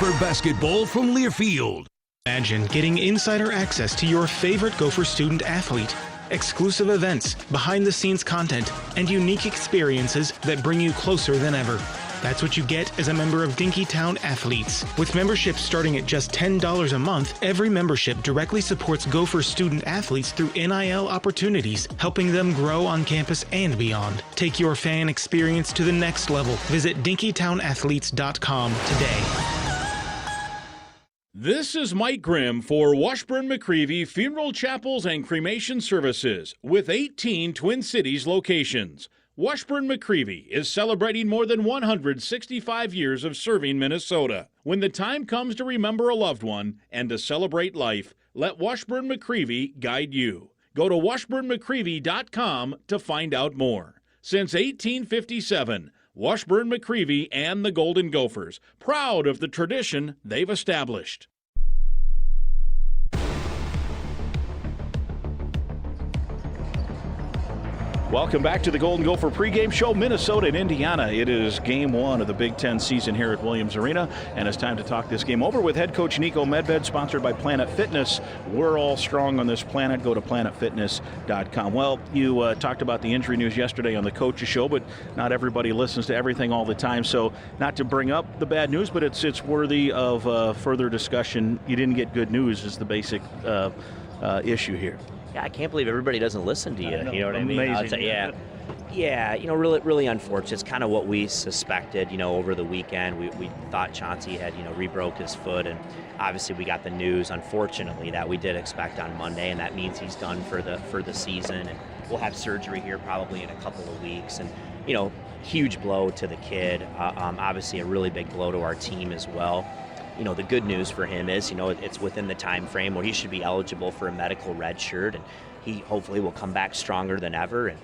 Gopher basketball from Learfield. Imagine getting insider access to your favorite Gopher student athlete. Exclusive events, behind-the-scenes content, and unique experiences that bring you closer than ever. That's what you get as a member of Dinkytown Athletes. With memberships starting at just $10 a month, every membership directly supports Gopher student athletes through NIL opportunities, helping them grow on campus and beyond. Take your fan experience to the next level. Visit DinkytownAthletes.com today. This is Mike Grimm for Washburn-McCreevy Funeral Chapels and Cremation Services with 18 Twin Cities locations. Washburn-McCreevy is celebrating more than 165 years of serving Minnesota. When the time comes to remember a loved one and to celebrate life, let Washburn-McCreevy guide you. Go to washburnmccreevy.com to find out more. Since 1857, Washburn-McCreevy and the Golden Gophers, proud of the tradition they've established. Welcome back to the Golden Gopher pregame show, Minnesota and Indiana. It is game one of the Big Ten season here at Williams Arena, and it's time to talk this game over with head coach Nico Medved, sponsored by Planet Fitness. We're all strong on this planet. Go to planetfitness.com. Well, you talked about the injury news yesterday on the coaches show, but not everybody listens to everything all the time, so not to bring up the bad news, but it's worthy of further discussion. You didn't get good news is the basic issue here. Yeah, I can't believe everybody doesn't listen to you. You know what I mean? Amazing. Yeah, really unfortunate. It's kind of what we suspected, over the weekend. We thought Chauncey had, re-broke his foot, and obviously we got the news, unfortunately, that we did expect on Monday, and that means he's done for the season, and we'll have surgery here probably in a couple of weeks, and, huge blow to the kid. Obviously a really big blow to our team as well. The good news for him is, it's within the time frame where he should be eligible for a medical red shirt, and he hopefully will come back stronger than ever and,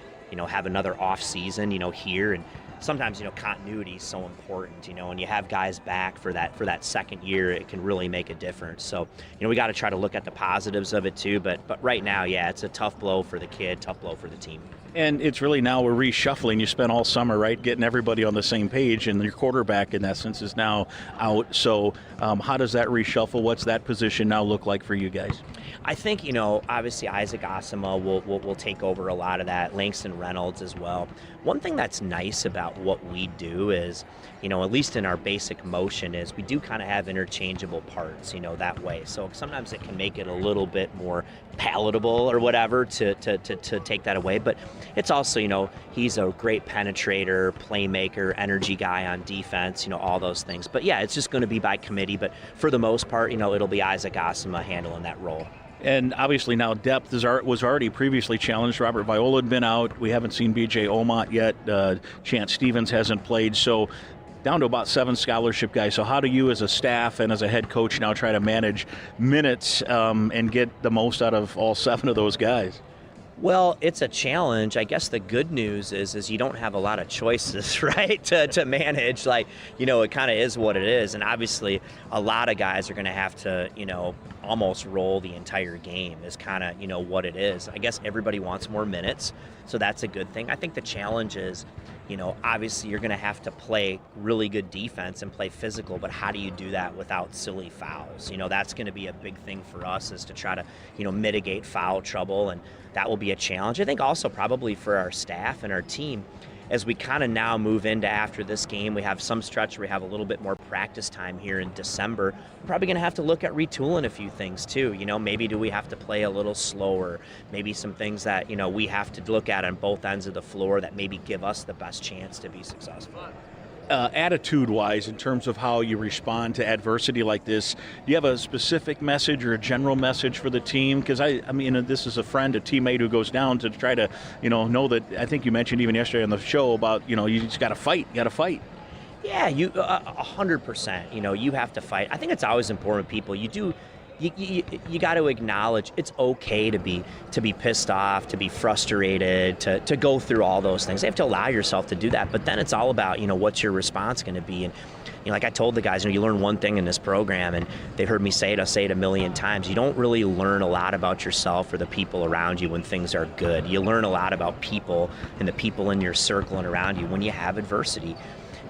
have another off season, here. And sometimes, continuity is so important, when you have guys back for that second year, it can really make a difference. So, we got to try to look at the positives of it too, but right now, yeah, it's a tough blow for the kid, tough blow for the team. And it's really now we're reshuffling. You spent all summer, right, getting everybody on the same page, and your quarterback, in essence, is now out. So how does that reshuffle? What's that position now look like for you guys? I think, obviously Isaac Asima will take over a lot of that, Langston Reynolds as well. One thing that's nice about what we do is, at least in our basic motion, is we do kind of have interchangeable parts, that way. So sometimes it can make it a little bit more palatable or whatever to take that away. But it's also, he's a great penetrator, playmaker, energy guy on defense, all those things. But yeah, it's just going to be by committee. But for the most part, it'll be Isaac Asima handling that role. And obviously now depth was already previously challenged. Robert Viola had been out. We haven't seen B.J. Omot yet. Chance Stevens hasn't played. So down to about 7 scholarship guys. So how do you as a staff and as a head coach now try to manage minutes and get the most out of all 7 of those guys? Well, it's a challenge. I guess the good news is you don't have a lot of choices, right, to manage. Like, it kind of is what it is. And obviously, a lot of guys are going to have to, almost roll the entire game is kind of, what it is. I guess everybody wants more minutes, so that's a good thing. I think the challenge is, obviously you're going to have to play really good defense and play physical, but how do you do that without silly fouls? That's going to be a big thing for us, is to try to, mitigate foul trouble, and that will be a challenge. I think also probably for our staff and our team, as we kind of now move into after this game, we have some stretch where we have a little bit more practice time here in December. We're probably going to have to look at retooling a few things too. Maybe do we have to play a little slower? Maybe some things that, we have to look at on both ends of the floor that maybe give us the best chance to be successful. Attitude-wise, in terms of how you respond to adversity like this, do you have a specific message or a general message for the team? Because I mean, this is a friend, a teammate who goes down to try to, know that. I think you mentioned even yesterday on the show about, you just got to fight. You got to fight. Yeah, 100%. You have to fight. I think it's always important, people. You got to acknowledge it's okay to be pissed off, to be frustrated, to go through all those things. You have to allow yourself to do that. But then it's all about, what's your response going to be? And, like I told the guys, you learn one thing in this program, and they've heard me say it, I'll say it a million times. You don't really learn a lot about yourself or the people around you when things are good. You learn a lot about people and the people in your circle and around you when you have adversity.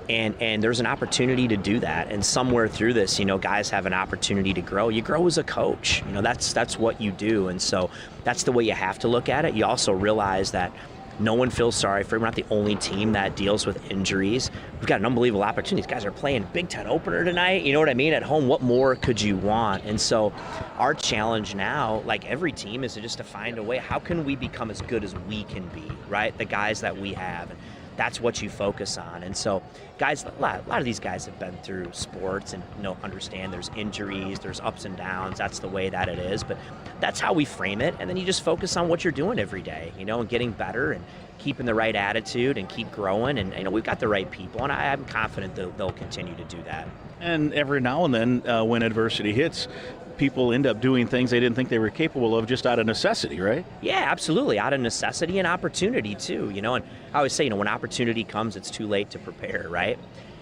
And there's an opportunity to do that. And somewhere through this, guys have an opportunity to grow. You grow as a coach. That's what you do. And so that's the way you have to look at it. You also realize that no one feels sorry for you. We're not the only team that deals with injuries. We've got an unbelievable opportunity. These guys are playing Big Ten opener tonight. You know what I mean? At home, what more could you want? And so our challenge now, like every team, is just to find a way. How can we become as good as we can be, right? The guys that we have. And that's what you focus on. And so guys, a lot of these guys have been through sports and understand there's injuries, there's ups and downs. That's the way that it is. But that's how we frame it. And then you just focus on what you're doing every day, and getting better and keeping the right attitude and keep growing. And we've got the right people, and I'm confident they'll continue to do that. And every now and then, when adversity hits, people end up doing things they didn't think they were capable of just out of necessity, right? Yeah, absolutely. Out of necessity and opportunity too, and I always say, when opportunity comes, it's too late to prepare, right?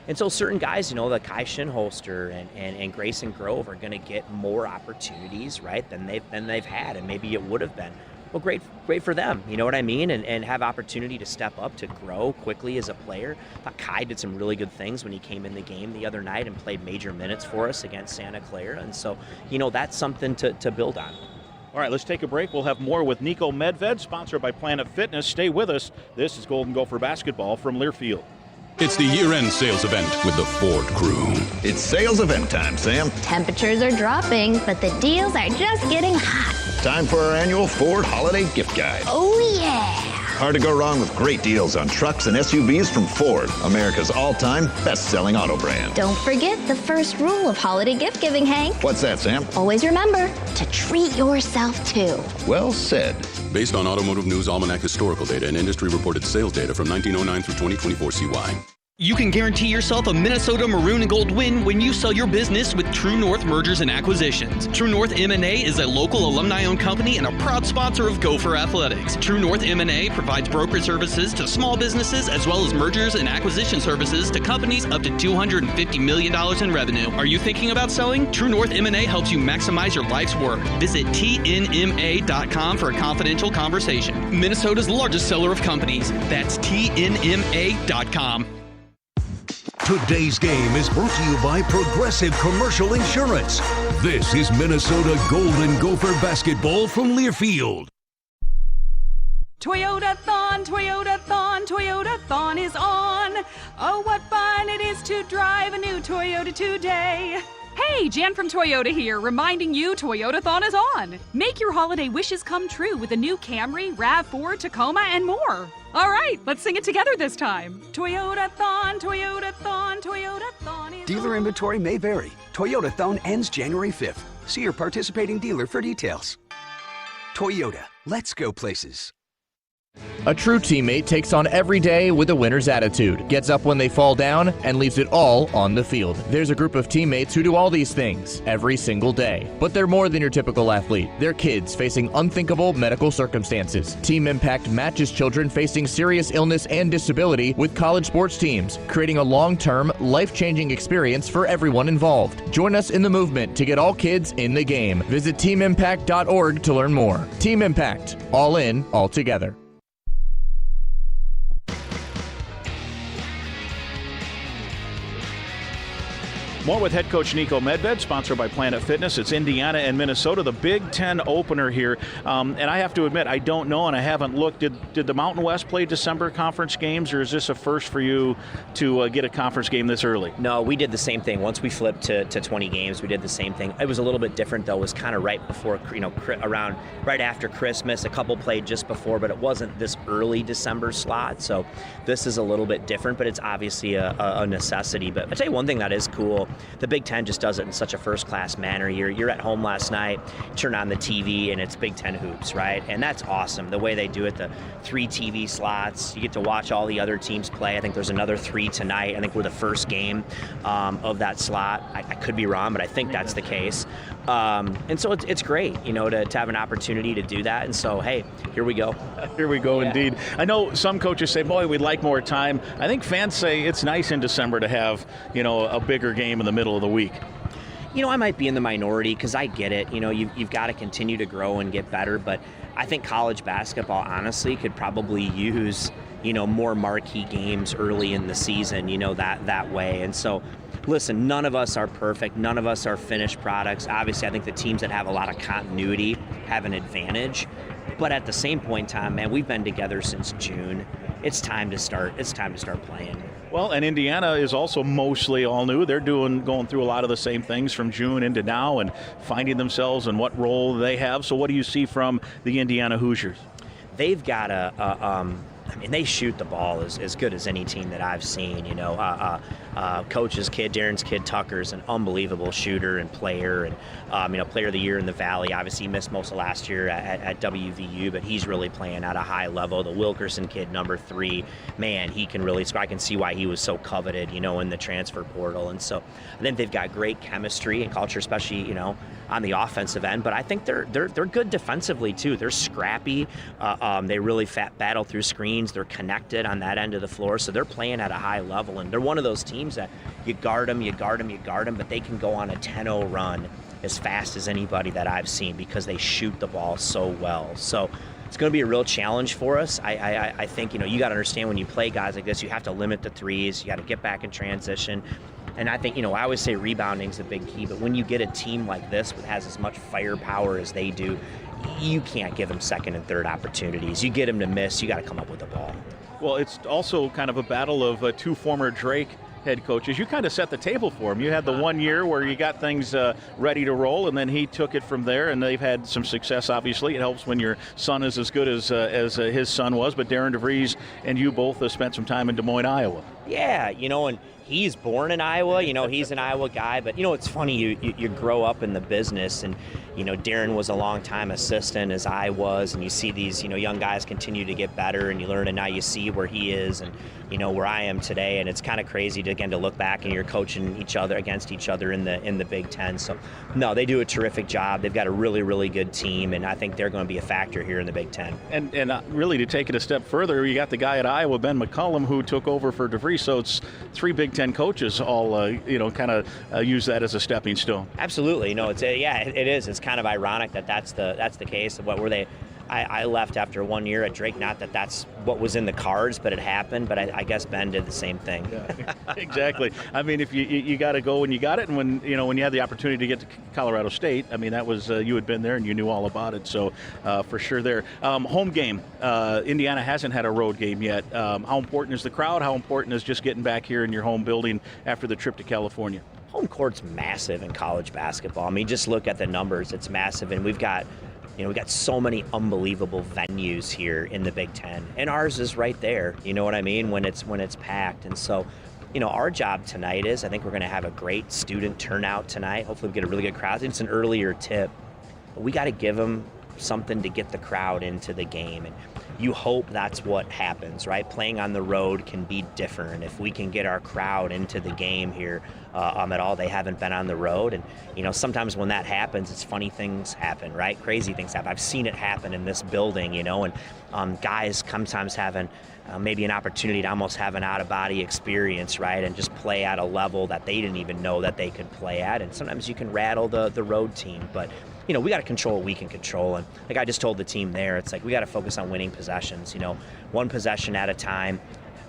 And so certain guys, like Kai Shinholster and Grayson Grove are going to get more opportunities, right, than they've had, and maybe it would have been. Well, great for them, you know what I mean? And have opportunity to step up, to grow quickly as a player. I thought Kai did some really good things when he came in the game the other night and played major minutes for us against Santa Clara. And so, that's something to build on. All right, let's take a break. We'll have more with Nico Medved, sponsored by Planet Fitness. Stay with us. This is Golden Gopher basketball from Learfield. It's the year-end sales event with the Ford crew. It's sales event time, Sam. Temperatures are dropping, but the deals are just getting hot. Time for our annual Ford Holiday Gift Guide. Oh, yeah. Hard to go wrong with great deals on trucks and SUVs from Ford, America's all-time best-selling auto brand. Don't forget the first rule of holiday gift giving, Hank. What's that, Sam? Always remember to treat yourself, too. Well said. Based on Automotive News Almanac historical data and industry-reported sales data from 1909 through 2024 CY. You can guarantee yourself a Minnesota Maroon and Gold win when you sell your business with True North Mergers and Acquisitions. True North M&A is a local alumni-owned company and a proud sponsor of Gopher Athletics. True North M&A provides brokerage services to small businesses as well as mergers and acquisition services to companies up to $250 million in revenue. Are you thinking about selling? True North M&A helps you maximize your life's work. Visit tnma.com for a confidential conversation. Minnesota's largest seller of companies. That's tnma.com. Today's game is brought to you by Progressive Commercial Insurance. This is Minnesota Golden Gopher basketball from Learfield. Toyota-thon, Toyota-thon, Toyota-thon is on. Oh, what fun it is to drive a new Toyota today. Hey, Jan from Toyota here, reminding you Toyota-thon is on. Make your holiday wishes come true with a new Camry, RAV4, Tacoma, and more. All right, let's sing it together this time. Toyota-thon, Toyota-thon, Toyota-thon is Dealer inventory may vary. Toyota-thon ends January 5th. See your participating dealer for details. Toyota, let's go places. A true teammate takes on every day with a winner's attitude, gets up when they fall down, and leaves it all on the field. There's a group of teammates who do all these things every single day. But they're more than your typical athlete. They're kids facing unthinkable medical circumstances. Team Impact matches children facing serious illness and disability with college sports teams, creating a long-term, life-changing experience for everyone involved. Join us in the movement to get all kids in the game. Visit teamimpact.org to learn more. Team Impact. All in, all together. More with head coach Nico Medved, sponsored by Planet Fitness. It's Indiana and Minnesota, the Big Ten opener here. And I have to admit, I don't know, and I haven't looked. Did the Mountain West play December conference games, or is this a first for you to get a conference game this early? No, we did the same thing. Once we flipped to 20 games, we did the same thing. It was a little bit different, though. It was kind of right before, around right after Christmas. A couple played just before, but it wasn't this early December slot. So this is a little bit different, but it's obviously a necessity. But I'll tell you one thing that is cool. The Big Ten just does it in such a first-class manner. You're at home last night, turn on the TV, and it's Big Ten hoops, right? And that's awesome, the way they do it, the 3 TV slots. You get to watch all the other teams play. I think there's another 3 tonight. I think we're the first game of that slot. I could be wrong, but I think that's the case. And so it's great, to have an opportunity to do that. And so, hey, here we go. Here we go, indeed. I know some coaches say, boy, we'd like more time. I think fans say it's nice in December to have, a bigger game in the middle of the week. I might be in the minority because I get it. You've got to continue to grow and get better. But I think college basketball, honestly, could probably use, more marquee games early in the season, that way. And so, listen, none of us are perfect. None of us are finished products. Obviously, I think the teams that have a lot of continuity have an advantage. But at the same point in time, man, we've been together since June. It's time to start playing. Well, and Indiana is also mostly all new. They're going through a lot of the same things from June into now and finding themselves and what role they have. So what do you see from the Indiana Hoosiers? They've got they shoot the ball as good as any team that I've seen. Coach's kid, Darren's kid, Tucker's an unbelievable shooter and player, and player of the year in the Valley. Obviously, he missed most of last year at WVU, but he's really playing at a high level. The Wilkerson kid, number 3, man, he can really score. I can see why he was so coveted, in the transfer portal. And so I think they've got great chemistry and culture, especially, on the offensive end. But I think they're good defensively too. They're scrappy. They really battle through screens. They're connected on that end of the floor, so they're playing at a high level. And they're one of those teams that you guard them, but they can go on a 10-0 run as fast as anybody that I've seen because they shoot the ball so well. So it's going to be a real challenge for us. I think, you got to understand when you play guys like this, you have to limit the threes. You got to get back in transition. And I think, I always say rebounding is a big key, but when you get a team like this that has as much firepower as they do, you can't give them second and third opportunities. You get them to miss, you got to come up with the ball. Well, it's also kind of a battle of 2 former Drake head coaches. You kind of set the table for him. You had the 1 year where you got things ready to roll, and then he took it from there, and they've had some success, obviously. It helps when your son is as good as his son was, but Darren DeVries and you both spent some time in Des Moines, Iowa. Yeah, and he's born in Iowa, he's an Iowa guy, but it's funny, you grow up in the business, and Darren was a long-time assistant as I was, and you see these young guys continue to get better, and you learn, and now you see where he is and where I am today, and it's kind of crazy to look back and you're coaching against each other in the Big Ten. So no, they do a terrific job. They've got a really, really good team, and I think they're going to be a factor here in the Big Ten. And really, to take it a step further, you got the guy at Iowa, Ben McCullum, who took over for DeVries. So it's 3 Big Ten coaches all use that as a stepping stone. Absolutely, it is. It's kind of ironic that's the case. What were they? I left after 1 year at Drake. Not that that's what was in the cards, but it happened. But I guess Ben did the same thing. Yeah, exactly. I mean, if you got to go when you got it, and when you had the opportunity to get to Colorado State, I mean, that was you had been there and you knew all about it. So for sure there. Home game. Indiana hasn't had a road game yet. How important is the crowd? How important is just getting back here in your home building after the trip to California? Home court's massive in college basketball. I mean, just look at the numbers. It's massive, and we've got so many unbelievable venues here in the Big Ten, and ours is right there. You know what I mean? When it's packed, and so, our job tonight is, I think we're going to have a great student turnout tonight. Hopefully, we get a really good crowd. It's an earlier tip, but we got to give them something to get the crowd into the game, and you hope that's what happens, right? Playing on the road can be different. If we can get our crowd into the game here at all, they haven't been on the road. And, sometimes when that happens, it's funny things happen, right? Crazy things happen. I've seen it happen in this building, and guys sometimes having maybe an opportunity to almost have an out-of-body experience, right? And just play at a level that they didn't even know that they could play at. And sometimes you can rattle the road team, but we got to control what we can control. And like I just told the team there, it's like we got to focus on winning possessions, one possession at a time.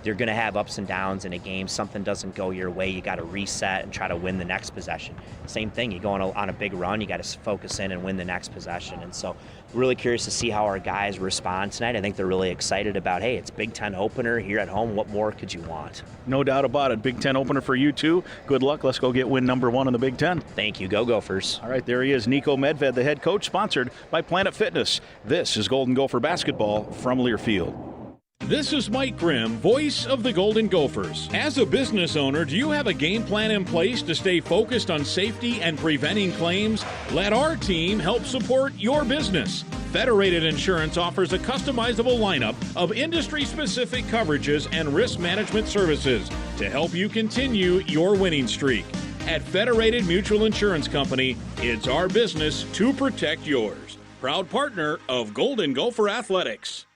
You're going to have ups and downs in a game. Something doesn't go your way, you got to reset and try to win the next possession. Same thing, you go on a big run, you got to focus in and win the next possession. And so really curious to see how our guys respond tonight. I think they're really excited about, hey, it's Big Ten opener here at home. What more could you want? No doubt about it. Big Ten opener for you too. Good luck. Let's go get win number 1 in the Big Ten. Thank you. Go Gophers. All right, there he is, Nico Medved, the head coach, sponsored by Planet Fitness. This is Golden Gopher basketball from Learfield. This is Mike Grimm, voice of the Golden Gophers. As a business owner, do you have a game plan in place to stay focused on safety and preventing claims? Let our team help support your business. Federated Insurance offers a customizable lineup of industry-specific coverages and risk management services to help you continue your winning streak. At Federated Mutual Insurance Company, it's our business to protect yours. Proud partner of Golden Gopher Athletics.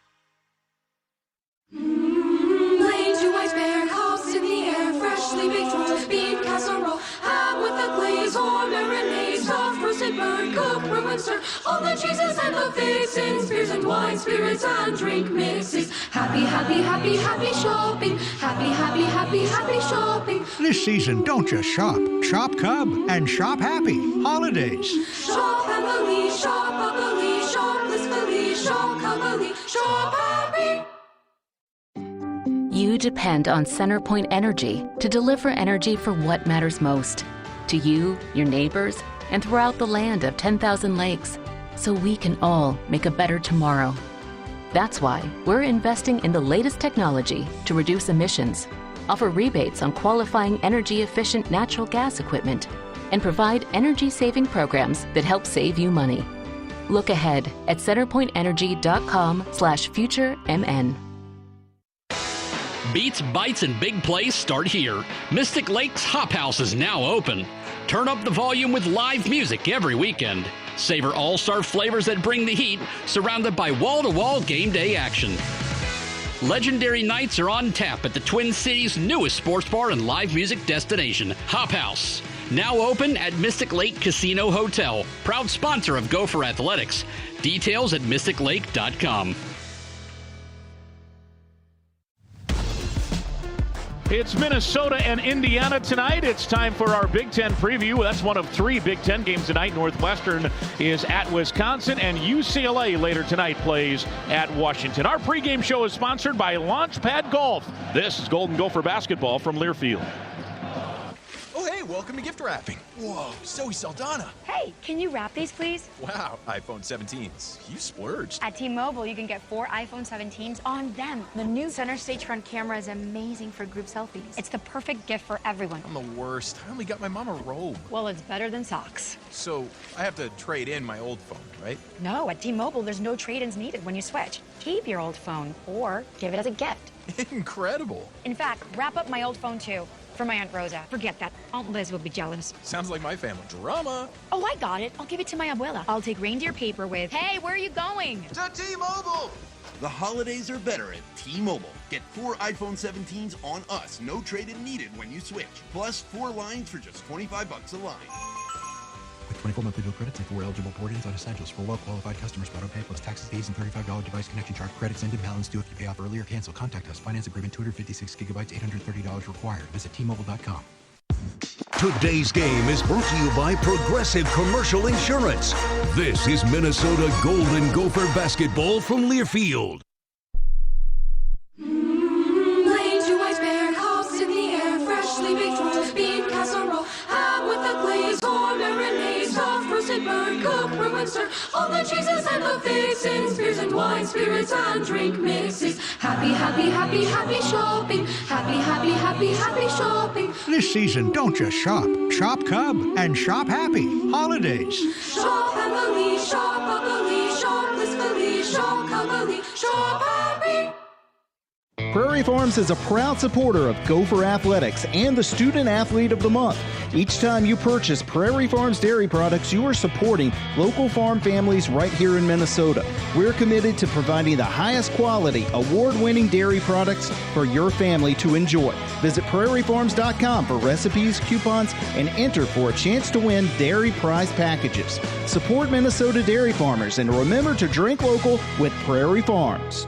Plain to white bear, house in the air, freshly baked roast bean casserole, ham with the glaze or marinade, soft roasted bird, cook, brew, and stir. All the cheeses and the fixins, beers and wine, spirits and drink mixes. Happy, happy, happy, happy shopping. Happy, happy, happy, happy shopping. This season, don't just shop. Shop Cub and shop happy. Holidays. Shop happily, shop happily, shop blissfully, shop happily, shop happy. You depend on CenterPoint Energy to deliver energy for what matters most to you, your neighbors, and throughout the land of 10,000 lakes, so we can all make a better tomorrow. That's why we're investing in the latest technology to reduce emissions, offer rebates on qualifying energy-efficient natural gas equipment, and provide energy-saving programs that help save you money. Look ahead at centerpointenergy.com/futuremn. Beats, bites, and big plays start here. Mystic Lake's Hop House is now open. Turn up the volume with live music every weekend. Savor all-star flavors that bring the heat, surrounded by wall-to-wall game day action. Legendary nights are on tap at the Twin Cities' newest sports bar and live music destination, Hop House. Now open at Mystic Lake Casino Hotel, proud sponsor of Gopher Athletics. Details at mysticlake.com. It's Minnesota and Indiana tonight. It's time for our Big Ten preview. That's one of 3 Big Ten games tonight. Northwestern is at Wisconsin, and UCLA later tonight plays at Washington. Our pregame show is sponsored by Launchpad Golf. This is Golden Gopher basketball from Learfield. Oh, hey, welcome to gift wrapping. Whoa, Zoe Saldana. Hey, can you wrap these, please? Wow, iPhone 17s. You splurged. At T-Mobile, you can get 4 iPhone 17s on them. The new center stage front camera is amazing for group selfies. It's the perfect gift for everyone. I'm the worst. I only got my mom a robe. Well, it's better than socks. So I have to trade in my old phone, right? No, at T-Mobile, there's no trade-ins needed when you switch. Keep your old phone or give it as a gift. Incredible. In fact, wrap up my old phone, too. For my Aunt Rosa. Forget that. Aunt Liz will be jealous. Sounds like my family. Drama. Oh, I got it. I'll give it to my abuela. I'll take reindeer paper with, hey, where are you going? To T-Mobile! The holidays are better at T-Mobile. Get 4 iPhone 17s on us. No trade-in needed when you switch. Plus 4 lines for just $25 a line. With 24 monthly bill credits and 4 eligible port-ins on essentials for well-qualified customers. Auto pay plus taxes, fees, and $35 device connection charge. Credits ended. Balance due if you pay off early or cancel. Contact us. Finance agreement 256 gigabytes, $830 required. Visit T-Mobile.com. Today's game is brought to you by Progressive Commercial Insurance. This is Minnesota Golden Gopher basketball from Learfield. Plain to white bear, house in the air, freshly baked rolls, bean casserole, ham with the glaze, corn marinade, soft roasted bird, cook, brew, and stir. All the cheeses and the fixins, beers and wine, spirits and drink mixes. Happy, happy, happy, happy shopping. Happy, happy, happy, happy shopping. This season, don't just shop. Shop Cub and shop happy. Holidays. Shop happily, shop happily, shop blissfully, shop happily, shop happy. Prairie Farms is a proud supporter of Gopher Athletics and the Student Athlete of the Month. Each time you purchase Prairie Farms dairy products, you are supporting local farm families right here in Minnesota. We're committed to providing the highest quality, award-winning dairy products for your family to enjoy. Visit prairiefarms.com for recipes, coupons, and enter for a chance to win dairy prize packages. Support Minnesota dairy farmers and remember to drink local with Prairie Farms.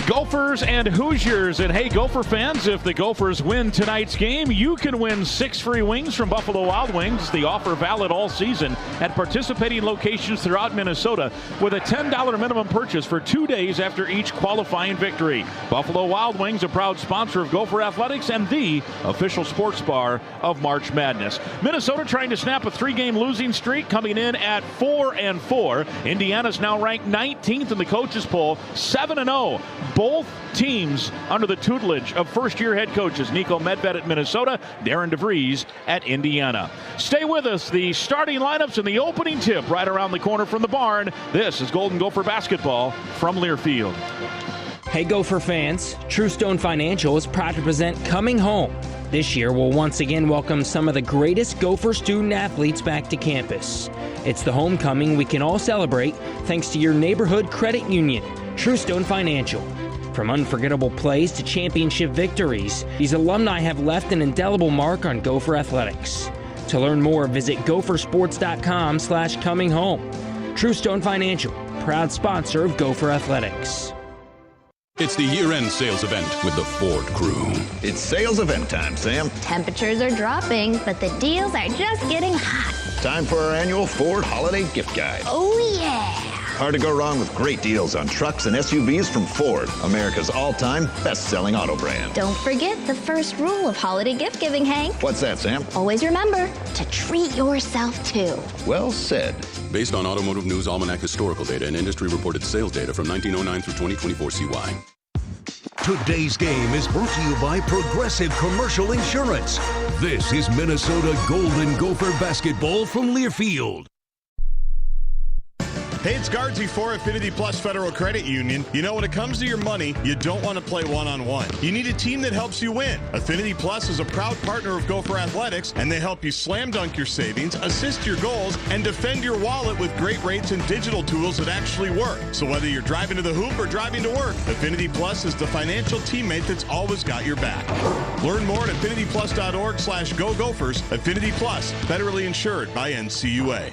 Gophers and Hoosiers. And hey, Gopher fans, if the Gophers win tonight's game, you can win 6 free wings from Buffalo Wild Wings. The offer valid all season at participating locations throughout Minnesota with a $10 minimum purchase for 2 days after each qualifying victory. Buffalo Wild Wings, a proud sponsor of Gopher Athletics and the official sports bar of March Madness. Minnesota trying to snap a 3-game losing streak, coming in at 4-4. Indiana's now ranked 19th in the coaches poll, 7-0. Both teams under the tutelage of first-year head coaches Nico Medved at Minnesota, Darren DeVries at Indiana. Stay with us. The starting lineups and the opening tip right around the corner from the barn. This is Golden Gopher basketball from Learfield. Hey Gopher fans, Truestone Financial is proud to present Coming Home. This year we'll once again welcome some of the greatest Gopher student athletes back to campus. It's the homecoming we can all celebrate thanks to your neighborhood credit union, Truestone Financial. From unforgettable plays to championship victories, these alumni have left an indelible mark on Gopher athletics. To learn more, visit gophersports.com/cominghome. Truestone Financial, proud sponsor of Gopher Athletics. It's the year-end sales event with the Ford crew. It's sales event time, Sam. Temperatures are dropping, but the deals are just getting hot. Time for our annual Ford Holiday Gift Guide. Oh, yeah. Hard to go wrong with great deals on trucks and SUVs from Ford, America's all-time best-selling auto brand. Don't forget the first rule of holiday gift giving, Hank. What's that, Sam? Always remember to treat yourself, too. Well said. Based on Automotive News Almanac historical data and industry-reported sales data from 1909 through 2024 CY. Today's game is brought to you by Progressive Commercial Insurance. This is Minnesota Golden Gopher basketball from Learfield. Hey, it's Guardsy for Affinity Plus Federal Credit Union. You know, when it comes to your money, you don't want to play one-on-one. You need a team that helps you win. Affinity Plus is a proud partner of Gopher Athletics, and they help you slam dunk your savings, assist your goals, and defend your wallet with great rates and digital tools that actually work. So whether you're driving to the hoop or driving to work, Affinity Plus is the financial teammate that's always got your back. Learn more at affinityplus.org/GoGophers. Affinity Plus, federally insured by NCAA.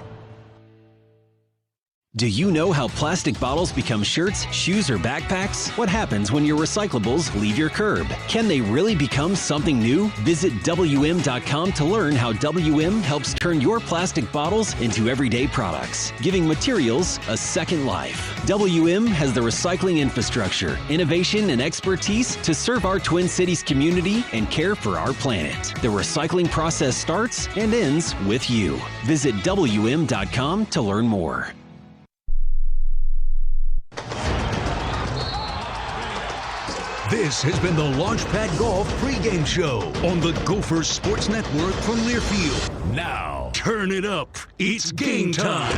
Do you know how plastic bottles become shirts, shoes, or backpacks? What happens when your recyclables leave your curb? Can they really become something new? Visit WM.com to learn how WM helps turn your plastic bottles into everyday products, giving materials a second life. WM has the recycling infrastructure, innovation, and expertise to serve our Twin Cities community and care for our planet. The recycling process starts and ends with you. Visit WM.com to learn more. This has been the Launchpad Golf pregame show on the Gophers Sports Network from Learfield. Now, turn it up. It's game time.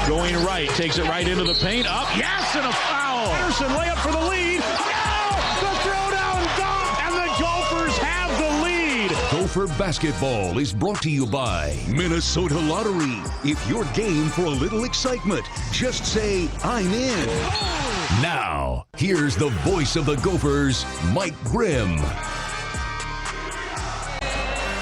Going right, takes it right into the paint. Up, yes, and a foul. Anderson layup for the lead. No! The throwdown dunk, and the Gophers have the lead. Gopher basketball is brought to you by Minnesota Lottery. If you're game for a little excitement, just say, I'm in. Now, here's the voice of the Gophers, Mike Grimm.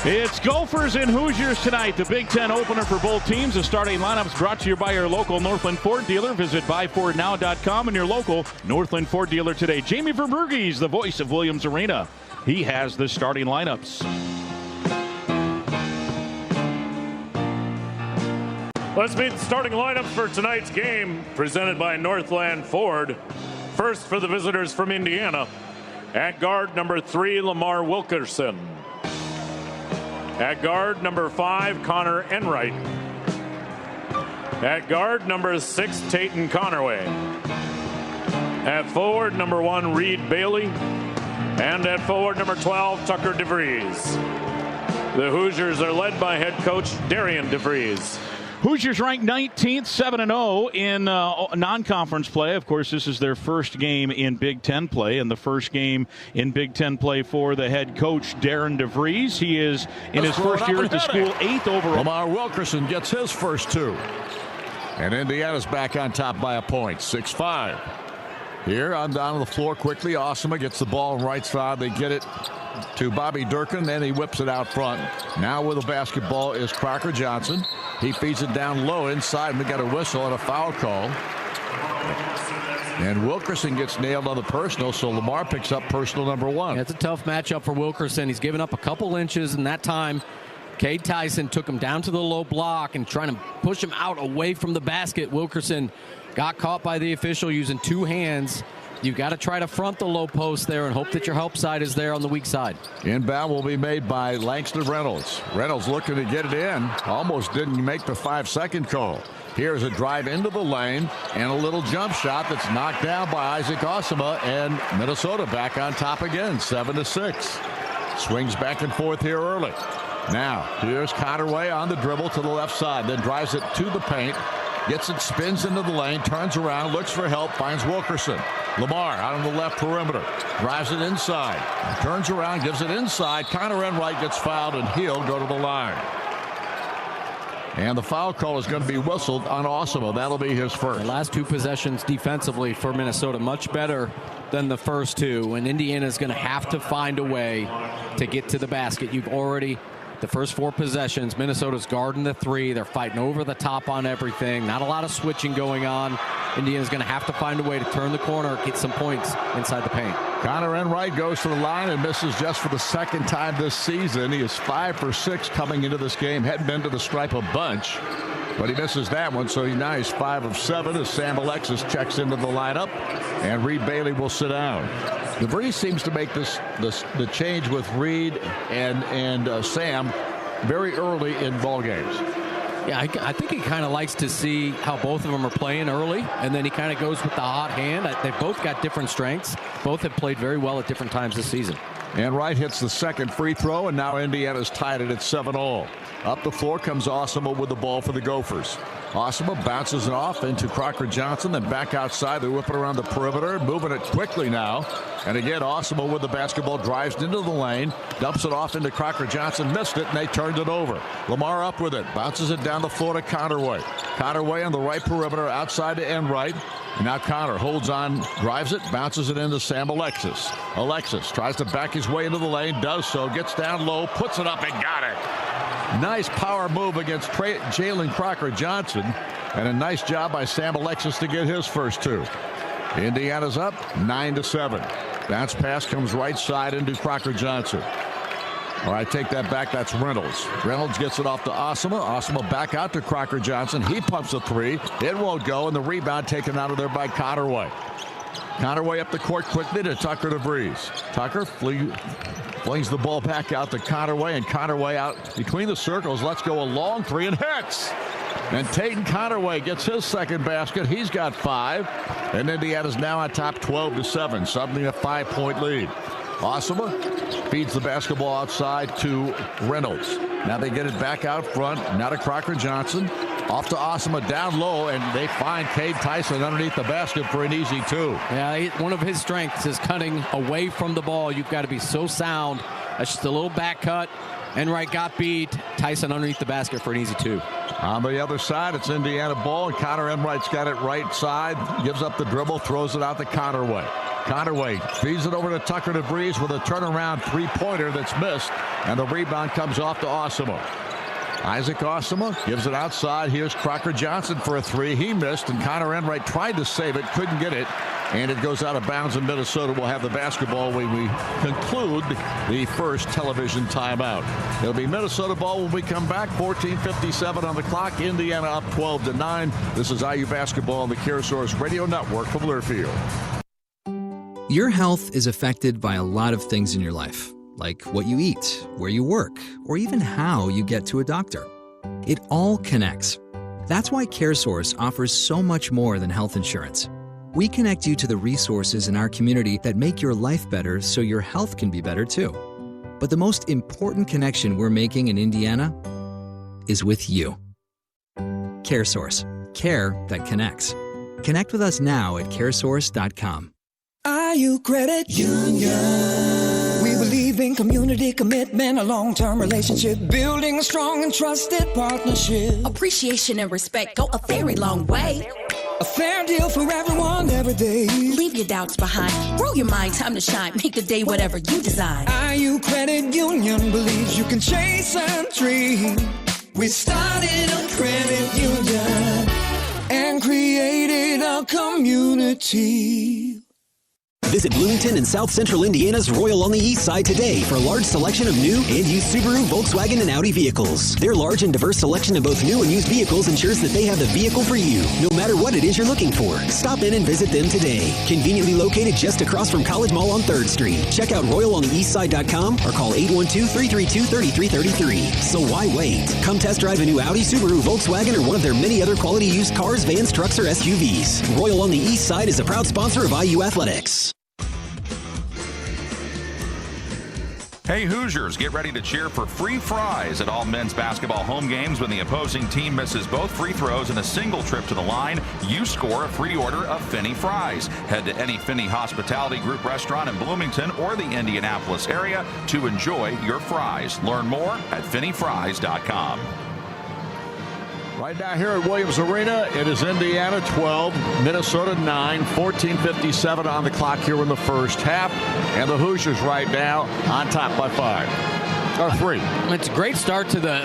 It's Gophers and Hoosiers tonight. The Big Ten opener for both teams. The starting lineups brought to you by your local Northland Ford dealer. Visit buyfordnow.com and your local Northland Ford dealer today. Jamie Verburgis, the voice of Williams Arena. He has the starting lineups. Let's meet the starting lineups for tonight's game, presented by Northland Ford. First for the visitors from Indiana, at guard number 3, Lamar Wilkerson. At guard number 5, Connor Enright. At guard number 6, Tayton Connerway. At forward number 1, Reed Bailey. And at forward number 12, Tucker DeVries. The Hoosiers are led by head coach Darian DeVries. Hoosiers ranked 19th, 7-0 in non-conference play. Of course, this is their first game in Big Ten play, and the first game in Big Ten play for the head coach, Darren DeVries. He is, in his first year at the school, 8th overall. Lamar Wilkerson gets his first 2. And Indiana's back on top by a point, 6-5. Here on down the floor quickly. Osama gets the ball on right side. They get it to Bobby Durkin, and he whips it out front. Now with the basketball is Crocker Johnson. He feeds it down low inside, and we got a whistle and a foul call. And Wilkerson gets nailed on the personal, so Lamar picks up personal number 1. Yeah, it's a tough matchup for Wilkerson. He's given up a couple inches, and that time Cade Tyson took him down to the low block and trying to push him out away from the basket. Wilkerson got caught by the official using 2 hands. You've got to try to front the low post there and hope that your help side is there on the weak side. Inbound will be made by Langston Reynolds. Reynolds looking to get it in. Almost didn't make the 5-second call. Here's a drive into the lane and a little jump shot that's knocked down by Isaac Osama, and Minnesota back on top again, 7-6. Swings back and forth here early. Now, here's Connerway on the dribble to the left side, then drives it to the paint. Gets it, spins into the lane, turns around, looks for help, finds Wilkerson. Lamar out on the left perimeter, drives it inside, turns around, gives it inside. Connor Enright gets fouled, and he'll go to the line. And the foul call is going to be whistled on Osimo. That'll be his first. The last 2 possessions defensively for Minnesota, much better than the first 2. And Indiana's going to have to find a way to get to the basket. The first 4 possessions, Minnesota's guarding the 3. They're fighting over the top on everything. Not a lot of switching going on. Indiana's going to have to find a way to turn the corner, get some points inside the paint. Connor Enright goes to the line and misses just for the second time this season. He is 5 for 6 coming into this game. Hadn't been to the stripe a bunch, but he misses that one, so now he's 5 of 7 as Sam Alexis checks into the lineup, and Reed Bailey will sit down. DeVries seems to make the change with Reed and Sam very early in ball games. Yeah, I think he kind of likes to see how both of them are playing early, and then he kind of goes with the hot hand. They've both got different strengths. Both have played very well at different times this season. And Wright hits the second free throw, and now Indiana's tied it at 7-all. Up the floor comes Osimo with the ball for the Gophers. Osimo bounces it off into Crocker Johnson, then back outside. They whip it around the perimeter, moving it quickly now. And again, Osimo with the basketball drives into the lane, dumps it off into Crocker Johnson, missed it, and they turned it over. Lamar up with it, bounces it down the floor to Connerway. Connerway on the right perimeter, outside to Enright. And now Connor holds on, drives it, bounces it into Sam Alexis. Alexis tries to back his way into the lane, does so, gets down low, puts it up and got it. Nice power move against Jalen Crocker Johnson, and a nice job by Sam Alexis to get his first 2. Indiana's up 9-7. Bounce pass comes right side into Crocker Johnson. All right, take that back. That's Reynolds. Reynolds gets it off to Osimo. Osimo back out to Crocker Johnson. He pumps a 3. It won't go, and the rebound taken out of there by Connerway. Connerway up the court quickly to Tucker DeVries. Tucker flings the ball back out to Connerway, and Connerway out between the circles. Let's go a long 3 and hits. And Tatum Connerway gets his second basket. He's got 5. And Indiana's now on top 12-7. Suddenly a 5-point lead. Osimo feeds the basketball outside to Reynolds. Now they get it back out front. Now to Crocker Johnson. Off to Osimo down low, and they find Cade Tyson underneath the basket for an easy 2. Yeah, one of his strengths is cutting away from the ball. You've got to be so sound. That's just a little back cut. Enright got beat. Tyson underneath the basket for an easy 2. On the other side, it's Indiana ball, and Connor Enright's got it right side. Gives up the dribble, throws it out to Connerway. Connerway feeds it over to Tucker DeVries with a turnaround 3-pointer that's missed, and the rebound comes off to Osimo. Isaac Osimo gives it outside. Here's Crocker Johnson for a 3. He missed, and Connor Enright tried to save it, couldn't get it, and it goes out of bounds, and Minnesota will have the basketball when we conclude the first television timeout. It'll be Minnesota ball when we come back. 14:57 on the clock. Indiana up 12-9. This is IU basketball on the CareSource Radio Network from Learfield. Your health is affected by a lot of things in your life, like what you eat, where you work, or even how you get to a doctor. It all connects. That's why CareSource offers so much more than health insurance. We connect you to the resources in our community that make your life better so your health can be better too. But the most important connection we're making in Indiana is with you. CareSource. Care that connects. Connect with us now at caresource.com. IU Credit Union. We believe in community commitment, a long-term relationship, building a strong and trusted partnership. Appreciation and respect go a very long way. A fair deal for everyone every day. Leave your doubts behind. Grow your mind, time to shine. Make the day whatever you design. IU Credit Union believes you can chase a dream. We started a credit union and created a community. Visit Bloomington and South Central Indiana's Royal on the East Side today for a large selection of new and used Subaru, Volkswagen, and Audi vehicles. Their large and diverse selection of both new and used vehicles ensures that they have the vehicle for you, no matter what it is you're looking for. Stop in and visit them today. Conveniently located just across from College Mall on 3rd Street. Check out RoyalOnTheEastSide.com or call 812-332-3333. So why wait? Come test drive a new Audi, Subaru, Volkswagen, or one of their many other quality used cars, vans, trucks, or SUVs. Royal on the East Side is a proud sponsor of IU Athletics. Hey Hoosiers, get ready to cheer for free fries at all men's basketball home games when the opposing team misses both free throws and a single trip to the line. You score a free order of Finney fries. Head to any Finney Hospitality Group restaurant in Bloomington or the Indianapolis area to enjoy your fries. Learn more at finneyfries.com. Right now here at Williams Arena, it is Indiana 12, Minnesota 9, 14:57 on the clock here in the first half. And the Hoosiers right now on top by 5. Or 3. It's a great start to the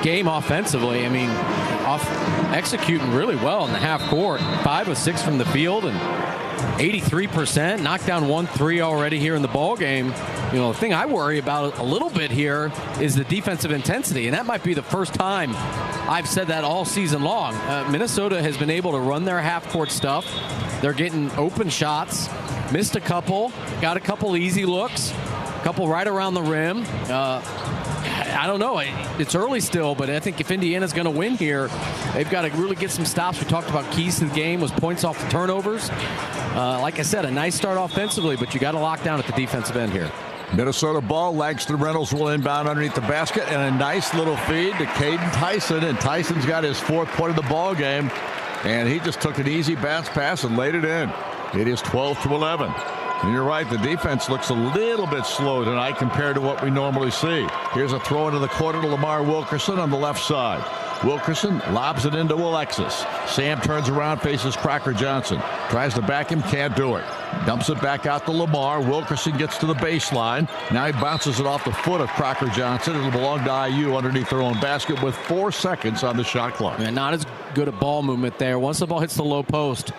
game offensively. I mean, executing really well in the half court. 5 of 6 from the field and 83%. Knocked down 1-3 already here in the ball game. You know, the thing I worry about a little bit here is the defensive intensity, and that might be the first time I've said that all season long. Minnesota has been able to run their half-court stuff. They're getting open shots, missed a couple, got a couple easy looks, a couple right around the rim. I don't know. It's early still, but I think if Indiana's going to win here, they've got to really get some stops. We talked about keys to the game was points off the turnovers. Like I said, a nice start offensively, but you got to lock down at the defensive end here. Minnesota ball. Langston Reynolds will inbound underneath the basket, and a nice little feed to Caden Tyson, and Tyson's got his 4th point of the ball game, and he just took an easy bounce pass and laid it in. It is 12-11. And you're right, the defense looks a little bit slow tonight compared to what we normally see. Here's a throw into the corner to Lamar Wilkerson on the left side. Wilkerson lobs it into Alexis. Sam turns around, faces Crocker Johnson. Tries to back him, can't do it. Dumps it back out to Lamar. Wilkerson gets to the baseline. Now he bounces it off the foot of Crocker Johnson. It'll belong to IU underneath their own basket with 4 seconds on the shot clock. And not as good a ball movement there. Once the ball hits the low post,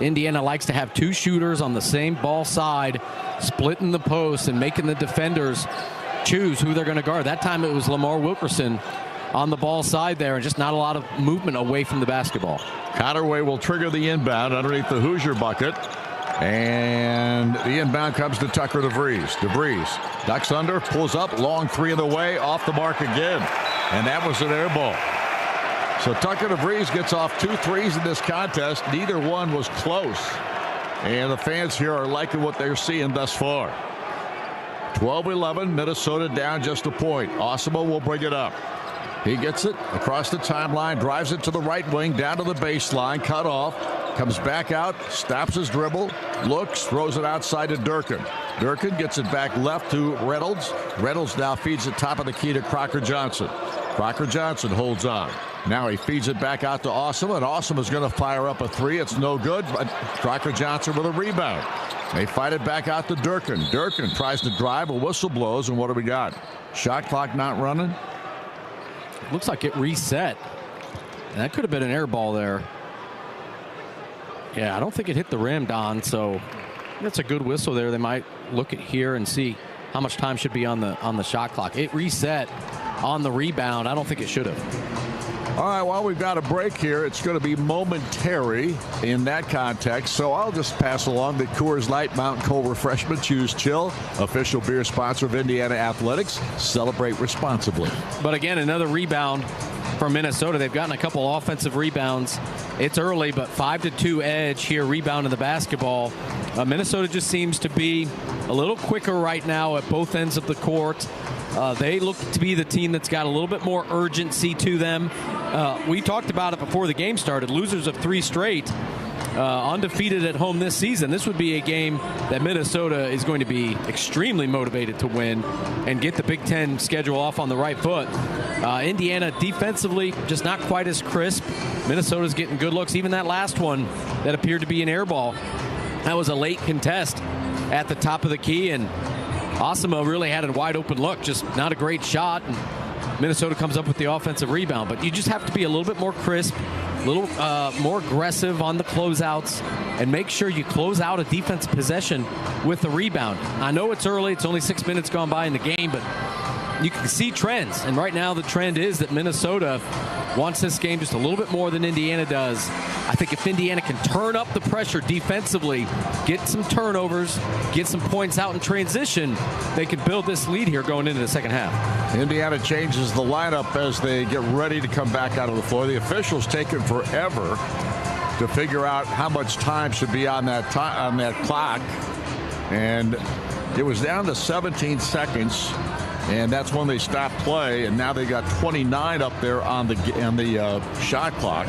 Indiana likes to have 2 shooters on the same ball side, splitting the post and making the defenders choose who they're going to guard. That time it was Lamar Wilkerson on the ball side there, and just not a lot of movement away from the basketball. Connerway will trigger the inbound underneath the Hoosier bucket. And the inbound comes to Tucker DeVries. DeVries ducks under, pulls up, long 3 in the way, off the mark again. And that was an air ball. So Tucker DeVries gets off 2 threes in this contest. Neither one was close. And the fans here are liking what they're seeing thus far. 12-11, Minnesota down just a point. Osimo will bring it up. He gets it across the timeline, drives it to the right wing, down to the baseline, cut off, comes back out, stops his dribble, looks, throws it outside to Durkin. Durkin gets it back left to Reynolds. Reynolds now feeds it top of the key to Crocker Johnson. Crocker Johnson holds on. Now he feeds it back out to Awesome, and Awesome is going to fire up a 3. It's no good, but Crocker Johnson with a rebound. They fight it back out to Durkin. Durkin tries to drive, a whistle blows, and what do we got? Shot clock not running. Looks like it reset. And that could have been an air ball there. Yeah, I don't think it hit the rim, Don, so that's a good whistle there. They might look at here and see how much time should be on the shot clock. It reset on the rebound. I don't think it should have. All right, well, we've got a break here. It's going to be momentary in that context, so I'll just pass along the Coors Light Mountain Cold Refreshment. Choose chill. Official beer sponsor of Indiana Athletics. Celebrate responsibly. But again, another rebound from Minnesota. They've gotten a couple offensive rebounds. It's early, but 5-2 edge here, rebound in the basketball. Minnesota just seems to be a little quicker right now at both ends of the court. They look to be the team that's got a little bit more urgency to them. We talked about it before the game started. Losers of 3 straight, undefeated at home this season. This would be a game that Minnesota is going to be extremely motivated to win and get the Big Ten schedule off on the right foot. Indiana defensively just not quite as crisp. Minnesota's getting good looks. Even that last one that appeared to be an air ball, that was a late contest at the top of the key, and Osimo really had a wide open look, just not a great shot. And Minnesota comes up with the offensive rebound, but you just have to be a little bit more crisp, a little more aggressive on the closeouts, and make sure you close out a defensive possession with the rebound. I know it's early, it's only 6 minutes gone by in the game, but you can see trends, and right now the trend is that Minnesota wants this game just a little bit more than Indiana does. I think if Indiana can turn up the pressure defensively, get some turnovers, get some points out in transition, they can build this lead here going into the second half. Indiana changes the lineup as they get ready to come back out of the floor. The officials taking forever to figure out how much time should be on that clock, and it was down to 17 seconds. And that's when they stopped play, and now they got 29 up there on the shot clock.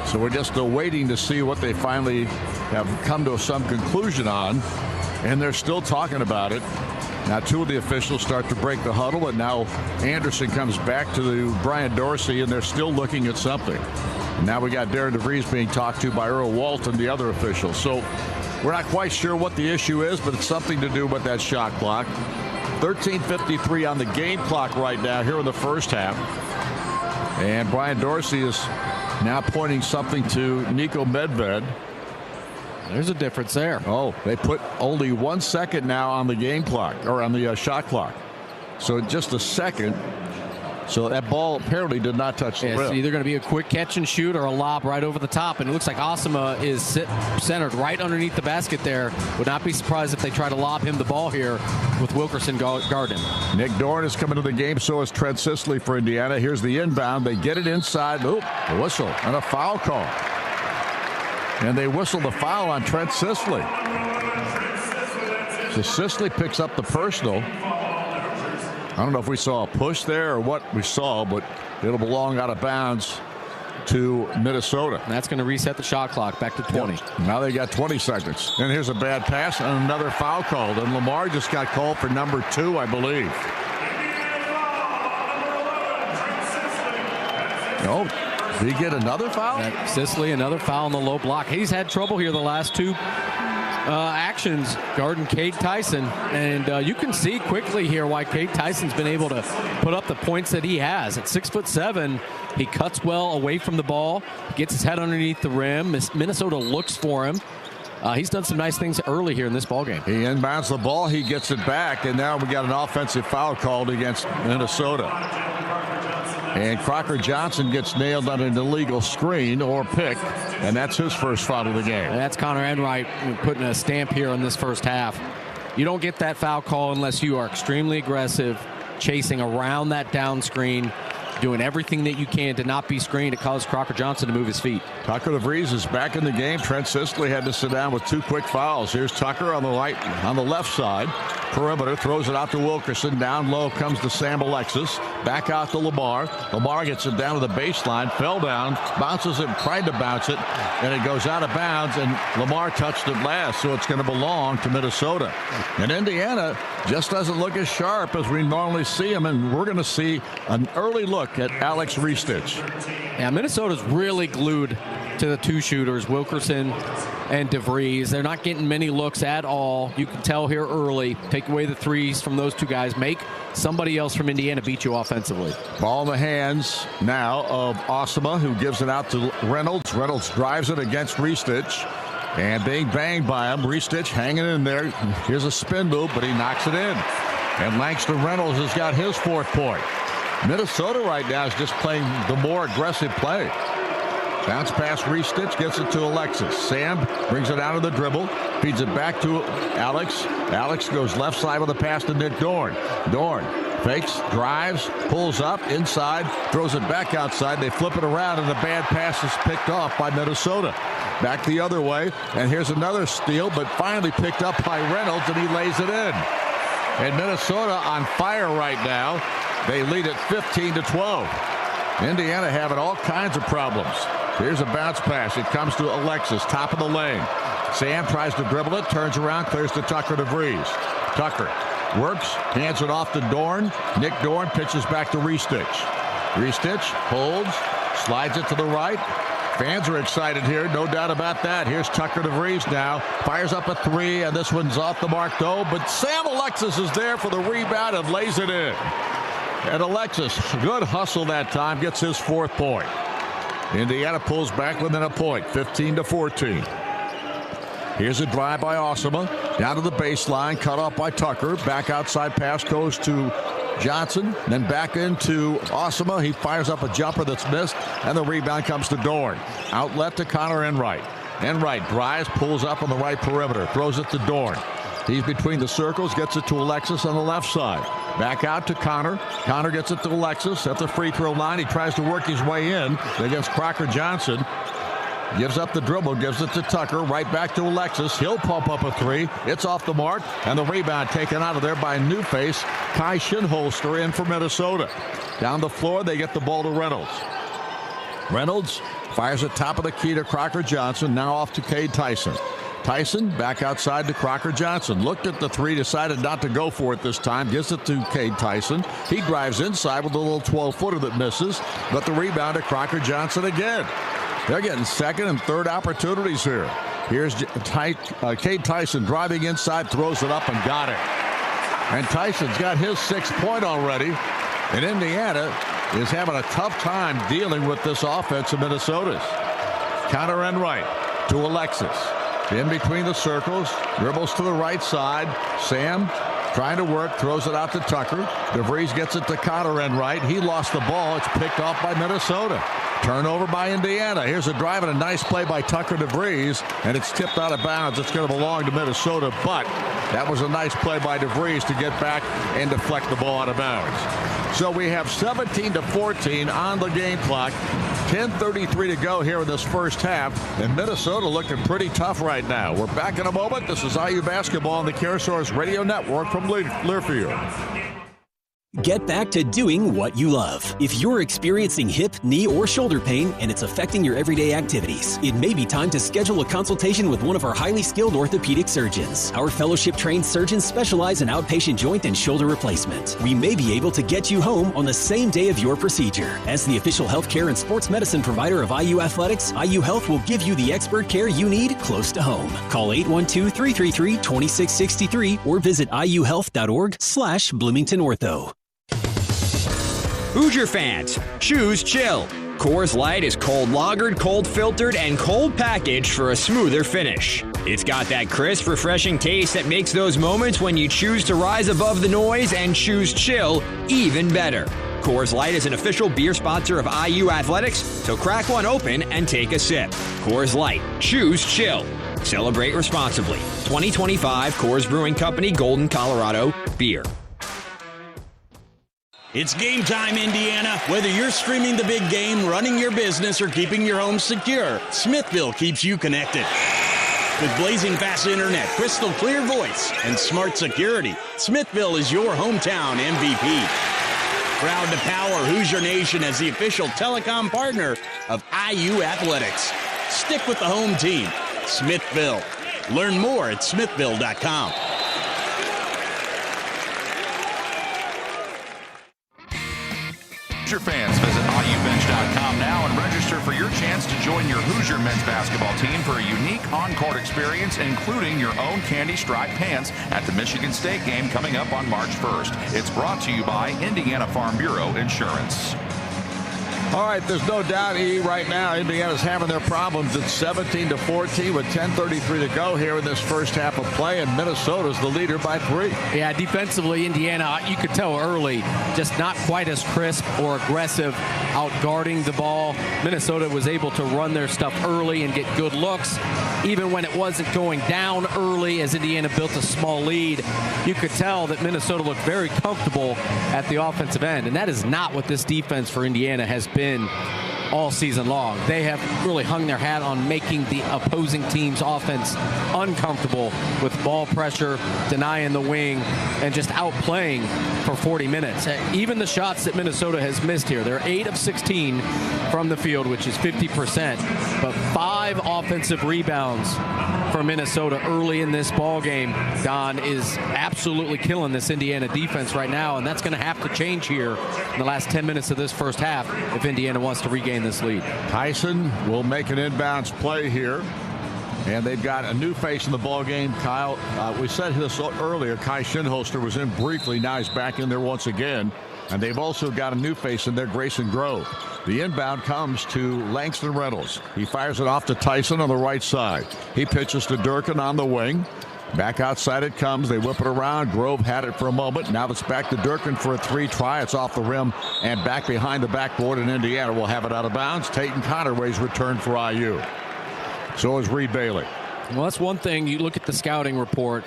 So we're just waiting to see what they finally have come to some conclusion on, and they're still talking about it. Now 2 of the officials start to break the huddle, and now Anderson comes back to Brian Dorsey, and they're still looking at something. And now we got Darren DeVries being talked to by Earl Walton, the other official. So we're not quite sure what the issue is, but it's something to do with that shot clock. 13:53 on the game clock right now here in the first half. And Brian Dorsey is now pointing something to Nico Medved. There's a difference there. Oh, they put only 1 second now on the game clock, or on the shot clock. So just a second. So that ball apparently did not touch the rim. It's either going to be a quick catch and shoot or a lob right over the top. And it looks like Osama is centered right underneath the basket there. Would not be surprised if they try to lob him the ball here with Wilkerson guarding. Nick Dorn is coming to the game, so is Trent Sisley for Indiana. Here's the inbound. They get it inside. Oop, a whistle and a foul call. And they whistle the foul on Trent Sisley. So Sisley picks up the personal. I don't know if we saw a push there or what we saw, but it'll belong out of bounds to Minnesota. And that's going to reset the shot clock back to 20. Yep. Now they got 20 seconds. And here's a bad pass and another foul called. And Lamar just got called for number 2, I believe. No. Did he get another foul? Sisley, another foul on the low block. He's had trouble here the last 2 actions guarding Cade Tyson, and you can see quickly here why Cade Tyson's been able to put up the points that he has. At 6'7", he cuts well away from the ball, gets his head underneath the rim. Minnesota looks for him. He's done some nice things early here in this ballgame. He inbounds the ball, he gets it back, and now we got an offensive foul called against Minnesota. And Crocker Johnson gets nailed on an illegal screen or pick, and that's his first foul of the game. And that's Connor Enright putting a stamp here in this first half. You don't get that foul call unless you are extremely aggressive, chasing around that down screen, doing everything that you can to not be screened. It caused Crocker Johnson to move his feet. Tucker DeVries is back in the game. Trent Sisley had to sit down with 2 quick fouls. Here's Tucker on the left side. Perimeter, throws it out to Wilkerson. Down low comes to Sam Alexis. Back out to Lamar. Lamar gets it down to the baseline. Fell down. Bounces it. Tried to bounce it. And it goes out of bounds. And Lamar touched it last. So it's going to belong to Minnesota. And Indiana just doesn't look as sharp as we normally see them. And we're going to see an early look at Alex Ristich. Yeah, Minnesota's really glued to the 2 shooters, Wilkerson and DeVries. They're not getting many looks at all. You can tell here early. Take away the 3s from those 2 guys. Make somebody else from Indiana beat you offensively. Ball in the hands now of Osama, who gives it out to Reynolds. Reynolds drives it against Ristich. And being banged by him. Ristich hanging in there. Here's a spin move, but he knocks it in. And Langston Reynolds has got his 4th point. Minnesota right now is just playing the more aggressive play. Bounce pass, Ristich gets it to Alexis. Sam brings it out of the dribble, feeds it back to Alex. Alex goes left side with a pass to Nick Dorn. Dorn fakes, drives, pulls up, inside, throws it back outside. They flip it around, and the bad pass is picked off by Minnesota. Back the other way, and here's another steal, but finally picked up by Reynolds, and he lays it in. And Minnesota on fire right now. They lead at 15-12. Indiana having all kinds of problems. Here's a bounce pass. It comes to Alexis, top of the lane. Sam tries to dribble it, turns around, clears to Tucker DeVries. Tucker works, hands it off to Dorn. Nick Dorn pitches back to Ristich. Ristich holds, slides it to the right. Fans are excited here, no doubt about that. Here's Tucker DeVries now. Fires up a 3, and this one's off the mark, though. But Sam Alexis is there for the rebound and lays it in. And Alexis, good hustle that time, gets his 4th point. Indiana pulls back within a point, 15-14. Here's a drive by Osama. Down to the baseline, cut off by Tucker. Back outside pass goes to Johnson. Then back into Osama. He fires up a jumper that's missed, and the rebound comes to Dorn. Outlet to Connor Enright. Enright drives, pulls up on the right perimeter, throws it to Dorn. He's between the circles, gets it to Alexis on the left side. Back out to Connor. Connor gets it to Alexis at the free throw line. He tries to work his way in against Crocker Johnson. Gives up the dribble, gives it to Tucker. Right back to Alexis. He'll pump up a 3. It's off the mark, and the rebound taken out of there by a new face, Kai Shinholster, in for Minnesota. Down the floor, they get the ball to Reynolds. Reynolds fires at top of the key to Crocker Johnson. Now off to Cade Tyson. Tyson back outside to Crocker Johnson. Looked at the three, decided not to go for it this time. Gives it to Cade Tyson. He drives inside with a little 12-footer that misses, but the rebound to Crocker Johnson again. They're getting second and third opportunities here. Here's Cade Tyson driving inside, throws it up and got it. And Tyson's got his 6th point already. And Indiana is having a tough time dealing with this offense of Minnesota's. Counter end right to Alexis. In between the circles, dribbles to the right side. Sam trying to work, throws it out to Tucker. DeVries gets it to counter end right. He lost the ball. It's picked off by Minnesota. Turnover by Indiana. Here's a drive and a nice play by Tucker DeVries, and it's tipped out of bounds. It's going to belong to Minnesota, but that was a nice play by DeVries to get back and deflect the ball out of bounds. So we have 17-14 on the game clock. 10:33 to go here in this first half, and Minnesota looking pretty tough right now. We're back in a moment. This is IU Basketball on the CareSource Radio Network from Learfield. Get back to doing what you love. If you're experiencing hip, knee, or shoulder pain and it's affecting your everyday activities, it may be time to schedule a consultation with one of our highly skilled orthopedic surgeons. Our fellowship-trained surgeons specialize in outpatient joint and shoulder replacement. We may be able to get you home on the same day of your procedure. As the official healthcare and sports medicine provider of IU Athletics, IU Health will give you the expert care you need close to home. Call 812-333-2663 or visit iuhealth.org/BloomingtonOrtho. Hoosier fans, choose chill. Coors Light is cold lagered, cold filtered, and cold packaged for a smoother finish. It's got that crisp, refreshing taste that makes those moments when you choose to rise above the noise and choose chill even better. Coors Light is an official beer sponsor of IU Athletics, so crack one open and take a sip. Coors Light, choose chill. Celebrate responsibly. 2025 Coors Brewing Company, Golden, Colorado, beer. It's game time, Indiana. Whether you're streaming the big game, running your business, or keeping your home secure, Smithville keeps you connected. With blazing fast internet, crystal clear voice, and smart security, Smithville is your hometown MVP. Proud to power Hoosier Nation as the official telecom partner of IU Athletics. Stick with the home team, Smithville. Learn more at smithville.com. Hoosier fans, visit IUbench.com now and register for your chance to join your Hoosier men's basketball team for a unique on-court experience, including your own candy striped pants at the Michigan State game coming up on March 1st. It's brought to you by Indiana Farm Bureau Insurance. All right, there's no doubt, right now, Indiana's having their problems. It's 17-14 with 10:33 to go here in this first half of play, and Minnesota's the leader by 3. Yeah, defensively, Indiana, you could tell early, just not quite as crisp or aggressive out guarding the ball. Minnesota was able to run their stuff early and get good looks, even when it wasn't going down early as Indiana built a small lead. You could tell that Minnesota looked very comfortable at the offensive end, and that is not what this defense for Indiana has been all season long. They have really hung their hat on making the opposing team's offense uncomfortable with ball pressure, denying the wing, and just outplaying for 40 minutes. Even the shots that Minnesota has missed here, they're 8 of 16 from the field, which is 50%, but 5 offensive rebounds for Minnesota early in this ball game. Don is absolutely killing this Indiana defense right now, and that's going to have to change here in the last 10 minutes of this first half if Indiana wants to regain this lead. Tyson will make an inbounds play here, and they've got a new face in the ball game. Kyle, we said this earlier, Kai Shinholster was in briefly. Now he's back in there once again, and they've also got a new face in there, Grayson Grove. The inbound comes to Langston Reynolds. He fires it off to Tyson on the right side. He pitches to Durkin on the wing. Back outside it comes. They whip it around. Grove had it for a moment. Now it's back to Durkin for a 3 try. It's off the rim and back behind the backboard, and Indiana will have it out of bounds. Tatum Connerway's return for IU. So is Reed Bailey. Well, that's one thing. You look at the scouting report.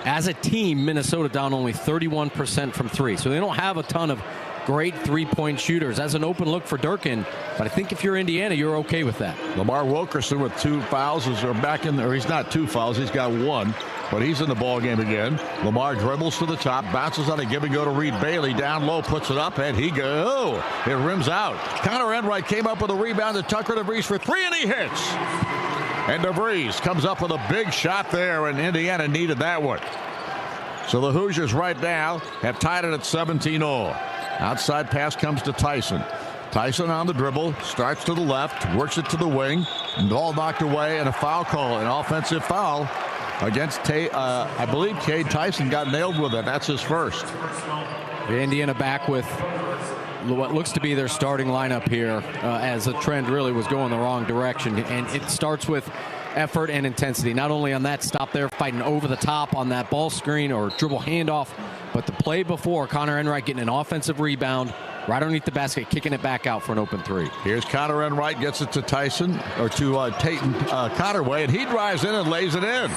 As a team, Minnesota down only 31% from 3. So they don't have a ton of great three-point shooters. As an open look for Durkin, but I think if you're Indiana, you're okay with that. Lamar Wilkerson with 2 fouls is back in there. He's not 2 fouls. He's got 1, but he's in the ball game again. Lamar dribbles to the top, bounces on a give and go to Reed Bailey. Down low, puts it up, and he goes. It rims out. Connor Enright came up with a rebound to Tucker DeVries for 3, and he hits. And DeVries comes up with a big shot there, and Indiana needed that one. So the Hoosiers right now have tied it at 17-all. Outside pass comes to Tyson. Tyson on the dribble, starts to the left, works it to the wing, and ball knocked away, and a foul call, an offensive foul against I believe Cade Tyson got nailed with it. That's his first. Indiana back with what looks to be their starting lineup here, as the trend really was going the wrong direction. And it starts with effort and intensity, not only on that stop there, fighting over the top on that ball screen or dribble handoff, but the play before, Connor Enright getting an offensive rebound right underneath the basket, kicking it back out for an open three. Here's Connor Enright, gets it to Tyson, or to Tatum Connerway, and he drives in and lays it in.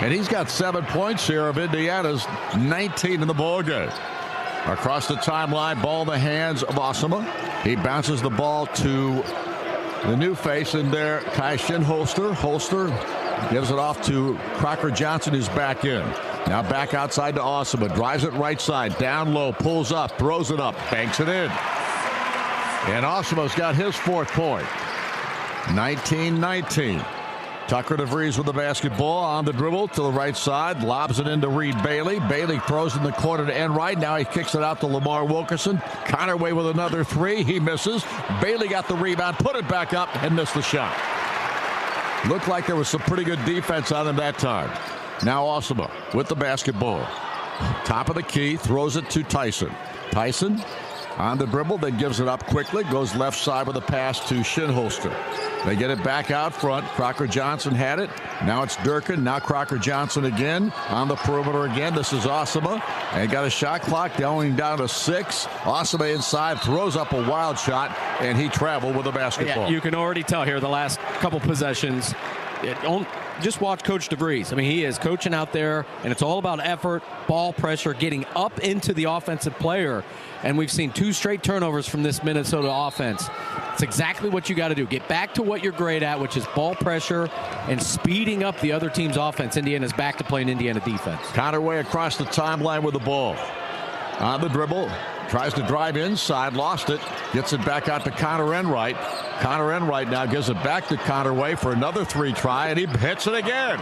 And he's got 7 points here of Indiana's 19 in the ballgame. Across the timeline, ball in the hands of Osama. He bounces the ball to the new face in there, Kai Shinholster. Holster gives it off to Crocker Johnson, who's back in. Now back outside to Osama. Drives it right side, down low, pulls up, throws it up, banks it in. And Osama's got his 4th point. 19-19. Tucker DeVries with the basketball on the dribble to the right side, lobs it into Reed Bailey. Bailey throws in the corner to Enright. Now he kicks it out to Lamar Wilkerson. Connerway with another 3. He misses. Bailey got the rebound, put it back up, and missed the shot. Looked like there was some pretty good defense on him that time. Now Osama with the basketball. Top of the key, throws it to Tyson. Tyson on the dribble, then gives it up quickly, goes left side with a pass to Shinholster. They get it back out front. Crocker Johnson had it. Now it's Durkin. Now Crocker Johnson again on the perimeter again. This is Osama. And got a shot clock going down to 6. Osama inside, throws up a wild shot, and he traveled with the basketball. Yeah, you can already tell here the last couple possessions. Just watch Coach DeVries. I mean, he is coaching out there, and it's all about effort, ball pressure, getting up into the offensive player. And we've seen 2 straight turnovers from this Minnesota offense. It's exactly what you got to do. Get back to what you're great at, which is ball pressure and speeding up the other team's offense. Indiana's back to playing Indiana defense. Connerway across the timeline with the ball. On the dribble. Tries to drive inside, lost it, gets it back out to Connor Enright. Connor Enright now gives it back to Connerway for another 3 try, and he hits it again.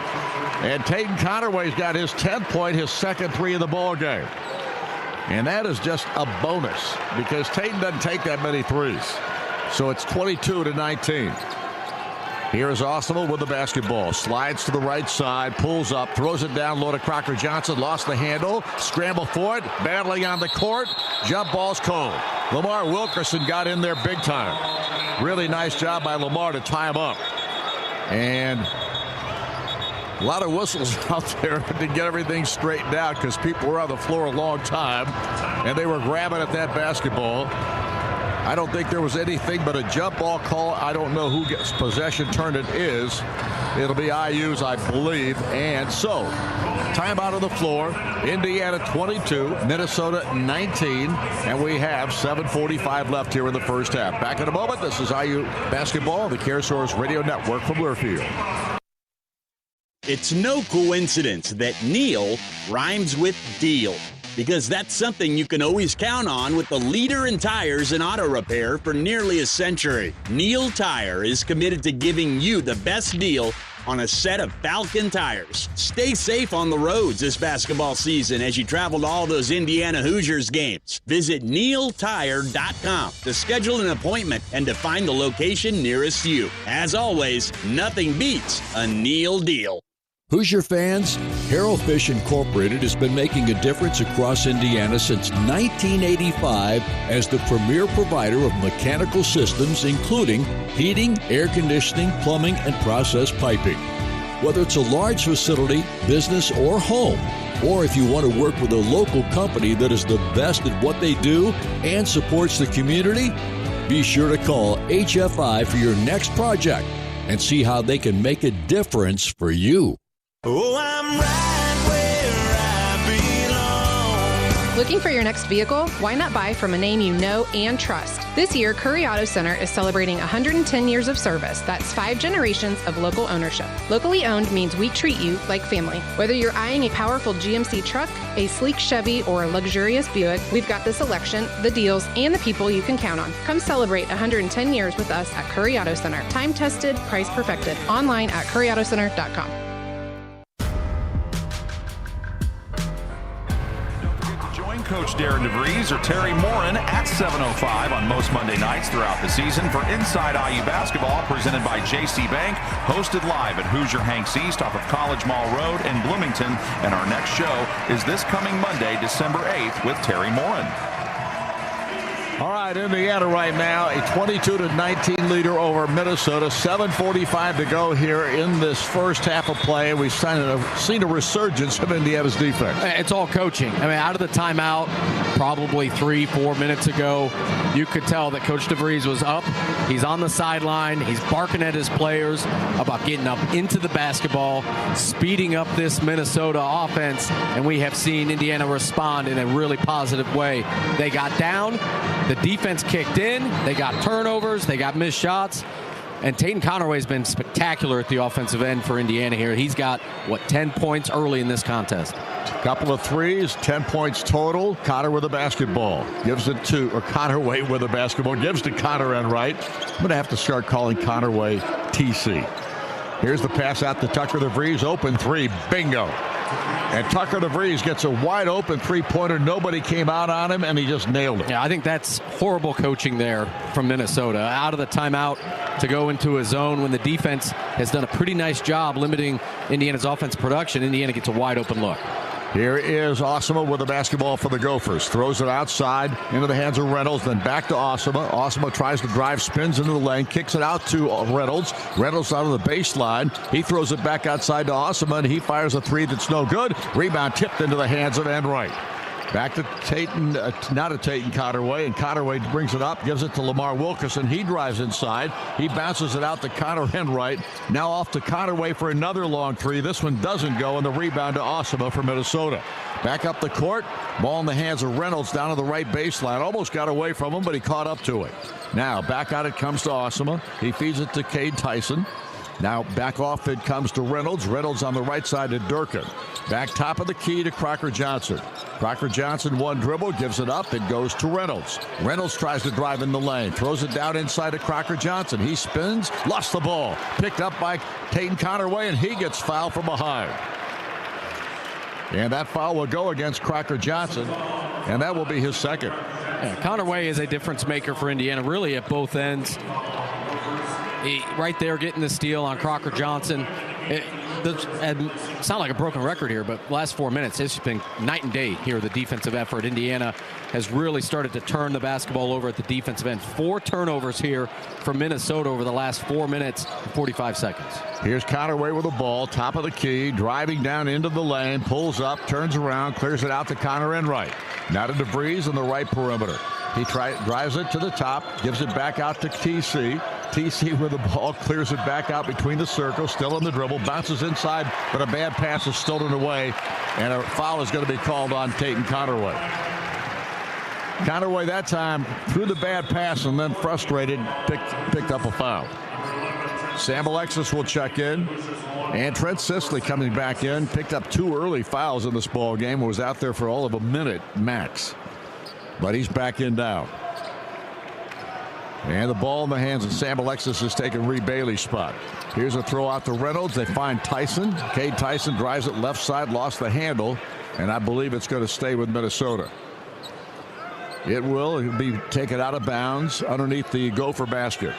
And Tatum Connerway's got his 10th point, his second 3 of the ball game. And that is just a bonus because Tatum doesn't take that many threes. So it's 22-19. Here's Osama with the basketball. Slides to the right side, pulls up, throws it down low to Crocker Johnson. Lost the handle. Scramble for it. Battling on the court. Jump ball's cold. Lamar Wilkerson got in there big time. Really nice job by Lamar to tie him up. And a lot of whistles out there to get everything straightened out because people were on the floor a long time and they were grabbing at that basketball. I don't think there was anything but a jump ball call. I don't know who gets possession turn it is. It'll be IU's, I believe. And so, timeout on the floor. Indiana 22, Minnesota 19, and we have 7:45 left here in the first half. Back in a moment. This is IU basketball on the CareSource Radio Network from Learfield. It's no coincidence that Neil rhymes with deal, because that's something you can always count on with the leader in tires and auto repair for nearly a century. Neil Tire is committed to giving you the best deal on a set of Falcon tires. Stay safe on the roads this basketball season as you travel to all those Indiana Hoosiers games. Visit neiltire.com to schedule an appointment and to find the location nearest you. As always, nothing beats a Neil deal. Hoosier fans, Harrell Fish Incorporated has been making a difference across Indiana since 1985 as the premier provider of mechanical systems, including heating, air conditioning, plumbing, and process piping. Whether it's a large facility, business, or home, or if you want to work with a local company that is the best at what they do and supports the community, be sure to call HFI for your next project and see how they can make a difference for you. Oh, I'm right where I belong. Looking for your next vehicle? Why not buy from a name you know and trust? This year, Curry Auto Center is celebrating 110 years of service. That's 5 generations of local ownership. Locally owned means we treat you like family. Whether you're eyeing a powerful GMC truck, a sleek Chevy, or a luxurious Buick, we've got the selection, the deals, and the people you can count on. Come celebrate 110 years with us at Curry Auto Center. Time tested, price perfected. Online at curryautocenter.com. Coach Darren DeVries or Terry Morin at 7:05 on most Monday nights throughout the season for Inside IU Basketball, presented by JC Bank, hosted live at Hoosier Hanks East off of College Mall Road in Bloomington. And our next show is this coming Monday, December 8th, with Terry Morin. All right, Indiana right now, a 22-19 leader over Minnesota. 7:45 to go here in this first half of play. We've seen a resurgence of Indiana's defense. It's all coaching. I mean, out of the timeout, probably 3-4 minutes ago, you could tell that Coach DeVries was up. He's on the sideline. He's barking at his players about getting up into the basketball, speeding up this Minnesota offense, and we have seen Indiana respond in a really positive way. They got down. The defense kicked in. They got turnovers. They got missed shots. And Tatum Connerway has been spectacular at the offensive end for Indiana here. He's got, 10 points early in this contest. A couple of threes, 10 points total. Connor with a basketball. Gives it to, or Connerway with a basketball. Gives to Connor and right. I'm going to have to start calling Connerway TC. Here's the pass out to Tucker DeVries. Open three. Bingo. And Tucker DeVries gets a wide open three-pointer. Nobody came out on him, and he just nailed it. Yeah, I think that's horrible coaching there from Minnesota. Out of the timeout to go into a zone when the defense has done a pretty nice job limiting Indiana's offense production. Indiana gets a wide open look. Here is Osama with the basketball for the Gophers. Throws it outside into the hands of Reynolds, then back to Osama. Osama tries to drive, spins into the lane, kicks it out to Reynolds. Reynolds out of the baseline. He throws it back outside to Osama, and he fires a three that's no good. Rebound tipped into the hands of Enright. Back to Tatum, not to Tatum Connerway, and Connerway brings it up, gives it to Lamar Wilkerson. He drives inside. He bounces it out to Connor Enright. Now off to Connerway for another long three. This one doesn't go, and the rebound to Osama for Minnesota. Back up the court. Ball in the hands of Reynolds down to the right baseline. Almost got away from him, but he caught up to it. Now back out it comes to Osama. He feeds it to Cade Tyson. Now back off it comes to Reynolds. Reynolds on the right side to Durkin. Back top of the key to Crocker Johnson. Crocker Johnson one dribble, gives it up. It goes to Reynolds. Reynolds tries to drive in the lane. Throws it down inside to Crocker Johnson. He spins, lost the ball. Picked up by Tatum Connerway, and he gets fouled from behind. And that foul will go against Crocker Johnson, and that will be his second. Yeah, Connerway is a difference maker for Indiana, really at both ends. Right there getting the steal on Crocker Johnson. It's not like a broken record here, but last 4 minutes, it's been night and day here, the defensive effort. Indiana has really started to turn the basketball over at the defensive end. 4 turnovers here for Minnesota over the last 4 minutes and 45 seconds. Here's Connerway with the ball, top of the key, driving down into the lane, pulls up, turns around, clears it out to Connor Enright. Now to DeVries on the right perimeter. He drives it to the top, gives it back out to TC. TC with the ball, clears it back out between the circles, still in the dribble, bounces inside, but a bad pass is stolen away, and a foul is going to be called on Tatum Connerway. Connerway that time threw the bad pass and then frustrated, picked up a foul. Sam Alexis will check in, and Trent Sisley coming back in, picked up 2 early fouls in this ball game, was out there for all of a minute max. But he's back in now. And the ball in the hands of Sam Alexis is taking Reed Bailey's spot. Here's a throw out to Reynolds. They find Tyson. Cade Tyson drives it left side, lost the handle, and I believe it's going to stay with Minnesota. It'll be taken out of bounds underneath the Gopher basket.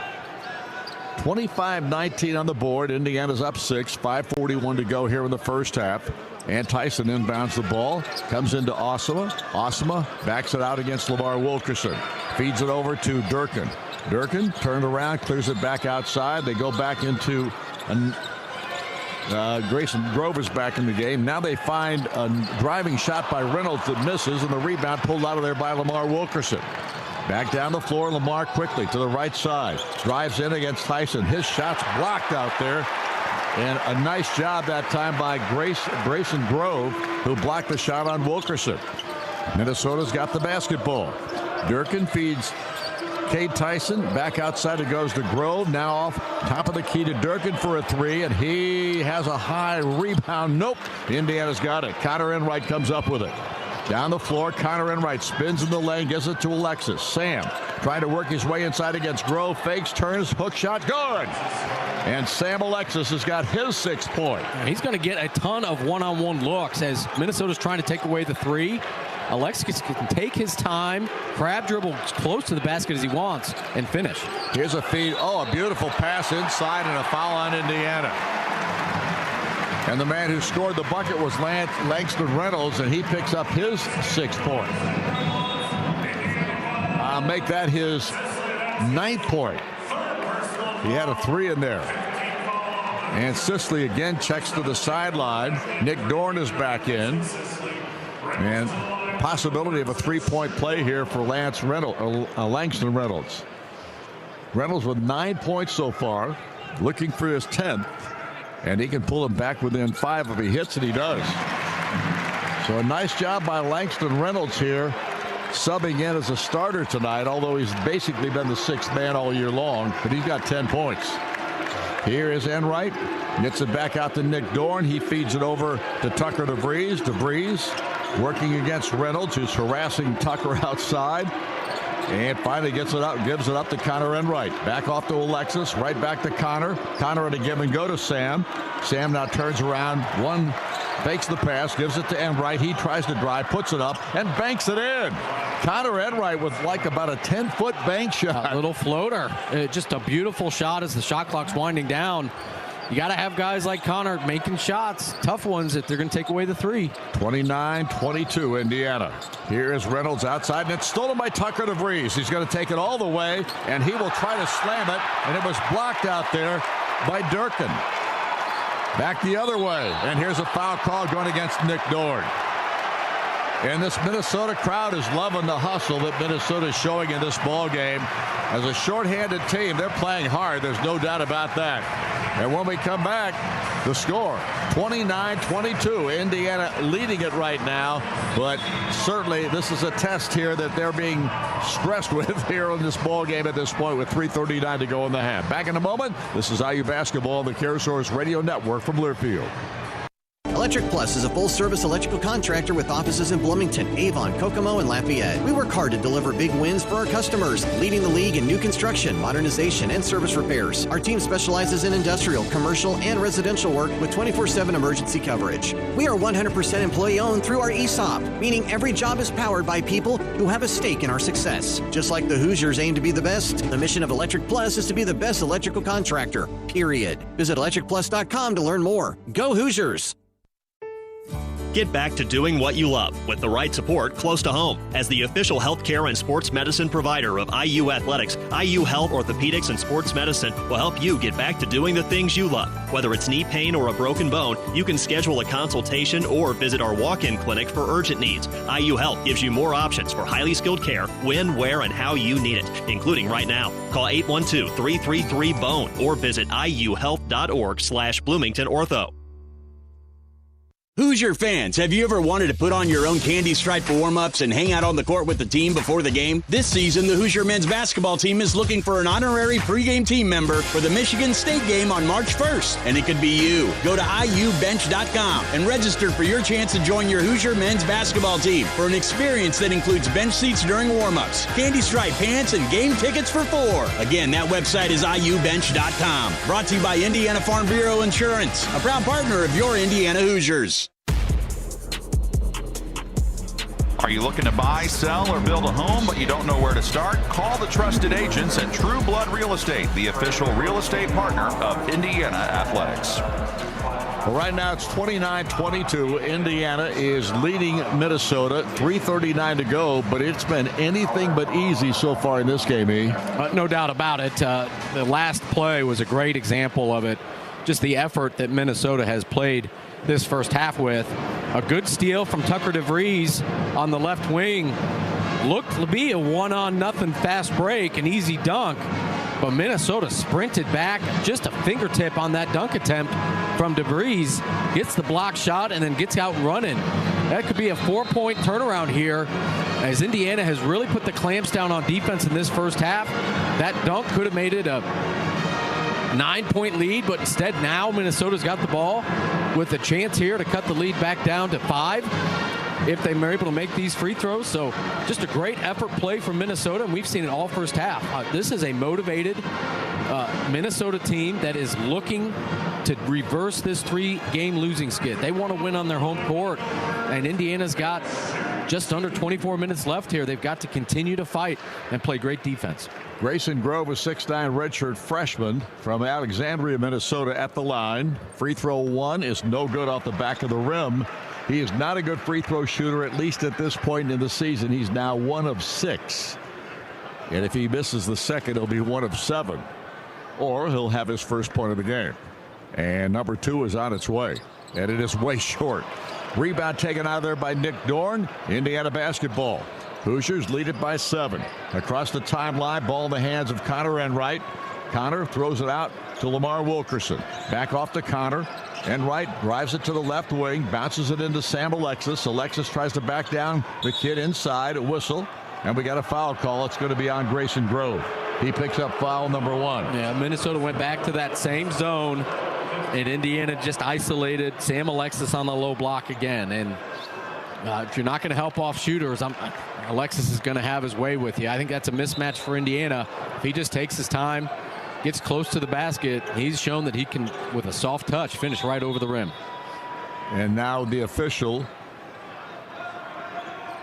25-19 on the board. Indiana's up 6. 5:41 to go here in the first half. And Tyson inbounds the ball. Comes into Osama. Osama backs it out against Lamar Wilkerson. Feeds it over to Durkin. Durkin turned around, clears it back outside. They go back into Grayson Grover's back in the game. Now they find a driving shot by Reynolds that misses, and the rebound pulled out of there by Lamar Wilkerson. Back down the floor, Lamar quickly to the right side. Drives in against Tyson. His shot's blocked out there. And a nice job that time by Grayson Grove, who blocked the shot on Wilkerson. Minnesota's got the basketball. Durkin feeds Cade Tyson. Back outside it goes to Grove. Now off top of the key to Durkin for a three, and he has a high rebound. Nope. Indiana's got it. Connor Enright comes up with it. Down the floor, Connor Enright spins in the lane, gives it to Alexis. Sam trying to work his way inside against Grove. Fakes, turns, hook shot, good. And Sam Alexis has got his 6th point. He's going to get a ton of one-on-one looks as Minnesota's trying to take away the three. Alexis can take his time, crab dribble close to the basket as he wants, and finish. Here's a feed. Oh, a beautiful pass inside and a foul on Indiana. And the man who scored the bucket was Langston Reynolds, and he picks up his 6th point. I'll make that his 9th point. He had a 3 in there. And Sisley again checks to the sideline. Nick Dorn is back in. And possibility of a 3-point play here for Langston Reynolds. Reynolds with 9 points so far, looking for his 10th. And he can pull him back within 5 if he hits, and he does. So a nice job by Langston Reynolds here, subbing in as a starter tonight, although he's basically been the 6th man all year long, but he's got 10 points. Here is Enright, gets it back out to Nick Dorn. He feeds it over to Tucker DeVries. DeVries working against Reynolds, who's harassing Tucker outside. And finally gets it up, gives it up to Connor Enright. Back off to Alexis, right back to Connor. Connor at a give and go to Sam. Sam now turns around, fakes the pass, gives it to Enright. He tries to drive, puts it up, and banks it in. Connor Enright with like about a 10-foot bank shot. A little floater. Just a beautiful shot as the shot clock's winding down. You got to have guys like Connor making shots, tough ones, if they're going to take away the three. 29-22 Indiana. Here is Reynolds outside, and it's stolen by Tucker DeVries. He's going to take it all the way, and he will try to slam it, and it was blocked out there by Durkin. Back the other way, and here's a foul call going against Nick Dorn. And this Minnesota crowd is loving the hustle that Minnesota is showing in this ball game. As a shorthanded team, they're playing hard. There's no doubt about that. And when we come back, the score, 29-22. Indiana leading it right now. But certainly this is a test here that they're being stressed with here in this ball game at this point with 3:39 to go in the half. Back in a moment. This is IU Basketball on the CareSource Radio Network from Learfield. Electric Plus is a full-service electrical contractor with offices in Bloomington, Avon, Kokomo, and Lafayette. We work hard to deliver big wins for our customers, leading the league in new construction, modernization, and service repairs. Our team specializes in industrial, commercial, and residential work with 24/7 emergency coverage. We are 100% employee-owned through our ESOP, meaning every job is powered by people who have a stake in our success. Just like the Hoosiers aim to be the best, the mission of Electric Plus is to be the best electrical contractor, period. Visit electricplus.com to learn more. Go Hoosiers! Get back to doing what you love with the right support close to home. As the official healthcare and sports medicine provider of IU Athletics, IU Health Orthopedics and Sports Medicine will help you get back to doing the things you love. Whether it's knee pain or a broken bone, you can schedule a consultation or visit our walk-in clinic for urgent needs. IU Health gives you more options for highly skilled care when, where, and how you need it, including right now. Call 812-333-BONE or visit iuhealth.org/BloomingtonOrtho. Hoosier fans, have you ever wanted to put on your own candy stripe warm-ups and hang out on the court with the team before the game? This season, the Hoosier men's basketball team is looking for an honorary pregame team member for the Michigan State game on March 1st. And it could be you. Go to iubench.com and register for your chance to join your Hoosier men's basketball team for an experience that includes bench seats during warm-ups, candy stripe pants, and game tickets for 4. Again, that website is iubench.com. Brought to you by Indiana Farm Bureau Insurance, a proud partner of your Indiana Hoosiers. Are you looking to buy, sell, or build a home, but you don't know where to start? Call the trusted agents at True Blood Real Estate, the official real estate partner of Indiana Athletics. Well, right now it's 29-22. Indiana is leading Minnesota. 3:39 to go, but it's been anything but easy so far in this game, E. No doubt about it. The last play was a great example of it. Just the effort that Minnesota has played this first half with. A good steal from Tucker DeVries on the left wing. Looked to be a 1-on-0 fast break, an easy dunk. But Minnesota sprinted back, just a fingertip on that dunk attempt from DeVries. Gets the block shot and then gets out running. That could be a 4-point turnaround here, as Indiana has really put the clamps down on defense in this first half. That dunk could have made it a 9-point lead, but instead now Minnesota's got the ball with a chance here to cut the lead back down to 5 if they are able to make these free throws. So just a great effort play from Minnesota, and we've seen it all first half. This is a motivated Minnesota team that is looking to reverse this 3-game losing skid. They want to win on their home court, and Indiana's got just under 24 minutes left here. They've got to continue to fight and play great defense. Grayson Grove, a 6'9" redshirt freshman from Alexandria, Minnesota, at the line. Free throw 1 is no good off the back of the rim. He is not a good free throw shooter, at least at this point in the season. He's now 1 of 6. And if he misses the second, he'll be 1 of 7. Or he'll have his first point of the game. And number 2 is on its way. And it is way short. Rebound taken out of there by Nick Dorn. Indiana basketball. Hoosiers lead it by 7. Across the timeline, ball in the hands of Connor Enright. Connor throws it out to Lamar Wilkerson. Back off to Connor. Enright drives it to the left wing, bounces it into Sam Alexis. Alexis tries to back down the kid inside, a whistle, and we got a foul call. It's going to be on Grayson Grove. He picks up foul number 1. Yeah, Minnesota went back to that same zone, and Indiana just isolated Sam Alexis on the low block again. And if you're not going to help off shooters, Alexis is going to have his way with you. I think that's a mismatch for Indiana. If he just takes his time, gets close to the basket, he's shown that he can, with a soft touch, finish right over the rim. And now the official,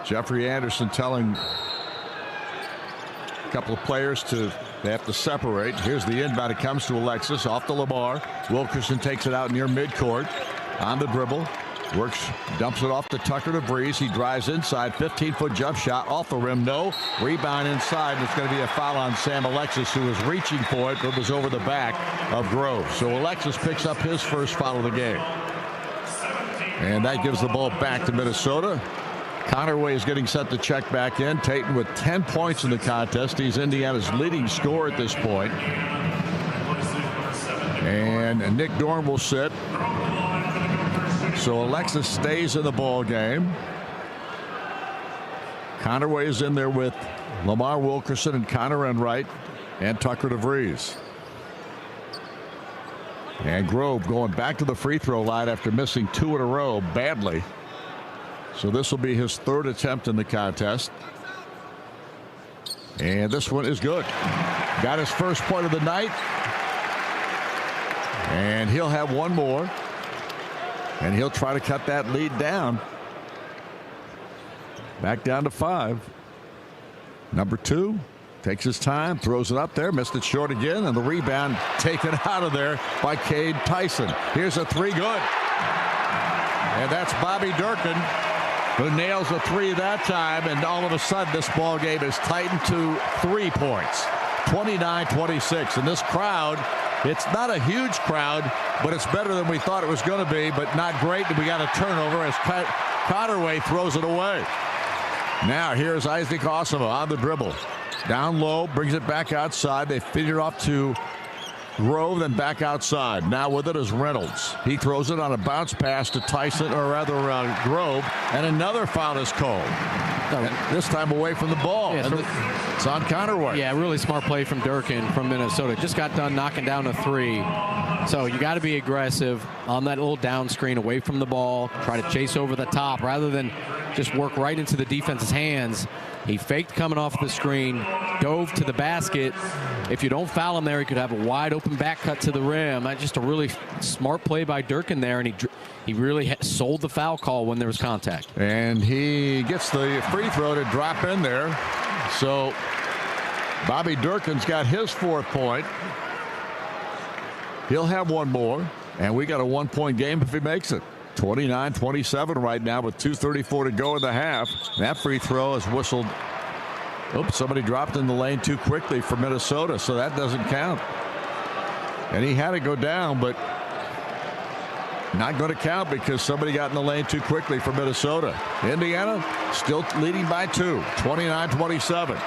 Jeffrey Anderson, telling a couple of players they have to separate. Here's the inbound. It comes to Alexis, off to Lamar. Wilkerson takes it out near midcourt on the dribble. Works, dumps it off to Tucker DeVries. He drives inside, 15-foot jump shot off the rim. No. Rebound inside, and it's going to be a foul on Sam Alexis, who was reaching for it, but was over the back of Grove. So Alexis picks up his first foul of the game. And that gives the ball back to Minnesota. Connerway is getting set to check back in. Tatum with 10 points in the contest. He's Indiana's leading scorer at this point. And Nick Dorn will sit. So Alexis stays in the ball game. Connerway is in there with Lamar Wilkerson and Connor Enright and Tucker DeVries. And Grove going back to the free throw line after missing 2 in a row badly. So this will be his 3rd attempt in the contest. And this one is good. Got his first point of the night. And he'll have one more. And he'll try to cut that lead down. Back down to 5. Number 2 takes his time, throws it up there, missed it short again, and the rebound taken out of there by Cade Tyson. Here's a 3, good. And that's Bobby Durkin, who nails a 3 that time, and all of a sudden this ball game is tightened to 3 points. 29-26. And this crowd, it's not a huge crowd, but it's better than we thought it was going to be, but not great. And we got a turnover as Connerway throws it away. Now here's Isaac Osama on the dribble. Down low, brings it back outside. They feed it off to Grove, then back outside. Now with it is Reynolds. He throws it on a bounce pass to Tyson, or rather Grove, and another foul is called. This time away from the ball. Yeah, it's on Connerway. Yeah, really smart play from Durkin from Minnesota. Just got done knocking down a 3. So you got to be aggressive on that little down screen, away from the ball. Try to chase over the top rather than just work right into the defense's hands. He faked coming off the screen, dove to the basket. If you don't foul him there, he could have a wide open back cut to the rim. Just a really smart play by Durkin there, and he really sold the foul call when there was contact. And he gets the free throw to drop in there. So Bobby Durkin's got his 4th point. He'll have one more, and we got a 1-point game if he makes it. 29-27 right now with 2:34 to go in the half. That free throw is whistled. Oops, somebody dropped in the lane too quickly for Minnesota, so that doesn't count. And he had to go down, but not going to count because somebody got in the lane too quickly for Minnesota. Indiana still leading by 2, 29-27.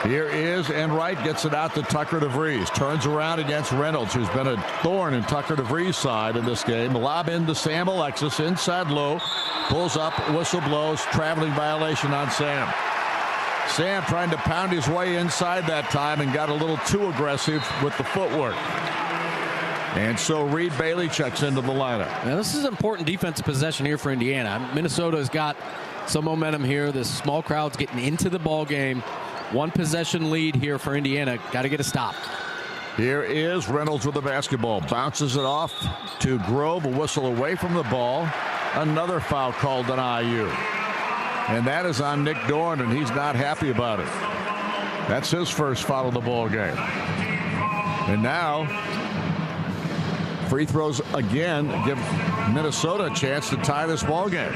Here is Enright, gets it out to Tucker DeVries. Turns around against Reynolds, who's been a thorn in Tucker DeVries' side in this game. Lob into Sam Alexis, inside low. Pulls up, whistle blows, traveling violation on Sam. Sam trying to pound his way inside that time and got a little too aggressive with the footwork. And so Reed Bailey checks into the lineup. Now this is an important defensive possession here for Indiana. Minnesota's got some momentum here. The small crowd's getting into the ball game. One possession lead here for Indiana. Got to get a stop. Here is Reynolds with the basketball. Bounces it off to Grove. A whistle away from the ball. Another foul called on IU. And that is on Nick Dorn, and he's not happy about it. That's his first foul of the ball game. And now free throws again give Minnesota a chance to tie this ball game.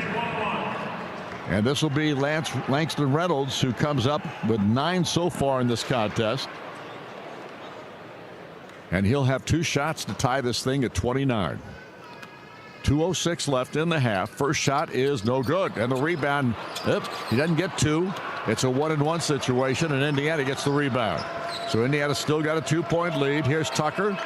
And this will be Langston Reynolds, who comes up with 9 so far in this contest. And he'll have 2 shots to tie this thing at 29. 2:06 left in the half. First shot is no good. And the rebound, he doesn't get 2. It's a 1-and-1 situation, and Indiana gets the rebound. So Indiana still got a 2-point lead. Here's Tucker.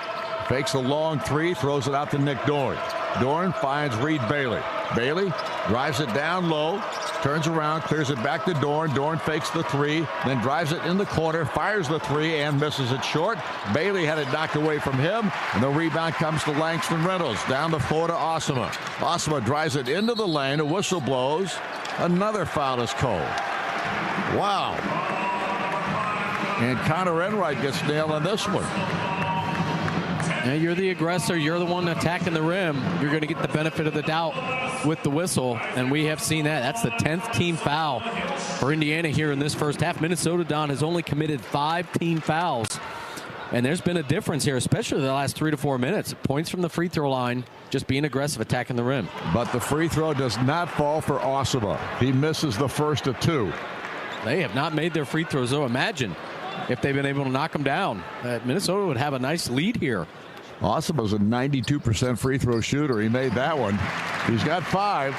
Fakes a long 3, throws it out to Nick Dorn. Dorn finds Reed Bailey. Bailey drives it down low, turns around, clears it back to Dorn. Dorn fakes the 3, then drives it in the corner, fires the 3, and misses it short. Bailey had it knocked away from him, and the rebound comes to Langston Reynolds. Down the floor to Osama. Osama drives it into the lane. A whistle blows. Another foul is called. Wow. And Connor Enright gets nailed on this one. Yeah, you're the aggressor. You're the one attacking the rim. You're going to get the benefit of the doubt with the whistle, and we have seen that. That's the 10th team foul for Indiana here in this first half. Minnesota, Don, has only committed 5 team fouls, and there's been a difference here, especially the last 3 to 4 minutes. Points from the free throw line, just being aggressive, attacking the rim. But the free throw does not fall for Osama. He misses the first of 2. They have not made their free throws, though. Imagine if they've been able to knock them down. Minnesota would have a nice lead here. Osama's a 92% free throw shooter. He made that one. He's got 5,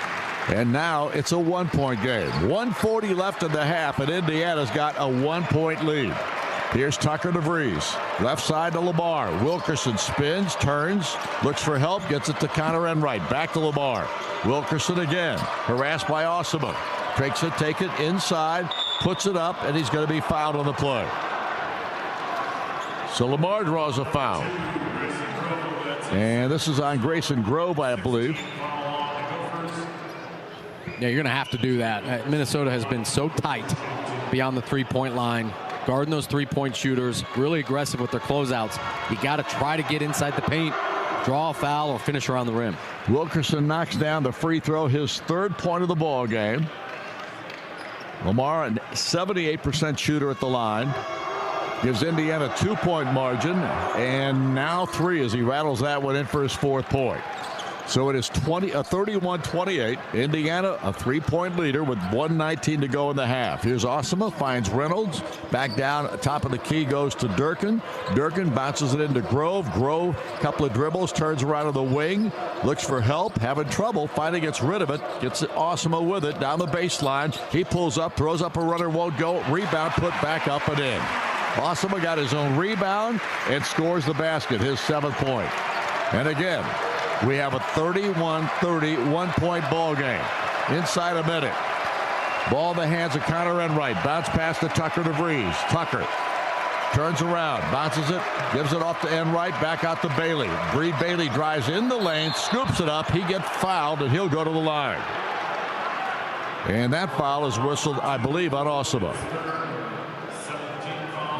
and now it's a 1-point game. 1:40 left in the half, and Indiana's got a 1-point lead. Here's Tucker DeVries. Left side to Lamar. Wilkerson spins, turns, looks for help, gets it to Connor Enright. Back to Lamar. Wilkerson again, harassed by Osama. Takes it, inside, puts it up, and he's going to be fouled on the play. So Lamar draws a foul. And this is on Grayson Grove, I believe. Yeah, you're going to have to do that. Minnesota has been so tight beyond the three-point line, guarding those three-point shooters, really aggressive with their closeouts. You got to try to get inside the paint, draw a foul, or finish around the rim. Wilkerson knocks down the free throw, his 3rd point of the ball game. Lamar, a 78% shooter at the line. Gives Indiana a 2-point margin, and now 3 as he rattles that one in for his 4th point. So it is 31-28. Indiana, a 3-point leader with 1:19 to go in the half. Here's Osama, finds Reynolds. Back down, top of the key goes to Durkin. Durkin bounces it into Grove. Grove, couple of dribbles, turns around to the wing. Looks for help, having trouble. Finally gets rid of it. Gets Osama with it down the baseline. He pulls up, throws up a runner, won't go. Rebound, put back up and in. Osama got his own rebound and scores the basket, his 7th point. And again, we have a 31-30 1-point ball game. Inside a minute. Ball in the hands of Connor Enright. Bounce pass to Tucker DeVries. Tucker turns around, bounces it, gives it off to Enright, back out to Bailey. Reed Bailey drives in the lane, scoops it up. He gets fouled, and he'll go to the line. And that foul is whistled, I believe, on Osama.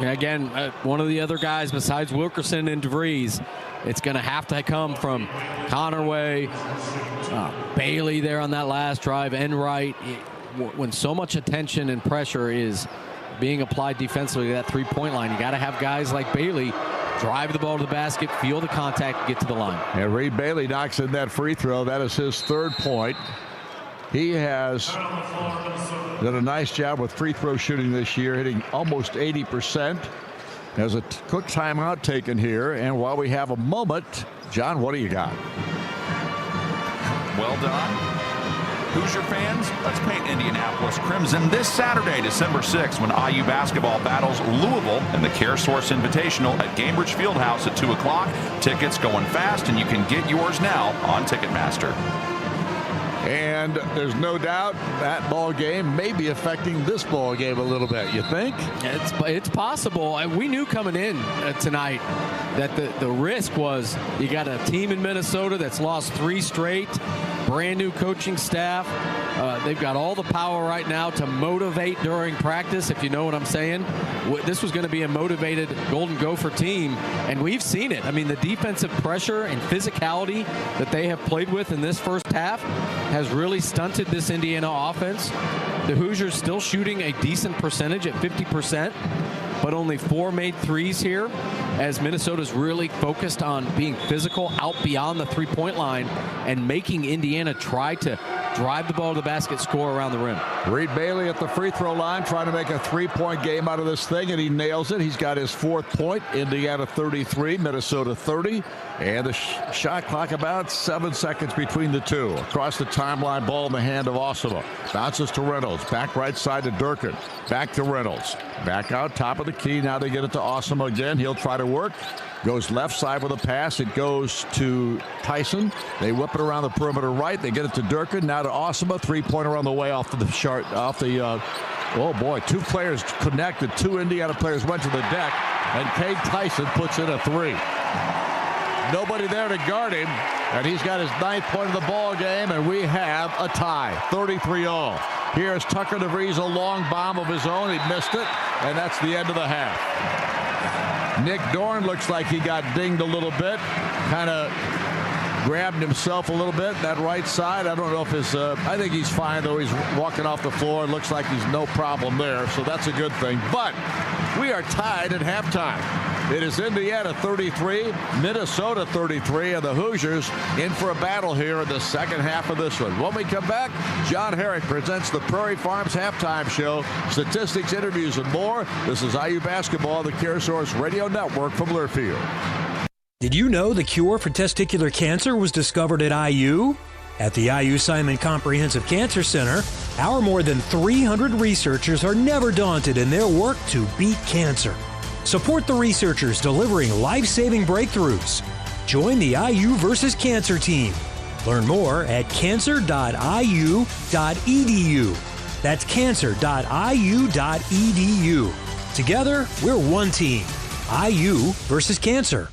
Again, one of the other guys besides Wilkerson and DeVries, it's going to have to come from Connerway, Bailey there on that last drive, Enright. When so much attention and pressure is being applied defensively to that 3-point line, you got to have guys like Bailey drive the ball to the basket, feel the contact, get to the line. And Reed Bailey knocks in that free throw. That is his 3rd point. He has done a nice job with free throw shooting this year, hitting almost 80%. There's a quick timeout taken here, and while we have a moment, John, what do you got? Well done. Hoosier fans, let's paint Indianapolis crimson this Saturday, December 6th, when IU basketball battles Louisville in the CareSource Invitational at Gainbridge Fieldhouse at 2 o'clock. Tickets going fast, and you can get yours now on Ticketmaster. And there's no doubt that ball game may be affecting this ball game a little bit. You think? It's possible. We knew coming in tonight that the risk was you got a team in Minnesota that's lost 3 straight, brand new coaching staff. They've got all the power right now to motivate during practice, if you know what I'm saying. This was going to be a motivated Golden Gopher team, and we've seen it. I mean, the defensive pressure and physicality that they have played with in this first half has really stunted this Indiana offense. The Hoosiers still shooting a decent percentage at 50%, but only 4 made threes here, as Minnesota's really focused on being physical out beyond the three-point line and making Indiana try to drive the ball to the basket, score around the rim. Reed Bailey at the free throw line trying to make a 3-point game out of this thing, and he nails it. He's got his 4th point. Indiana 33, Minnesota 30. And the shot clock about 7 seconds between the two. Across the timeline, ball in the hand of Osama. Bounces to Reynolds. Back right side to Durkin. Back to Reynolds. Back out top of the key. Now they get it to Osama again. He'll try to work. Goes left side with a pass. It goes to Tyson. They whip it around the perimeter right. They get it to Durkin. Now to Osama. 3-pointer on the way off the chart. Oh boy, 2 players connected. 2 Indiana players went to the deck. And Cade Tyson puts in a 3. Nobody there to guard him, and he's got his 9th point of the ball game, and we have a tie, 33-all. Here's Tucker DeVries, a long bomb of his own. He missed it, and that's the end of the half. Nick Dorn looks like he got dinged a little bit, kind of grabbed himself a little bit, that right side. I don't know if his, I think he's fine, though. He's walking off the floor. It looks like he's no problem there, so that's a good thing. But we are tied at halftime. It is Indiana 33, Minnesota 33, and the Hoosiers in for a battle here in the second half of this one. When we come back, John Herrick presents the Prairie Farms Halftime Show. Statistics, interviews, and more. This is IU Basketball, the CareSource Radio Network from Learfield. Did you know the cure for testicular cancer was discovered at IU? At the IU Simon Comprehensive Cancer Center, our more than 300 researchers are never daunted in their work to beat cancer. Support the researchers delivering life-saving breakthroughs. Join the IU versus Cancer team. Learn more at cancer.iu.edu. That's cancer.iu.edu. Together, we're one team. IU versus Cancer.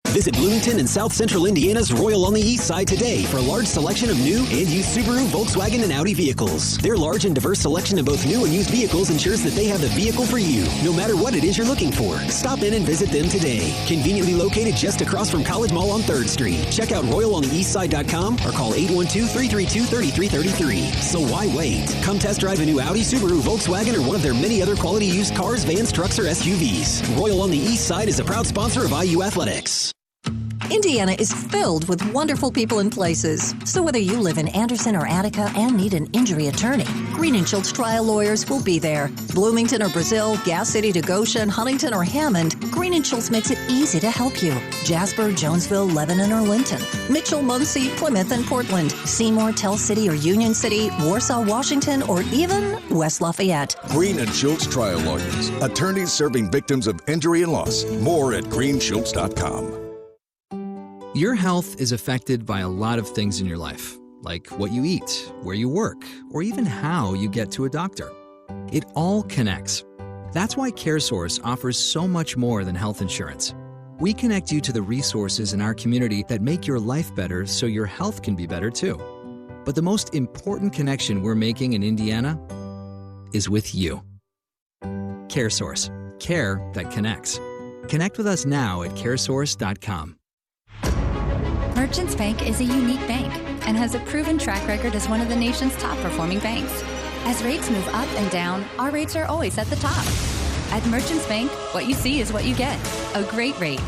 Visit Bloomington and South Central Indiana's Royal on the East Side today for a large selection of new and used Subaru, Volkswagen, and Audi vehicles. Their large and diverse selection of both new and used vehicles ensures that they have the vehicle for you, no matter what it is you're looking for. Stop in and visit them today. Conveniently located just across from College Mall on 3rd Street. Check out RoyalOnTheEastSide.com or call 812-332-3333. So why wait? Come test drive a new Audi, Subaru, Volkswagen, or one of their many other quality used cars, vans, trucks, or SUVs. Royal on the East Side is a proud sponsor of IU Athletics. Indiana is filled with wonderful people and places. So whether you live in Anderson or Attica and need an injury attorney, Green & Schultz Trial Lawyers will be there. Bloomington or Brazil, Gas City to Goshen, Huntington or Hammond, Green & Schultz makes it easy to help you. Jasper, Jonesville, Lebanon or Linton, Mitchell, Muncie, Plymouth and Portland, Seymour, Tell City or Union City, Warsaw, Washington, or even West Lafayette. Green & Schultz Trial Lawyers, attorneys serving victims of injury and loss. More at greenschultz.com. Your health is affected by a lot of things in your life, like what you eat, where you work, or even how you get to a doctor. It all connects. That's why CareSource offers so much more than health insurance. We connect you to the resources in our community that make your life better so your health can be better too. But the most important connection we're making in Indiana is with you. CareSource. Care that connects. Connect with us now at caresource.com. Merchants Bank is a unique bank and has a proven track record as one of the nation's top performing banks. As rates move up and down, our rates are always at the top. At Merchants Bank, what you see is what you get. A great rate.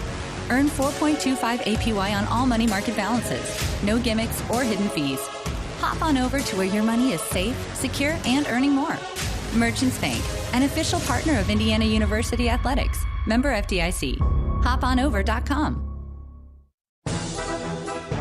Earn 4.25 APY on all money market balances. No gimmicks or hidden fees. Hop on over to where your money is safe, secure, and earning more. Merchants Bank, an official partner of Indiana University Athletics. Member FDIC. HopOnOver.com.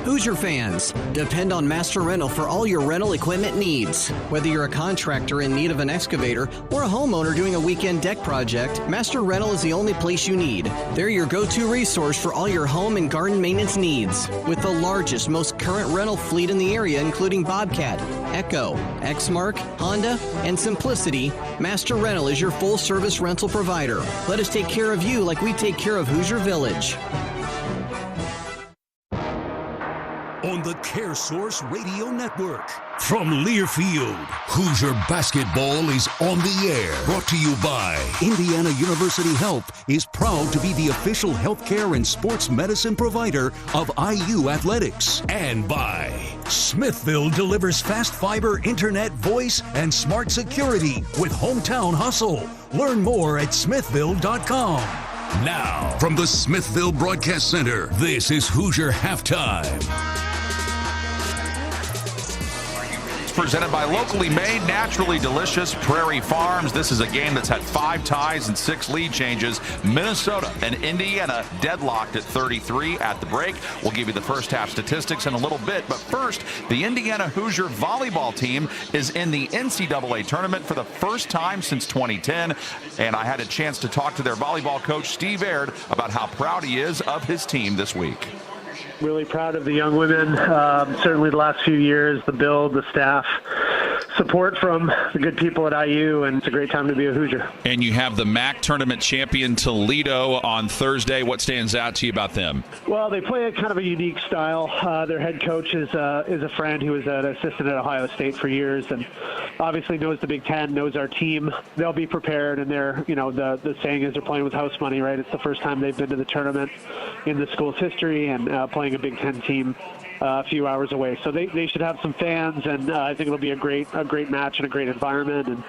Hoosier fans, depend on Master Rental for all your rental equipment needs. Whether you're a contractor in need of an excavator or a homeowner doing a weekend deck project, Master Rental is the only place you need. They're your go-to resource for all your home and garden maintenance needs. With the largest, most current rental fleet in the area, including Bobcat, Echo, Exmark, Honda, and Simplicity, Master Rental is your full-service rental provider. Let us take care of you like we take care of Hoosier Village. On the CareSource Radio Network. From Learfield, Hoosier basketball is on the air. Brought to you by Indiana University Health is proud to be the official healthcare and sports medicine provider of IU Athletics. And by Smithville delivers fast fiber internet, voice, and smart security with Hometown Hustle. Learn more at smithville.com. Now, from the Smithville Broadcast Center, this is Hoosier Halftime. Presented by locally made, naturally delicious Prairie Farms. This is a game that's had 5 ties and 6 lead changes. Minnesota and Indiana deadlocked at 33 at the break. We'll give you the first half statistics in a little bit, but first, the Indiana Hoosier volleyball team is in the NCAA tournament for the first time since 2010, and I had a chance to talk to their volleyball coach, Steve Aird, about how proud he is of his team this week. Really proud of the young women. Certainly the last few years, the build, the staff, support from the good people at IU, and it's a great time to be a Hoosier. And you have the MAC tournament champion Toledo on Thursday. What stands out to you about them? Well, they play a kind of a unique style. Their head coach is a friend who was an assistant at Ohio State for years, and obviously knows the Big Ten, knows our team. They'll be prepared, and they're, the saying is they're playing with house money, right? It's the first time they've been to the tournament in the school's history, and playing a Big Ten team a few hours away. So they should have some fans, and I think it'll be a great match and a great environment. And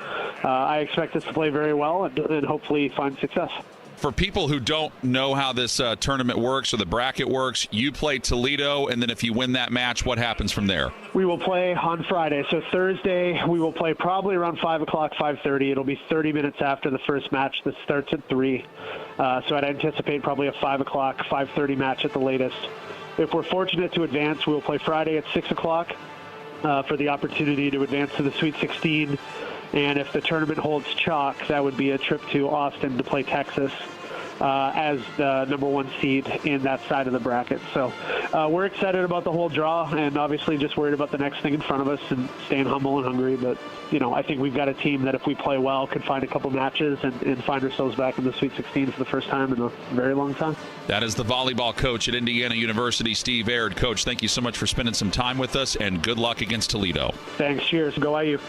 I expect us to play very well and hopefully find success. For people who don't know how this tournament works or the bracket works, you play Toledo, and then if you win that match, what happens from there? We will play on Friday. So Thursday, we will play probably around 5 o'clock, 5:30. It'll be 30 minutes after the first match that starts at 3. So I'd anticipate probably a 5 o'clock, 5:30 match at the latest. If we're fortunate to advance, we'll play Friday at 6 o'clock for the opportunity to advance to the Sweet 16. And if the tournament holds chalk, that would be a trip to Austin to play Texas as the number 1 seed in that side of the bracket. So we're excited about the whole draw, and obviously just worried about the next thing in front of us and staying humble and hungry. But, I think we've got a team that if we play well could find a couple matches and find ourselves back in the Sweet 16 for the first time in a very long time. That is the volleyball coach at Indiana University, Steve Aird. Coach, thank you so much for spending some time with us, and good luck against Toledo. Thanks. Cheers. Go IU.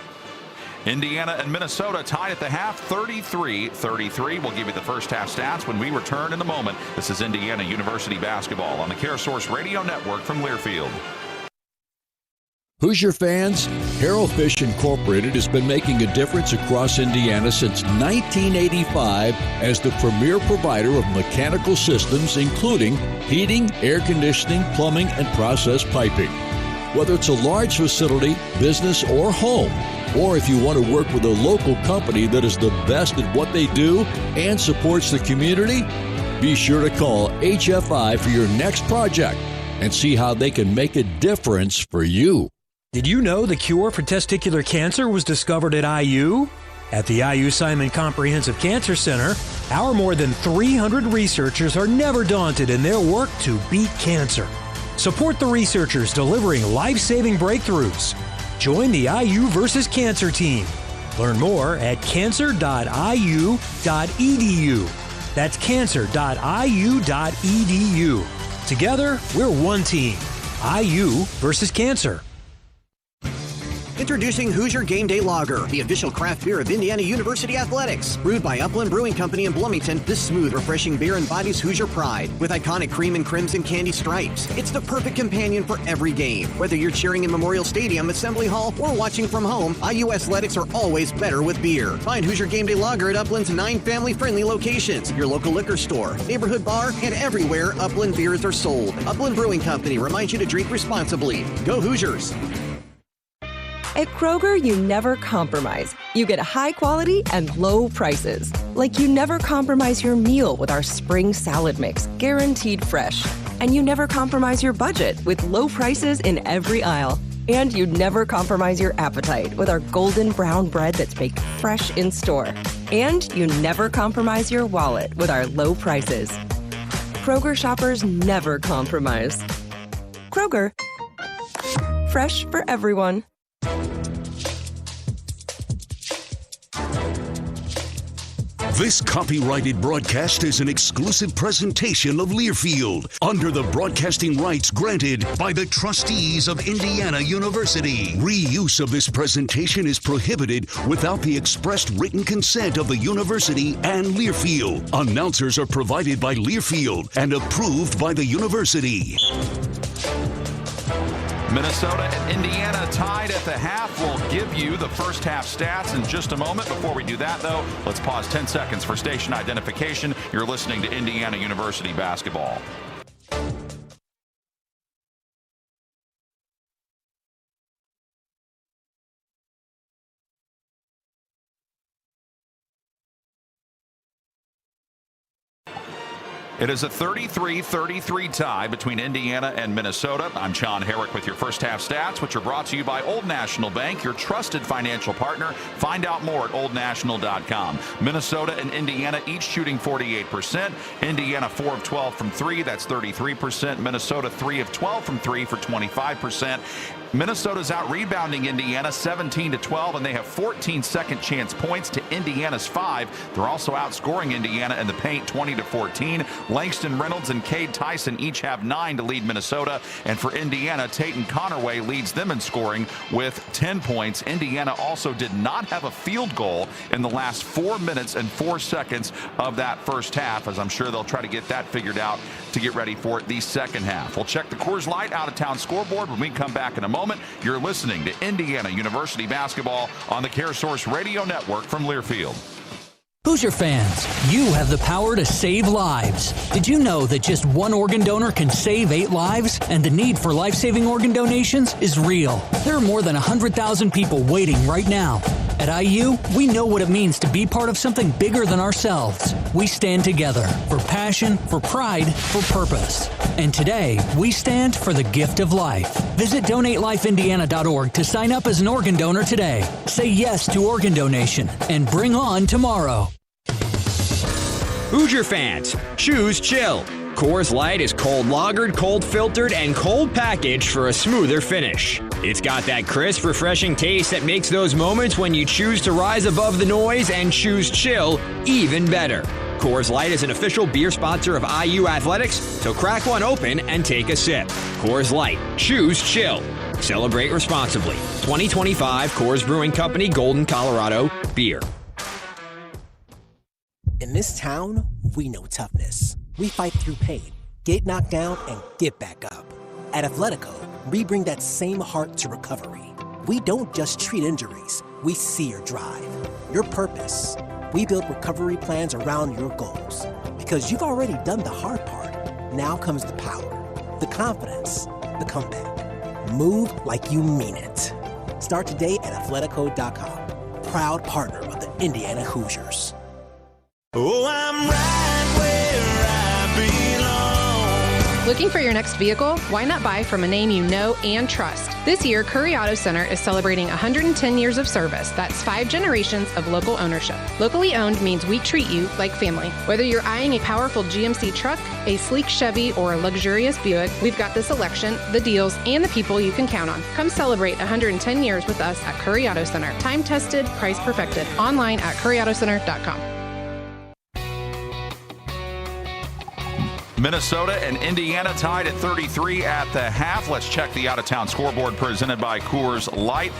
Indiana and Minnesota tied at the half, 33-33. We'll give you the first half stats when we return in a moment. This is Indiana University basketball on the CareSource Radio Network from Learfield. Hoosier fans, Harrell Fish Incorporated has been making a difference across Indiana since 1985 as the premier provider of mechanical systems, including heating, air conditioning, plumbing, and process piping. Whether it's a large facility, business, or home, or if you want to work with a local company that is the best at what they do and supports the community, be sure to call HFI for your next project and see how they can make a difference for you. Did you know the cure for testicular cancer was discovered at IU? At the IU Simon Comprehensive Cancer Center, our more than 300 researchers are never daunted in their work to beat cancer. Support the researchers delivering life-saving breakthroughs. Join the IU versus Cancer team. Learn more at cancer.iu.edu. That's cancer.iu.edu. Together, we're one team. IU versus Cancer. Introducing Hoosier Game Day Lager, the official craft beer of Indiana University Athletics. Brewed by Upland Brewing Company in Bloomington, this smooth, refreshing beer embodies Hoosier pride with iconic cream and crimson candy stripes. It's the perfect companion for every game. Whether you're cheering in Memorial Stadium, Assembly Hall, or watching from home, IU Athletics are always better with beer. Find Hoosier Game Day Lager at Upland's 9 family-friendly locations, your local liquor store, neighborhood bar, and everywhere Upland beers are sold. Upland Brewing Company reminds you to drink responsibly. Go Hoosiers! At Kroger, you never compromise. You get high quality and low prices. Like you never compromise your meal with our spring salad mix, guaranteed fresh. And you never compromise your budget with low prices in every aisle. And you never compromise your appetite with our golden brown bread that's baked fresh in store. And you never compromise your wallet with our low prices. Kroger shoppers never compromise. Kroger, fresh for everyone. This copyrighted broadcast is an exclusive presentation of Learfield under the broadcasting rights granted by the trustees of Indiana University. Reuse of this presentation is prohibited without the expressed written consent of the university and Learfield. Announcers are provided by Learfield and approved by the university. Minnesota and Indiana tied at the half. We'll give you the first half stats in just a moment. Before we do that, though, let's pause 10 seconds for station identification. You're listening to Indiana University basketball. It is a 33-33 tie between Indiana and Minnesota. I'm John Herrick with your first half stats, which are brought to you by Old National Bank, your trusted financial partner. Find out more at oldnational.com. Minnesota and Indiana each shooting 48%. Indiana 4 of 12 from 3, that's 33%. Minnesota 3 of 12 from 3 for 25%. Minnesota's out rebounding Indiana 17-12, and they have 14 second chance points to Indiana's 5. They're also outscoring Indiana in the paint 20-14. Langston Reynolds and Cade Tyson each have 9 to lead Minnesota, and for Indiana, Tatum Connerway leads them in scoring with 10 points. Indiana also did not have a field goal in the last 4 minutes and 4 seconds of that first half, as I'm sure they'll try to get that figured out to get ready for the second half. We'll check the Coors Light out-of-town scoreboard when we come back in a moment. You're listening to Indiana University basketball on the CareSource Radio Network from Learfield. Hoosier fans, you have the power to save lives. Did you know that just one organ donor can save 8 lives? And the need for life-saving organ donations is real. There are more than 100,000 people waiting right now. At IU, we know what it means to be part of something bigger than ourselves. We stand together for passion, for pride, for purpose. And today, we stand for the gift of life. Visit DonateLifeIndiana.org to sign up as an organ donor today. Say yes to organ donation and bring on tomorrow. Hoosier fans, choose chill. Coors Light is cold lagered, cold filtered, and cold packaged for a smoother finish. It's got that crisp, refreshing taste that makes those moments when you choose to rise above the noise and choose chill even better. Coors Light is an official beer sponsor of IU Athletics, so crack one open and take a sip. Coors Light, choose chill. Celebrate responsibly. 2025 Coors Brewing Company, Golden, Colorado, beer. In this town, we know toughness. We fight through pain, get knocked down, and get back up. At Athletico, we bring that same heart to recovery. We don't just treat injuries, we see your drive, your purpose. We build recovery plans around your goals. Because you've already done the hard part. Now comes the power, the confidence, the comeback. Move like you mean it. Start today at Athletico.com. Proud partner of the Indiana Hoosiers. Oh, I'm right where I belong. Looking for your next vehicle? Why not buy from a name you know and trust? This year, Curry Auto Center is celebrating 110 years of service. That's 5 generations of local ownership. Locally owned means we treat you like family. Whether you're eyeing a powerful GMC truck, a sleek Chevy, or a luxurious Buick, we've got the selection, the deals, and the people you can count on. Come celebrate 110 years with us at Curry Auto Center. Time tested, price perfected. Online at curryautocenter.com. Minnesota and Indiana tied at 33 at the half. Let's check the out-of-town scoreboard presented by Coors Light.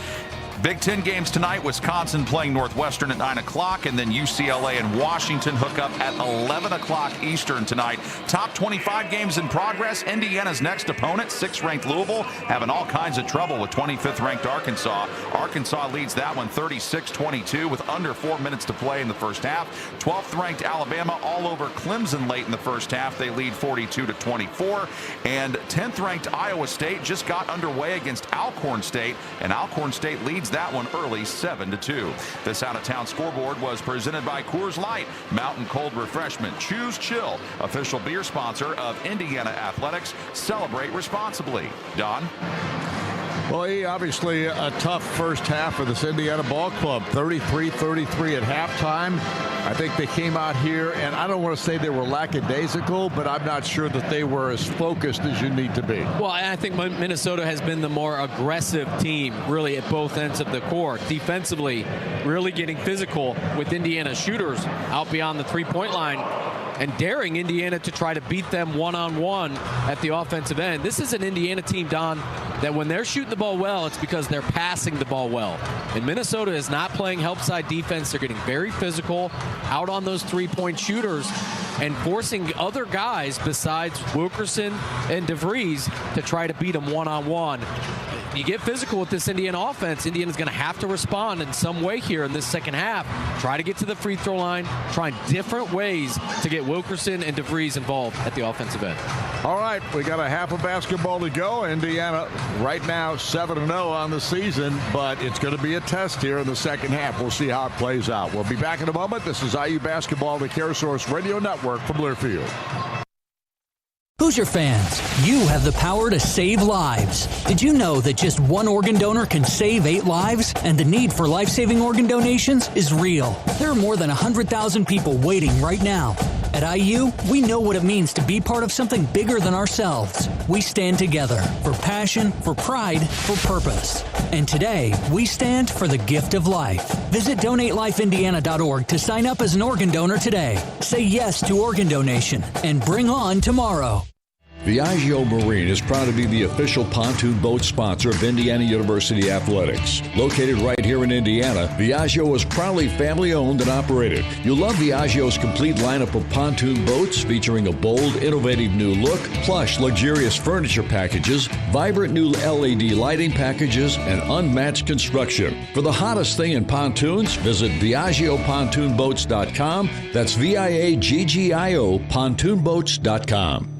Big Ten games tonight. Wisconsin playing Northwestern at 9 o'clock, and then UCLA and Washington hook up at 11 o'clock Eastern tonight. Top 25 games in progress. Indiana's next opponent, 6th-ranked Louisville, having all kinds of trouble with 25th-ranked Arkansas. Arkansas leads that one 36-22 with under 4 minutes to play in the first half. 12th-ranked Alabama all over Clemson late in the first half. They lead 42-24. And 10th-ranked Iowa State just got underway against Alcorn State, and Alcorn State leads that one early 7-2. This out-of-town scoreboard was presented by Coors Light, Mountain Cold Refreshment. Choose Chill, official beer sponsor of Indiana Athletics. Celebrate responsibly. Don? Well, obviously a tough first half for this Indiana ball club. 33-33 at halftime. I think they came out here, and I don't want to say they were lackadaisical, but I'm not sure that they were as focused as you need to be. Well, I think Minnesota has been the more aggressive team, really, at both ends of the court. Defensively, really getting physical with Indiana shooters out beyond the three-point line and daring Indiana to try to beat them one-on-one at the offensive end. This is an Indiana team, Don, that when they're shooting the ball well, it's because they're passing the ball well. And Minnesota is not playing help side defense. They're getting very physical out on those three-point shooters and forcing other guys besides Wilkerson and DeVries to try to beat them one-on-one. You get physical with this Indiana offense, Indiana's going to have to respond in some way here in this second half. Try to get to the free throw line, trying different ways to get Wilkerson and DeVries involved at the offensive end. All right, we got a half of basketball to go. Indiana right now 7-0 on the season, but it's going to be a test here in the second half. We'll see how it plays out. We'll be back in a moment. This is IU Basketball, the CareSource Radio Network from Learfield. Hoosier fans, you have the power to save lives. Did you know that just one organ donor can save 8 lives? And the need for life-saving organ donations is real. There are more than 100,000 people waiting right now. At IU, we know what it means to be part of something bigger than ourselves. We stand together for passion, for pride, for purpose. And today, we stand for the gift of life. Visit DonateLifeIndiana.org to sign up as an organ donor today. Say yes to organ donation and bring on tomorrow. Viaggio Marine is proud to be the official pontoon boat sponsor of Indiana University Athletics. Located right here in Indiana, Viaggio is proudly family-owned and operated. You'll love Viaggio's complete lineup of pontoon boats featuring a bold, innovative new look, plush, luxurious furniture packages, vibrant new LED lighting packages, and unmatched construction. For the hottest thing in pontoons, visit ViaggioPontoonBoats.com. That's VIAGGIO pontoonboats.com.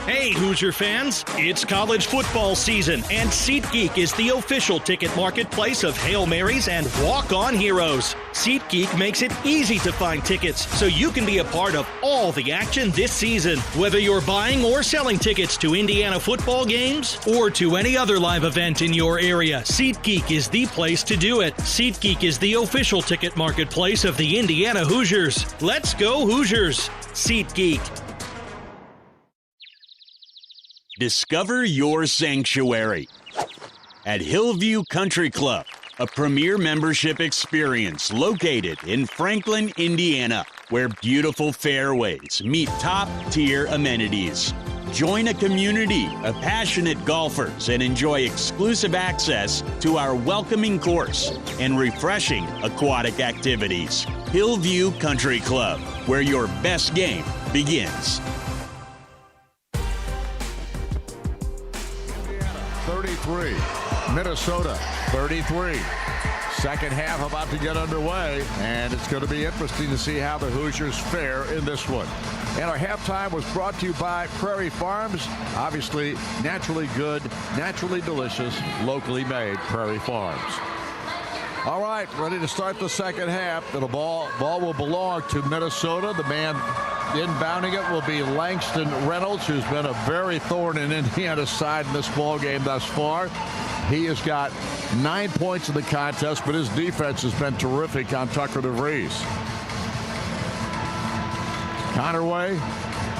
Hey, Hoosier fans, it's college football season, and SeatGeek is the official ticket marketplace of Hail Marys and walk-on heroes. SeatGeek makes it easy to find tickets so you can be a part of all the action this season. Whether you're buying or selling tickets to Indiana football games or to any other live event in your area, SeatGeek is the place to do it. SeatGeek is the official ticket marketplace of the Indiana Hoosiers. Let's go Hoosiers! SeatGeek. Discover your sanctuary at Hillview Country Club, a premier membership experience located in Franklin, Indiana, where beautiful fairways meet top-tier amenities. Join a community of passionate golfers and enjoy exclusive access to our welcoming course and refreshing aquatic activities. Hillview Country Club, where your best game begins. 33, Minnesota 33. Second half about to get underway, and it's going to be interesting to see how the Hoosiers fare in this one. And our halftime was brought to you by Prairie Farms. Obviously, naturally good, naturally delicious, locally made Prairie Farms. All right, ready to start the second half. The ball will belong to Minnesota. The man inbounding it will be Langston Reynolds, who's been a very thorn in Indiana's side in this ball game thus far. He has got 9 points in the contest, but his defense has been terrific on Tucker DeVries. Connerway,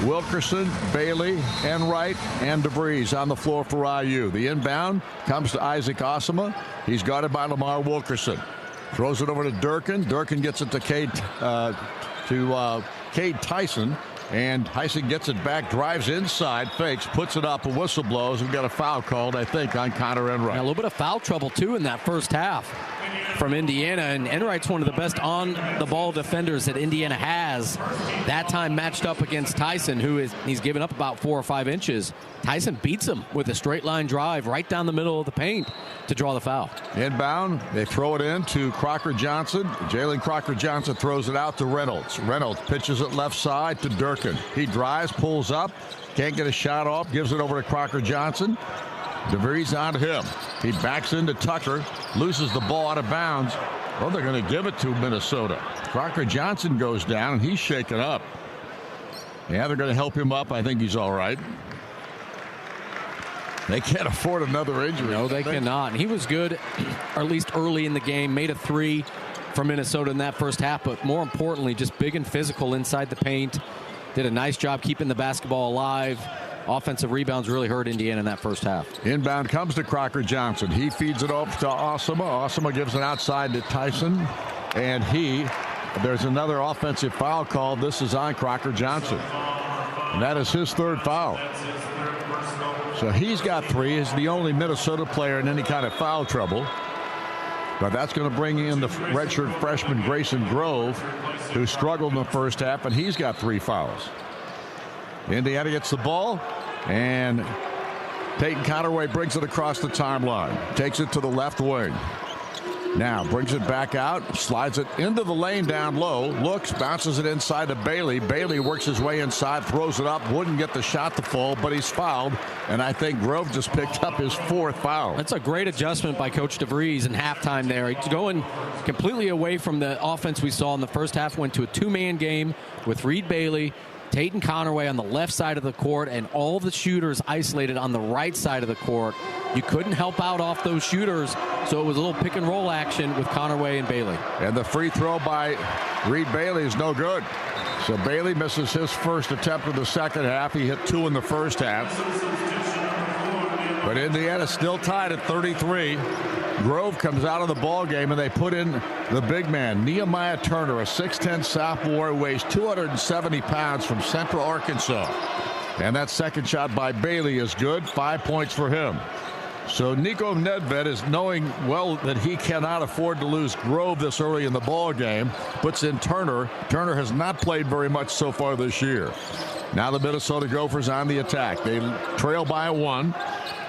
Wilkerson, Bailey, Enright, and DeVries on the floor for IU. The inbound comes to Isaac Osama. He's guarded by Lamar Wilkerson. Throws it over to Durkin. Durkin gets it to Cade Tyson. And Tyson gets it back, drives inside, fakes, puts it up, a whistle blows, and got a foul called, I think, on Connor Enright. A little bit of foul trouble, too, in that first half from Indiana. And Enright's one of the best on-the-ball defenders that Indiana has. That time matched up against Tyson, he's given up about 4 or 5 inches. Tyson beats him with a straight-line drive right down the middle of the paint to draw the foul. Inbound, they throw it in to Crocker-Johnson. Jalen Crocker-Johnson throws it out to Reynolds. Reynolds pitches it left side to Durkin. He drives, pulls up, can't get a shot off, gives it over to Crocker-Johnson. DeVries on him. He backs into Tucker, loses the ball out of bounds. Well, they're going to give it to Minnesota. Crocker Johnson goes down, and he's shaken up. Yeah, they're going to help him up. I think he's all right. They can't afford another injury. No, they cannot. And he was good, or at least early in the game. Made a 3 for Minnesota in that first half, but more importantly, just big and physical inside the paint. Did a nice job keeping the basketball alive. Offensive rebounds really hurt Indiana in that first half. Inbound comes to Crocker Johnson. He feeds it off to Osama. Osama gives it outside to Tyson. And there's another offensive foul called. This is on Crocker Johnson. And that is his third foul. So he's got 3. He's the only Minnesota player in any kind of foul trouble. But that's going to bring in the redshirt freshman Grayson Grove, who struggled in the first half, and he's got 3 fouls. Indiana gets the ball, and Peyton Conaway brings it across the timeline. Takes it to the left wing. Now brings it back out, slides it into the lane down low, looks, bounces it inside to Bailey. Bailey works his way inside, throws it up, wouldn't get the shot to fall, but he's fouled, and I think Grove just picked up his 4th foul. That's a great adjustment by Coach DeVries in halftime there. He's going completely away from the offense we saw in the first half, went to a 2-man game with Reed Bailey, Peyton Conaway on the left side of the court, and all the shooters isolated on the right side of the court. You couldn't help out off those shooters, so it was a little pick and roll action with Conaway and Bailey. And the free throw by Reed Bailey is no good. So Bailey misses his first attempt of the second half. He hit 2 in the first half. But Indiana still tied at 33. Grove comes out of the ball game, and they put in the big man, Nehemiah Turner, a 6'10 sophomore who weighs 270 pounds from Central Arkansas. And that second shot by Bailey is good. 5 points for him. So Niko Nedved is knowing well that he cannot afford to lose Grove this early in the ball game. Puts in Turner. Turner has not played very much so far this year. Now the Minnesota Gophers on the attack. They trail by 1.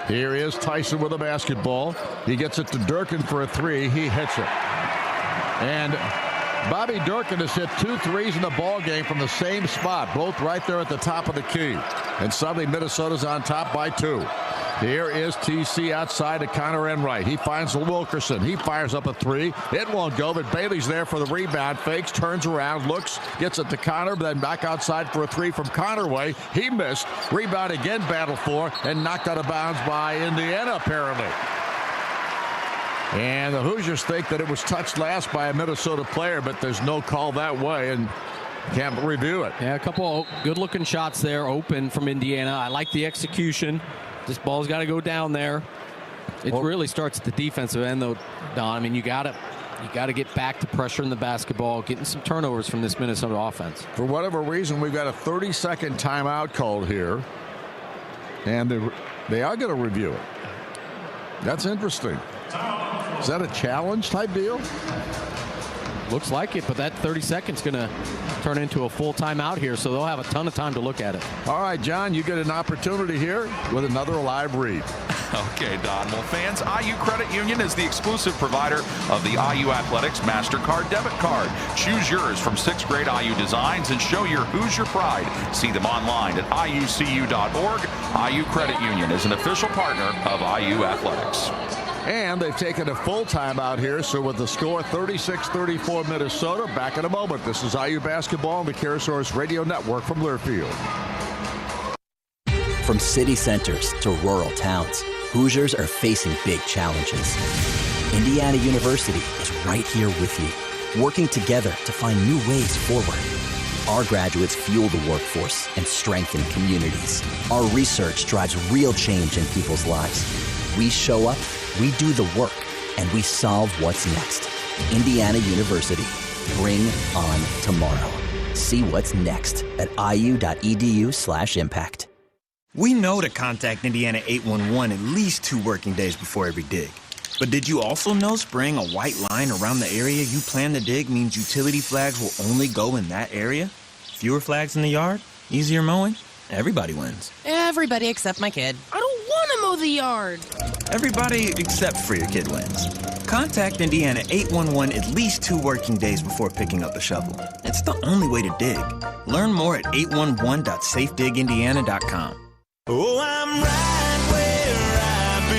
Here is Tyson with a basketball. He gets it to Durkin for a 3. He hits it. And Bobby Durkin has hit 2 threes in the ball game from the same spot, both right there at the top of the key. And suddenly Minnesota's on top by 2. Here is TC outside to Connor Enright. He finds Wilkerson. He fires up a 3. It won't go, but Bailey's there for the rebound. Fakes, turns around, looks, gets it to Connor, but then back outside for a 3 from Conaway. He missed. Rebound again, battled for, and knocked out of bounds by Indiana, apparently. And the Hoosiers think that it was touched last by a Minnesota player, but there's no call that way, and can't review it. Yeah, a couple good-looking shots there, open from Indiana. I like the execution. This ball's got to go down there. It really starts at the defensive end, though, Don. I mean, you got to get back to pressuring the basketball, getting some turnovers from this Minnesota offense. For whatever reason, we've got a 30-second timeout called here, and they are going to review it. That's interesting. Is that a challenge type deal? Looks like it, but that 30 seconds going to turn into a full timeout here, so they'll have a ton of time to look at it. All right, John, you get an opportunity here with another live read. Okay, Don. Well, fans, IU Credit Union is the exclusive provider of the IU Athletics MasterCard debit card. Choose yours from 6th grade IU designs and show your Hoosier pride. See them online at iucu.org. IU Credit Union is an official partner of IU Athletics. And they've taken a full timeout here, so with the score 36-34 Minnesota, back in a moment. This is IU Basketball on the CareSource Radio Network from Learfield. From city centers to rural towns, Hoosiers are facing big challenges. Indiana University is right here with you, working together to find new ways forward. Our graduates fuel the workforce and strengthen communities. Our research drives real change in people's lives. We show up, we do the work, and we solve what's next. Indiana University. Bring on tomorrow. See what's next at iu.edu/impact. We know to contact Indiana 811 at least 2 working days before every dig. But did you also know spraying a white line around the area you plan to dig means utility flags will only go in that area? Fewer flags in the yard? Easier mowing? Everybody wins. Everybody except my kid. I don't want to mow the yard. Everybody except for your kid wins. Contact Indiana 811 at least 2 working days before picking up a shovel. It's the only way to dig. Learn more at 811.safedigindiana.com. Oh, I'm right where I've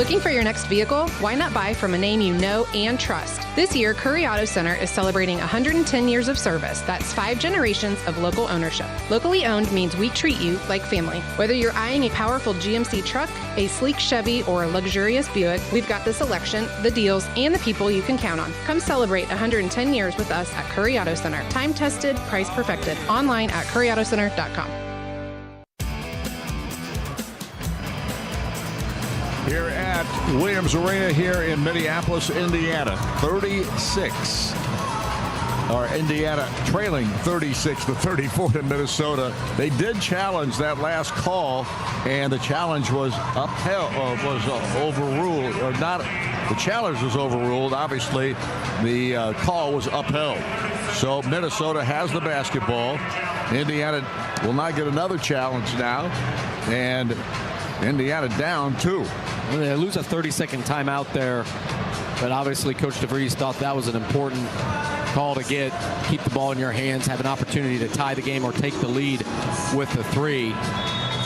Looking for your next vehicle? Why not buy from a name you know and trust? This year, Curry Auto Center is celebrating 110 years of service. That's 5 generations of local ownership. Locally owned means we treat you like family. Whether you're eyeing a powerful GMC truck, a sleek Chevy, or a luxurious Buick, we've got the selection, the deals, and the people you can count on. Come celebrate 110 years with us at Curry Auto Center. Time tested, price perfected. Online at curryautocenter.com. Here at Williams Arena here in Minneapolis, Indiana, 36. Or Indiana trailing 36-34 to Minnesota. They did challenge that last call, and the challenge was upheld, overruled, or not. The challenge was overruled. Obviously, the call was upheld. So Minnesota has the basketball. Indiana will not get another challenge now, and Indiana down 2. They lose a 30-second timeout there, but obviously Coach DeVries thought that was an important call to get. Keep the ball in your hands, have an opportunity to tie the game or take the lead with the 3.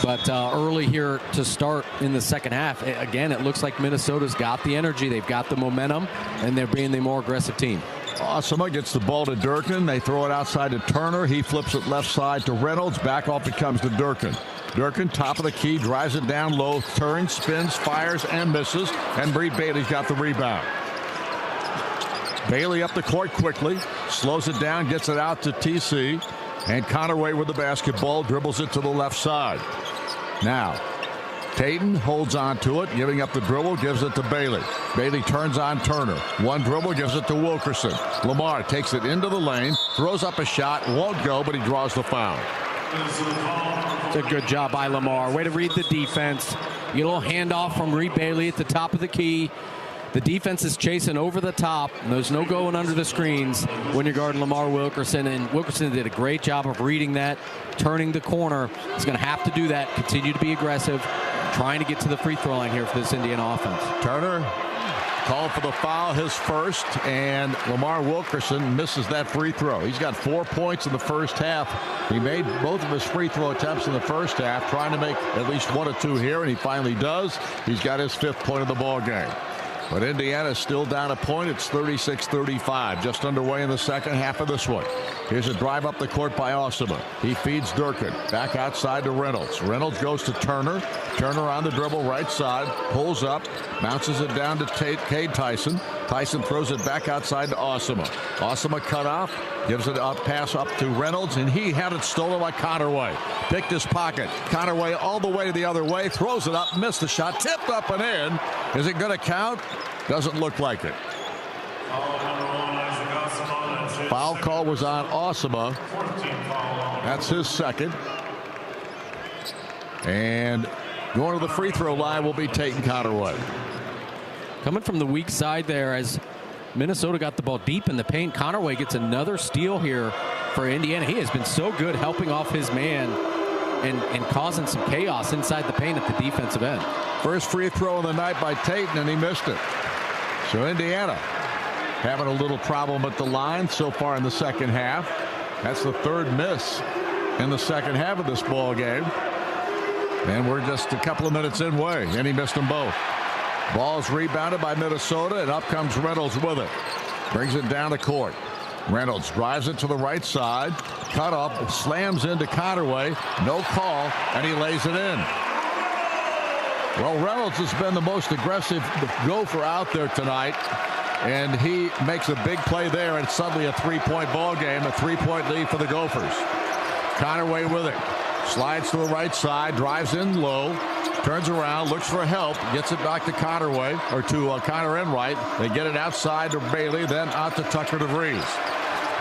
But early here to start in the second half, again, it looks like Minnesota's got the energy, they've got the momentum, and they're being the more aggressive team. Osama gets the ball to Durkin. They throw it outside to Turner. He flips it left side to Reynolds. Back off it comes to Durkin. Durkin, top of the key, drives it down low, turns, spins, fires, and misses. And Reed Bailey's got the rebound. Bailey up the court quickly, slows it down, gets it out to TC. And Conaway with the basketball, dribbles it to the left side. Now, Tatum holds on to it, giving up the dribble, gives it to Bailey. Bailey turns on Turner. One dribble, gives it to Wilkerson. Lamar takes it into the lane, throws up a shot, won't go, but he draws the foul. It's a good job by Lamar. Way to read the defense. You get a little handoff from Reed Bailey at the top of the key. The defense is chasing over the top, and there's no going under the screens when you're guarding Lamar Wilkerson. And Wilkerson did a great job of reading that, turning the corner. He's going to have to do that, continue to be aggressive, trying to get to the free throw line here for this Indiana offense. Turner called for the foul, his first, and Lamar Wilkerson misses that free throw. He's got 4 points in the first half. He made both of his free throw attempts in the first half, trying to make at least 1 or 2 here, and he finally does. He's got his 5th point of the ball game. But Indiana's still down a point. It's 36-35, just underway in the second half of this one. Here's a drive up the court by Osama. He feeds Durkin. Back outside to Reynolds. Reynolds goes to Turner. Turner on the dribble right side. Pulls up. Bounces it down to Cade Tyson. Tyson throws it back outside to Osama. Osama cut off. Gives it a pass up to Reynolds, and he had it stolen by Conaway. Picked his pocket. Conaway all the way the other way. Throws it up. Missed the shot. Tipped up and in. Is it going to count? Doesn't look like it. Foul call was on Osama. That's his second. And going to the free throw line will be Tatum Conaway. Coming from the weak side there as Minnesota got the ball deep in the paint. Conaway gets another steal here for Indiana. He has been so good helping off his man and causing some chaos inside the paint at the defensive end. First free throw of the night by Tatum, and he missed it. So Indiana having a little problem at the line so far in the second half. That's the 3rd miss in the second half of this ball game. And we're just a couple of minutes in way, and he missed them both. Ball's rebounded by Minnesota, and up comes Reynolds with it. Brings it down the court. Reynolds drives it to the right side. Cut up, slams into Conaway. No call, and he lays it in. Well, Reynolds has been the most aggressive Gopher out there tonight, and he makes a big play there, and suddenly a 3-point ball game, a 3-point lead for the Gophers. Conaway with it. Slides to the right side, drives in low, turns around, looks for help, gets it back to Conaway, or to Connor Enright. They get it outside to Bailey, then out to Tucker DeVries.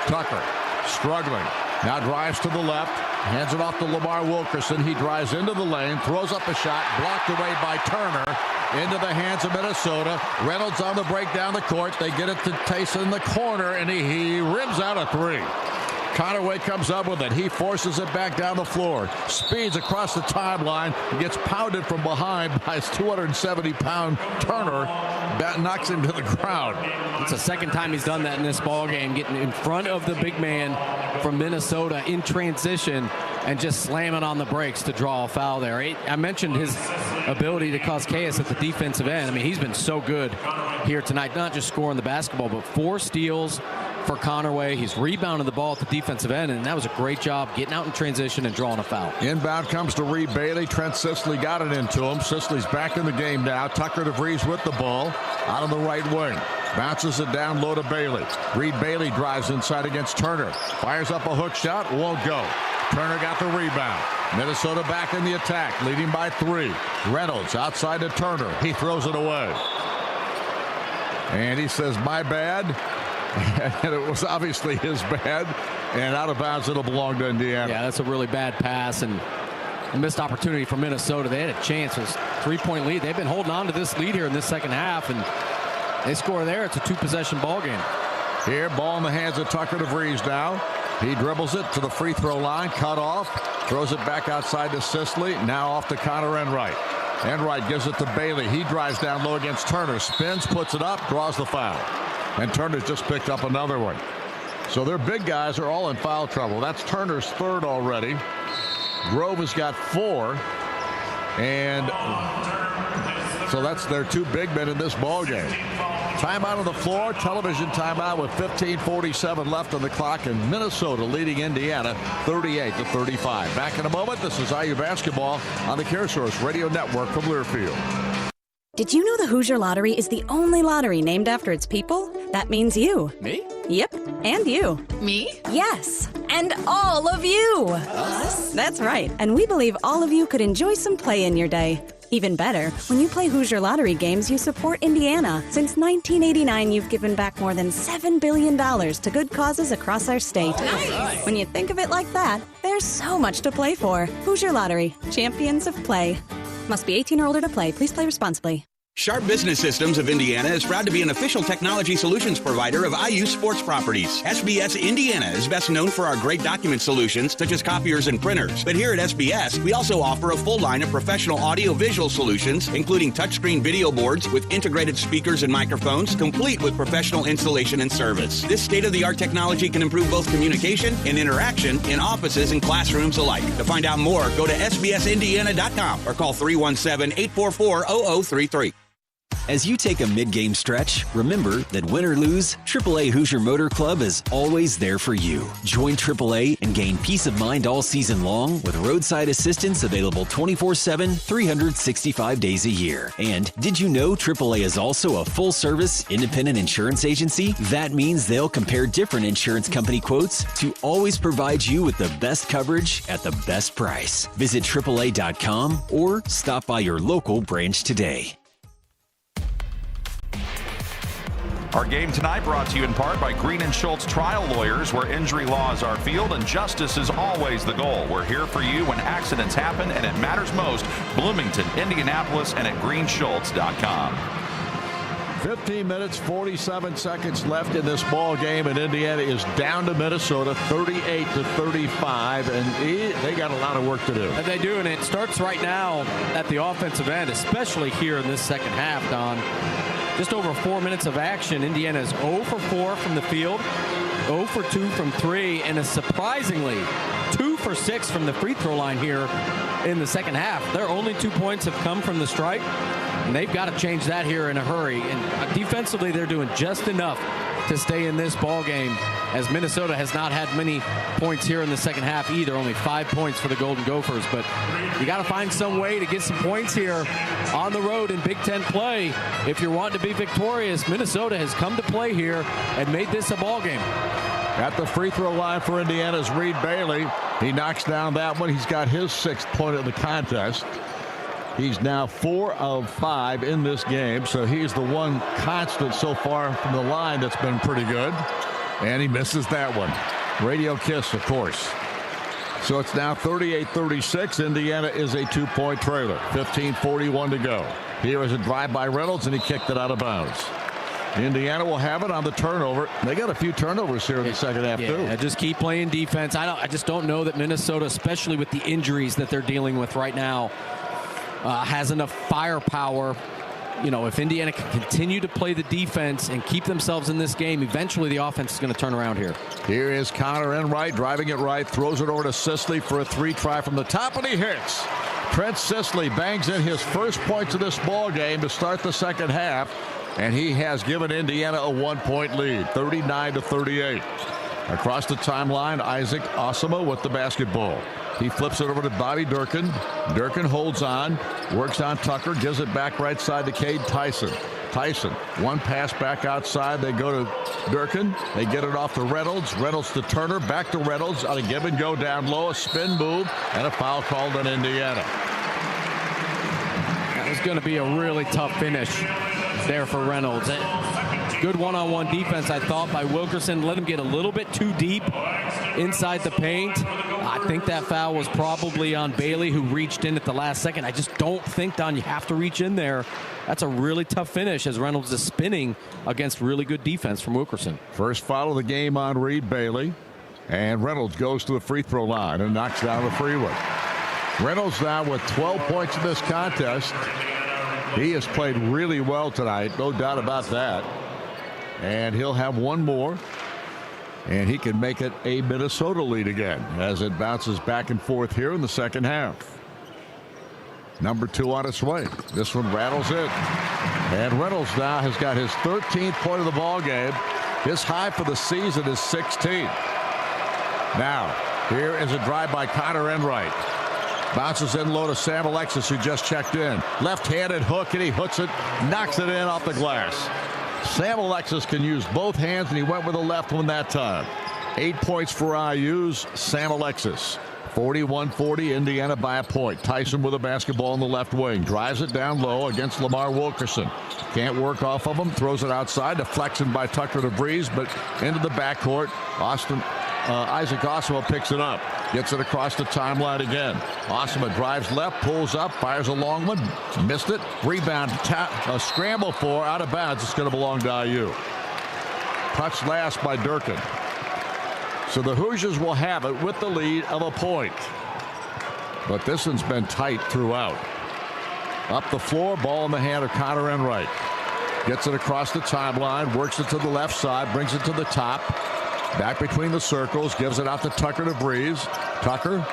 Tucker struggling. Now drives to the left, hands it off to Lamar Wilkerson. He drives into the lane, throws up a shot, blocked away by Turner. Into the hands of Minnesota. Reynolds on the break down the court. They get it to Tyson in the corner, and he rims out a 3. Conaway comes up with it. He forces it back down the floor. Speeds across the timeline. He gets pounded from behind by his 270-pound Turner. That knocks him to the ground. It's the second time he's done that in this ball game, getting in front of the big man from Minnesota in transition and just slamming on the brakes to draw a foul there. I mentioned his ability to cause chaos at the defensive end. I mean, he's been so good here tonight, not just scoring the basketball, but 4 steals for Connerway. He's rebounded the ball at the defensive end, and that was a great job getting out in transition and drawing a foul. Inbound comes to Reed Bailey. Trent Sisley got it into him. Sisley's back in the game now. Tucker DeVries with the ball out on the right wing. Bounces it down low to Bailey. Reed Bailey drives inside against Turner. Fires up a hook shot. Won't go. Turner got the rebound. Minnesota back in the attack, leading by 3. Reynolds outside to Turner. He throws it away. And he says, my bad. And it was obviously his bad. And out of bounds, it'll belong to Indiana. Yeah, that's a really bad pass and a missed opportunity for Minnesota. They had a chance. It was a 3-point lead. They've been holding on to this lead here in this second half, and they score there. It's a 2-possession ball game. Here, ball in the hands of Tucker DeVries now. He dribbles it to the free throw line, cut off, throws it back outside to Sisley. Now off to Connor Enright. Enright gives it to Bailey. He drives down low against Turner, spins, puts it up, draws the foul. And Turner's just picked up another one. So their big guys are all in foul trouble. That's Turner's 3rd already. Grove has got 4. And so that's their 2 big men in this ball game. Timeout on the floor, television timeout with 15:47 left on the clock, and Minnesota leading Indiana 38-35. Back in a moment. This is IU basketball on the CareSource Radio Network from Learfield. Did you know the Hoosier Lottery is the only lottery named after its people? That means you. Me? Yep, and you. Me? Yes, and all of you. Us? That's right, and we believe all of you could enjoy some play in your day. Even better, when you play Hoosier Lottery games, you support Indiana. Since 1989, you've given back more than $7 billion to good causes across our state. Nice. When you think of it like that, there's so much to play for. Hoosier Lottery, champions of play. Must be 18 or older to play. Please play responsibly. Sharp Business Systems of Indiana is proud to be an official technology solutions provider of IU Sports Properties. SBS Indiana is best known for our great document solutions, such as copiers and printers. But here at SBS, we also offer a full line of professional audio-visual solutions, including touchscreen video boards with integrated speakers and microphones, complete with professional installation and service. This state-of-the-art technology can improve both communication and interaction in offices and classrooms alike. To find out more, go to sbsindiana.com or call 317-844-0033. As you take a mid-game stretch, remember that win or lose, AAA Hoosier Motor Club is always there for you. Join AAA and gain peace of mind all season long with roadside assistance available 24/7, 365 days a year. And did you know AAA is also a full-service independent insurance agency? That means they'll compare different insurance company quotes to always provide you with the best coverage at the best price. Visit AAA.com or stop by your local branch today. Our game tonight brought to you in part by Green & Schultz Trial Lawyers, where injury law is our field and justice is always the goal. We're here for you when accidents happen and it matters most. Bloomington, Indianapolis, and at greenschultz.com. 15 minutes, 47 seconds left in this ball game, and Indiana is down to Minnesota 38-35, and they got a lot of work to do. And they do, and it starts right now at the offensive end, especially here in this second half, Don. Just over 4 minutes of action. Indiana is 0 for 4 from the field, 0 for 2 from 3, and is surprisingly 2 for 6 from the free throw line here in the second half. Their only 2 points have come from the stripe, and they've got to change that here in a hurry. And defensively, they're doing just enough to stay in this ball game, as Minnesota has not had many points here in the second half either. Only 5 points for the Golden Gophers, but you got to find some way to get some points here on the road in Big Ten play. If you're wanting to be victorious, Minnesota has come to play here and made this a ball game. At the free throw line for Indiana's Reed Bailey. He knocks down that one. He's got his 6th point of the contest. He's now 4 of 5 in this game, so he's the one constant so far from the line that's been pretty good. And he misses that one. Radio kiss, of course. So it's now 38-36. Indiana is a 2-point trailer. 15:41 to go. Here is a drive by Reynolds, and he kicked it out of bounds. Indiana will have it on the turnover. They got a few turnovers here in the second half, too. Yeah, just keep playing defense. I just don't know that Minnesota, especially with the injuries that they're dealing with right now, has enough firepower. You know, if Indiana can continue to play the defense and keep themselves in this game, eventually the offense is going to turn around here. Here is Connor Enright driving it right, throws it over to Sisley for a 3 try from the top, and he hits. Trent Sisley bangs in his first points of this ball game to start the second half, and he has given Indiana a 1-point lead, 39-38. Across the timeline, Isaac Osama with the basketball. He flips it over to Bobby Durkin. Durkin holds on, works on Tucker, gives it back right side to Cade Tyson. Tyson, one pass back outside. They go to Durkin. They get it off to Reynolds. Reynolds to Turner. Back to Reynolds on a give and go down low. A spin move and a foul called on Indiana. That was going to be a really tough finish there for Reynolds. Good one-on-one defense, I thought, by Wilkerson. Let him get a little bit too deep inside the paint. I think that foul was probably on Bailey, who reached in at the last second. I just don't think, Don, you have to reach in there. That's a really tough finish as Reynolds is spinning against really good defense from Wilkerson. First foul of the game on Reed Bailey. And Reynolds goes to the free throw line and knocks down the free one. Reynolds now with 12 points in this contest. He has played really well tonight, no doubt about that. And he'll have one more. And he can make it a Minnesota lead again as it bounces back and forth here in the second half. Number 2 on its way. This one rattles in. And Reynolds now has got his 13th point of the ball game. His high for the season is 16. Now, here is a drive by Connor Enright. Bounces in low to Sam Alexis, who just checked in. Left-handed hook, and he hooks it, knocks it in off the glass. Sam Alexis can use both hands, and he went with the left one that time. 8 points for IU's Sam Alexis. 41-40, Indiana by a point. Tyson with a basketball in the left wing. Drives it down low against Lamar Wilkerson. Can't work off of him. Throws it outside. Deflection by Tucker DeVries, but into the backcourt. Isaac Osama picks it up. Gets it across the timeline again. Osama drives left, pulls up, fires a long one. Missed it. Rebound. A scramble for out of bounds. It's going to belong to IU. Touched last by Durkin. So the Hoosiers will have it with the lead of a point. But this one's been tight throughout. Up the floor, ball in the hand of Connor Enright. Gets it across the timeline, works it to the left side, brings it to the top. Back between the circles, gives it out to Tucker DeVries. Tucker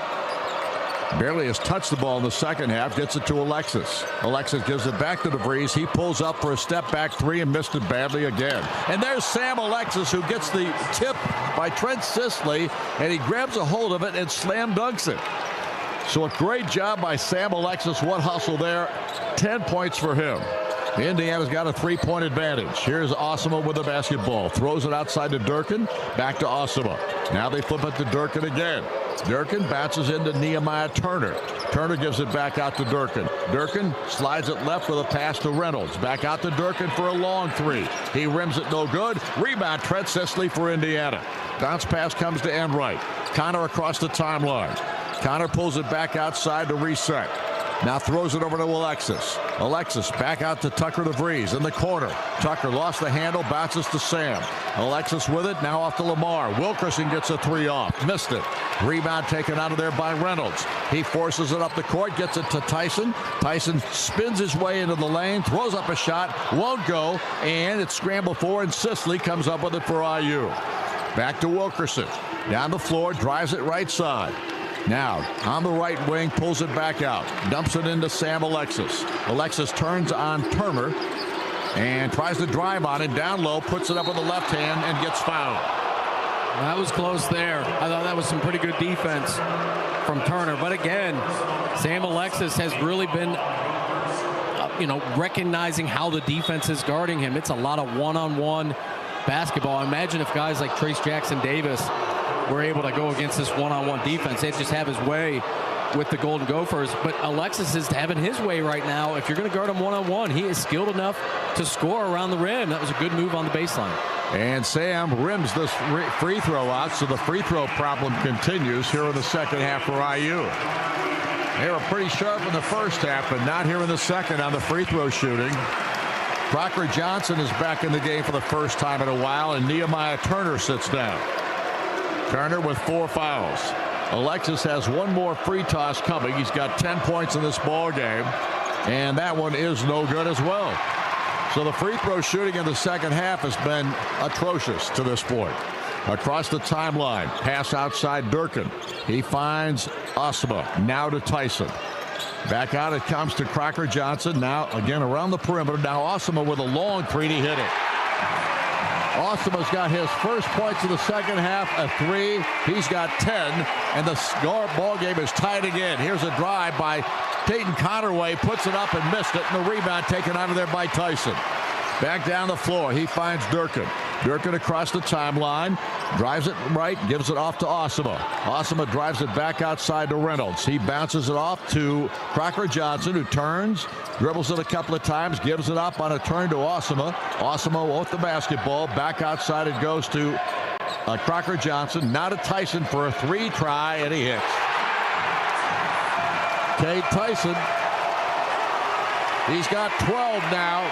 barely has touched the ball in the second half, gets it to Alexis. Alexis gives it back to DeVries. He pulls up for a step back three and missed it badly again. And there's Sam Alexis, who gets the tip by Trent Sisley, and he grabs a hold of it and slam dunks it. So a great job by Sam Alexis. What hustle there. 10 points for him. Indiana's got a 3-point advantage. Here's Osama with the basketball. Throws it outside to Durkin. Back to Osama. Now they flip it to Durkin again. Durkin bounces into Nehemiah Turner. Turner gives it back out to Durkin. Durkin slides it left with a pass to Reynolds. Back out to Durkin for a long three. He rims it no good. Rebound Trent Sisley for Indiana. Bounce pass comes to Enright. Connor across the timeline. Connor pulls it back outside to reset. Now throws it over to Alexis. Alexis back out to Tucker DeVries in the corner. Tucker lost the handle, bounces to Sam. Alexis with it, now off to Lamar. Wilkerson gets a three off, missed it. Rebound taken out of there by Reynolds. He forces it up the court, gets it to Tyson. Tyson spins his way into the lane, throws up a shot, won't go, and it's scrambled for, and Sisley comes up with it for IU. Back to Wilkerson. Down the floor, drives it right side. Now, on the right wing, pulls it back out. Dumps it into Sam Alexis. Alexis turns on Turner and tries to drive on it. Down low, puts it up with the left hand and gets fouled. That was close there. I thought that was some pretty good defense from Turner. But again, Sam Alexis has really been, recognizing how the defense is guarding him. It's a lot of one-on-one basketball. Imagine if guys like Trace Jackson Davis were able to go against this one-on-one defense. They'd just have his way with the Golden Gophers. But Alexis is having his way right now. If you're going to guard him one-on-one, he is skilled enough to score around the rim. That was a good move on the baseline. And Sam rims this free throw out, so the free throw problem continues here in the second half for IU. They were pretty sharp in the first half, but not here in the second on the free throw shooting. Crocker Johnson is back in the game for the first time in a while, and Nehemiah Turner sits down. Turner with 4 fouls. Alexis has one more free toss coming. He's got 10 points in this ball game, and that one is no good as well. So the free throw shooting in the second half has been atrocious to this point. Across the timeline, pass outside Durkin. He finds Osama. Now to Tyson. Back out it comes to Crocker Johnson. Now again around the perimeter. Now Osama with a long three, and he hit it. Osama's got his first points of the second half, a 3. He's got 10, and the ball game is tied again. Here's a drive by Peyton Connerway, puts it up and missed it, and the rebound taken out of there by Tyson. Back down the floor, he finds Durkin. Durkin across the timeline, drives it right, gives it off to Osama. Osama drives it back outside to Reynolds. He bounces it off to Crocker Johnson, who turns, dribbles it a couple of times, gives it up on a turn to Osama. Osama with the basketball. Back outside it goes to Crocker Johnson. Now to Tyson for a 3 try, and he hits. Cade Tyson, he's got 12 now.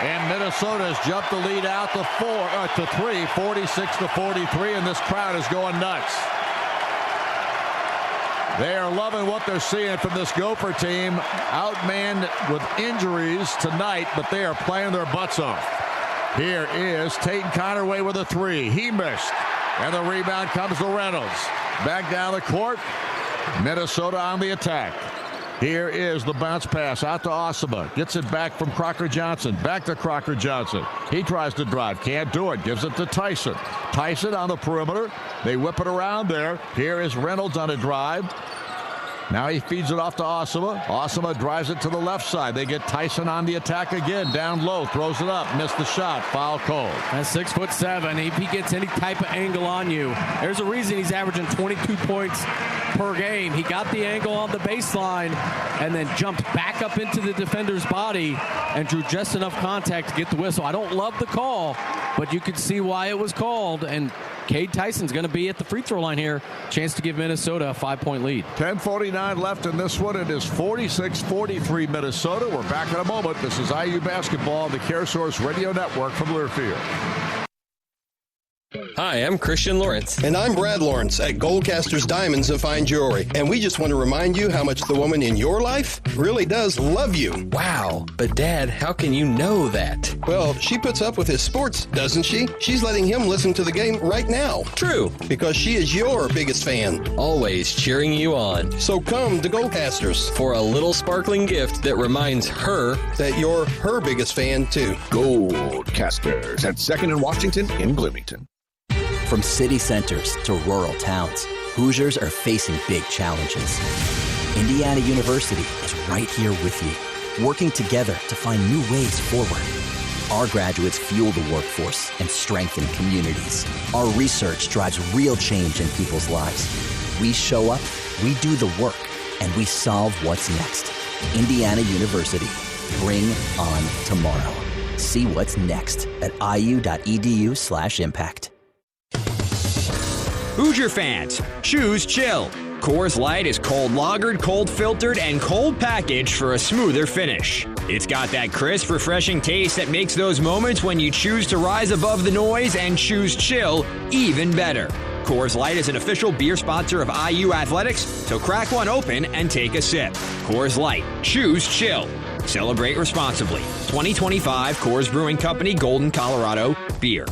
And Minnesota has jumped the lead out to 3, 46-43, and this crowd is going nuts. They are loving what they're seeing from this Gopher team, outmanned with injuries tonight, but they are playing their butts off. Here is Peyton Connerway with a 3. He missed, and the rebound comes to Reynolds. Back down the court, Minnesota on the attack. Here is the bounce pass out to Osama. Gets it back from Crocker Johnson. Back to Crocker Johnson. He tries to drive. Can't do it. Gives it to Tyson. Tyson on the perimeter. They whip it around there. Here is Reynolds on a drive. Now he feeds it off to Osama. Osama drives it to the left side. They get Tyson on the attack again. Down low. Throws it up. Missed the shot. Foul called. At 6'7", if he gets any type of angle on you, there's a reason he's averaging 22 points per game. He got the angle on the baseline and then jumped back up into the defender's body and drew just enough contact to get the whistle. I don't love the call, but you can see why it was called. And Cade Tyson's going to be at the free throw line here. Chance to give Minnesota a 5-point lead. 10:49 left in this one. It is 46-43 Minnesota. We're back in a moment. This is IU basketball on the CareSource Radio Network from Learfield. Hi, I'm Christian Lawrence. And I'm Brad Lawrence at Goldcasters Diamonds and Fine Jewelry. And we just want to remind you how much the woman in your life really does love you. Wow, but Dad, how can you know that? Well, she puts up with his sports, doesn't she? She's letting him listen to the game right now. True. Because she is your biggest fan. Always cheering you on. So come to Goldcasters for a little sparkling gift that reminds her that you're her biggest fan, too. Goldcasters at 2nd and Washington in Bloomington. From city centers to rural towns, Hoosiers are facing big challenges. Indiana University is right here with you, working together to find new ways forward. Our graduates fuel the workforce and strengthen communities. Our research drives real change in people's lives. We show up, we do the work, and we solve what's next. Indiana University. Bring on tomorrow. See what's next at iu.edu/impact. Hoosier fans, choose chill. Coors Light is cold lagered, cold filtered, and cold packaged for a smoother finish. It's got that crisp, refreshing taste that makes those moments when you choose to rise above the noise and choose chill even better. Coors Light is an official beer sponsor of IU Athletics, so crack one open and take a sip. Coors Light, choose chill. Celebrate responsibly. 2025 Coors Brewing Company, Golden, Colorado, beer.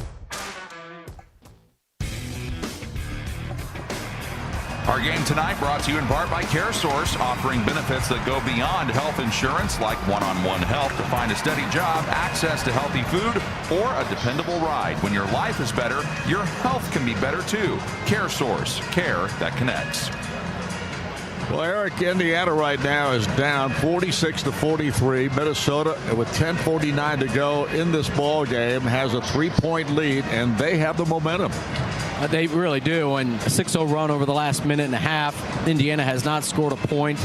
Our game tonight brought to you in part by CareSource, offering benefits that go beyond health insurance, like one-on-one help to find a steady job, access to healthy food, or a dependable ride. When your life is better, your health can be better too. CareSource, care that connects. Well, Eric, Indiana right now is down 46-43. Minnesota, with 10:49 to go in this ball game, has a 3-point lead, and they have the momentum. They really do, and a 6-0 run over the last minute and a half. Indiana has not scored a point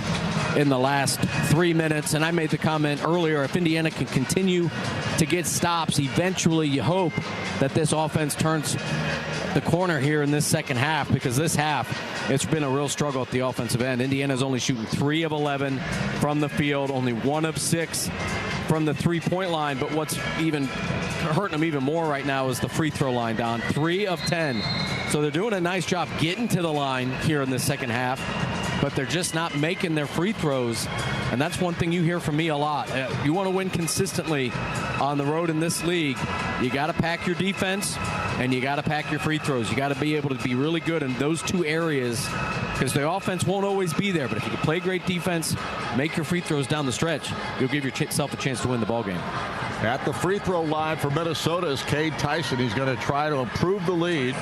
in the last 3 minutes, and I made the comment earlier, if Indiana can continue to get stops, eventually you hope that this offense turns the corner here in this second half, because this half, it's been a real struggle at the offensive end. Indiana's only shooting 3 of 11 from the field, only 1 of 6 from the three-point line, but what's even hurting them even more right now is the free throw line, down 3 of 10. So they're doing a nice job getting to the line here in the second half, but they're just not making their free throws, and that's one thing you hear from me a lot. You want to win consistently on the road in this league, you got to pack your defense, and you got to pack your free throws. You got to be able to be really good in those two areas because the offense won't always be there. But if you can play great defense, make your free throws down the stretch, you'll give yourself a chance to win the ball game. At the free throw line for Minnesota is Cade Tyson. He's going to try to improve the lead.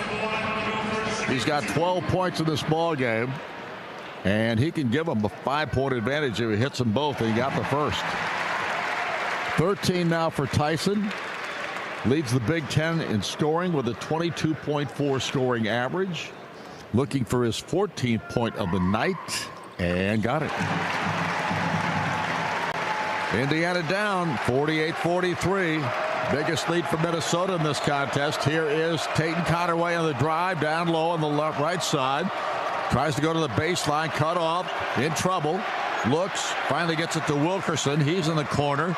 He's got 12 points in this ball game, and he can give them a 5-point advantage if he hits them both, and he got the first. 13 now for Tyson. Leads the Big Ten in scoring with a 22.4 scoring average. Looking for his 14th point of the night, and got it. Indiana down 48-43. Biggest lead for Minnesota in this contest. Here is Tatum Connerway on the drive, down low on the right side. Tries to go to the baseline, cut off, in trouble. Looks, finally gets it to Wilkerson. He's in the corner.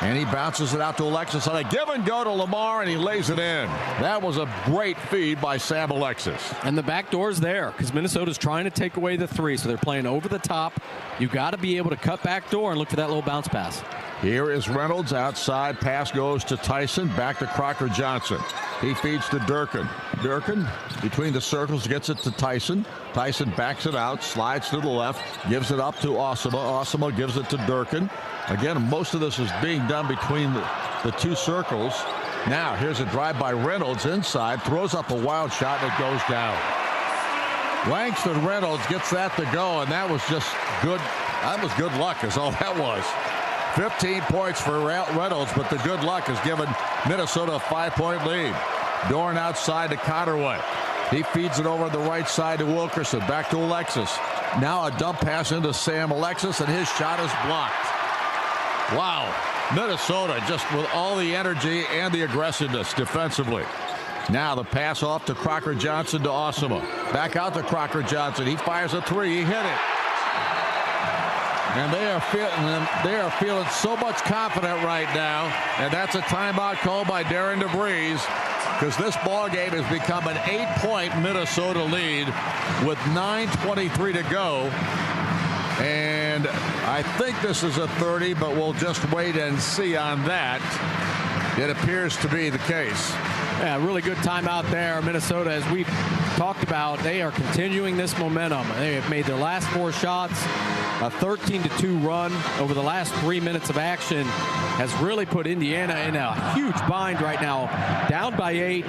And he bounces it out to Alexis on a give and go to Lamar, and he lays it in. That was a great feed by Sam Alexis. And the back door's there because Minnesota's trying to take away the three, so they're playing over the top. You got to be able to cut back door and look for that little bounce pass. Here is Reynolds outside. Pass goes to Tyson. Back to Crocker Johnson. He feeds to Durkin. Durkin between the circles gets it to Tyson. Tyson backs it out, slides to the left, gives it up to Osama. Osama gives it to Durkin. Again, most of this is being done between the two circles. Now, here's a drive by Reynolds inside, throws up a wild shot, and it goes down. Langston Reynolds gets that to go, and that was just good. That was good luck is all that was. 15 points for Reynolds, but the good luck has given Minnesota a 5-point lead. Dorn outside to Connerway. He feeds it over the right side to Wilkerson. Back to Alexis. Now a dump pass into Sam Alexis, and his shot is blocked. Wow. Minnesota just with all the energy and the aggressiveness defensively. Now the pass off to Crocker Johnson to Osama. Back out to Crocker Johnson. He fires a three. He hit it. And they are feeling so much confident right now. And that's a timeout called by Darren DeVries, because this ball game has become an 8-point Minnesota lead with 9:23 to go. And I think this is a 30, but we'll just wait and see on that. It appears to be the case. Yeah, really good timeout there. Minnesota, as we've talked about, they are continuing this momentum. They have made their last 4 shots. A 13-2 run over the last 3 minutes of action has really put Indiana in a huge bind right now. Down by 8,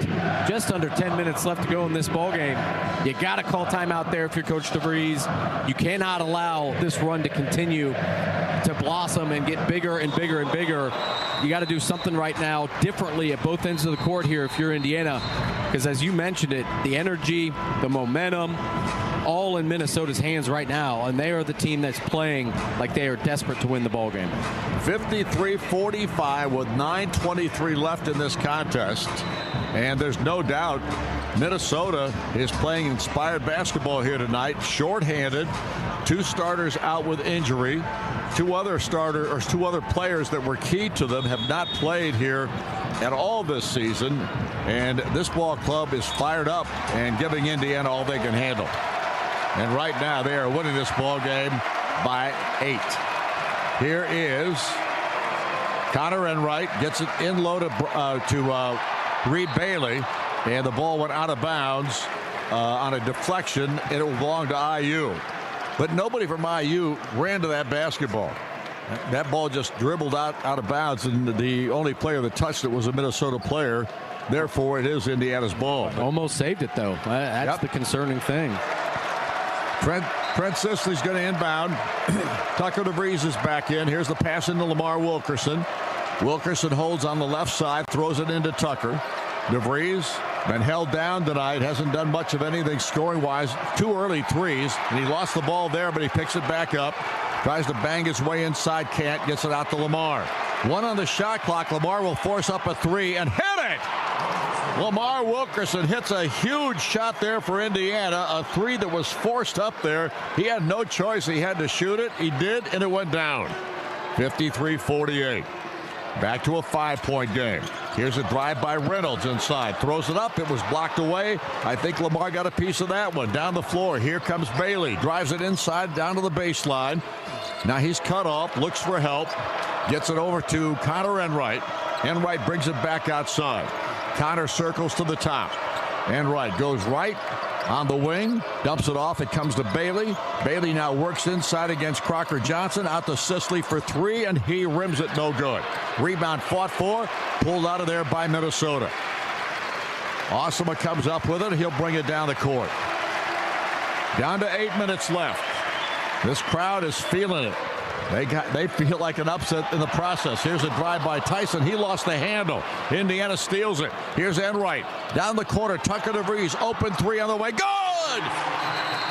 just under 10 minutes left to go in this ball game. You got to call timeout there if you're Coach DeVries. You cannot allow this run to continue to blossom and get bigger and bigger and bigger. You got to do something right now differently at both ends of the court here if you're Indiana, because as you mentioned it, the energy, the momentum, all in Minnesota's hands right now, and they are the team that's playing like they are desperate to win the ball game. 53-45 with 9:23 left in this contest, and there's no doubt Minnesota is playing inspired basketball here tonight. Short-handed, 2 starters out with injury. 2 other players that were key to them have not played here at all this season, and this ball club is fired up and giving Indiana all they can handle. And right now they are winning this ball game by 8. Here is Connor Enright, gets it in low to Reed Bailey, and the ball went out of bounds on a deflection, and it belonged to IU. But nobody from IU ran to that basketball. That ball just dribbled out of bounds, and the only player that touched it was a Minnesota player. Therefore, it is Indiana's ball. Almost saved it, though. That's the concerning thing. Trent Sisley's going to inbound. Tucker DeVries is back in. Here's the pass into Lamar Wilkerson. Wilkerson holds on the left side, throws it into Tucker. DeVries been held down tonight, hasn't done much of anything scoring-wise. 2 early threes, and he lost the ball there, but he picks it back up. Tries to bang his way inside, can't, gets it out to Lamar. 1 on the shot clock. Lamar will force up a 3 and hit it! Lamar Wilkerson hits a huge shot there for Indiana, a 3 that was forced up there. He had no choice. He had to shoot it. He did, and it went down. 53-48. Back to a 5-point game. Here's a drive by Reynolds inside. Throws it up. It was blocked away. I think Lamar got a piece of that one. Down the floor. Here comes Bailey. Drives it inside down to the baseline. Now he's cut off. Looks for help. Gets it over to Connor Enright. Enright brings it back outside. Connor circles to the top. Enright goes right on the wing, dumps it off. It comes to Bailey. Bailey now works inside against Crocker Johnson. Out to Sisley for three, and he rims it no good. Rebound fought for, pulled out of there by Minnesota. Osama comes up with it. He'll bring it down the court. Down to 8 minutes left. This crowd is feeling it. They feel like an upset in the process. Here's a drive by Tyson. He lost the handle. Indiana steals it. Here's Enright. Down the corner, Tucker DeVries. Open three on the way. Good!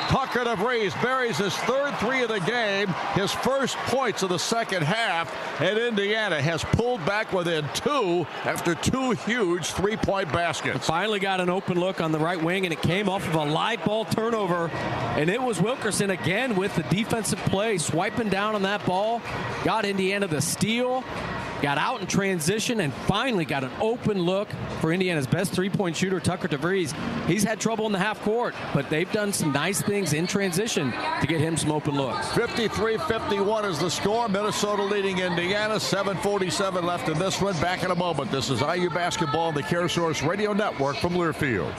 Tucker DeVries buries his third three of the game. His first points of the second half. And Indiana has pulled back within two after two huge three-point baskets. Finally got an open look on the right wing, and it came off of a live ball turnover. And it was Wilkerson again with the defensive play, swiping down on that ball. Got Indiana the steal. Got out in transition and finally got an open look for Indiana's best three-point shooter, Tucker DeVries. He's had trouble in the half court, but they've done some nice things in transition to get him some open looks. 53-51 is the score. Minnesota leading Indiana. 7:47 left in this one. Back in a moment. This is IU Basketball on the CareSource Radio Network from Learfield.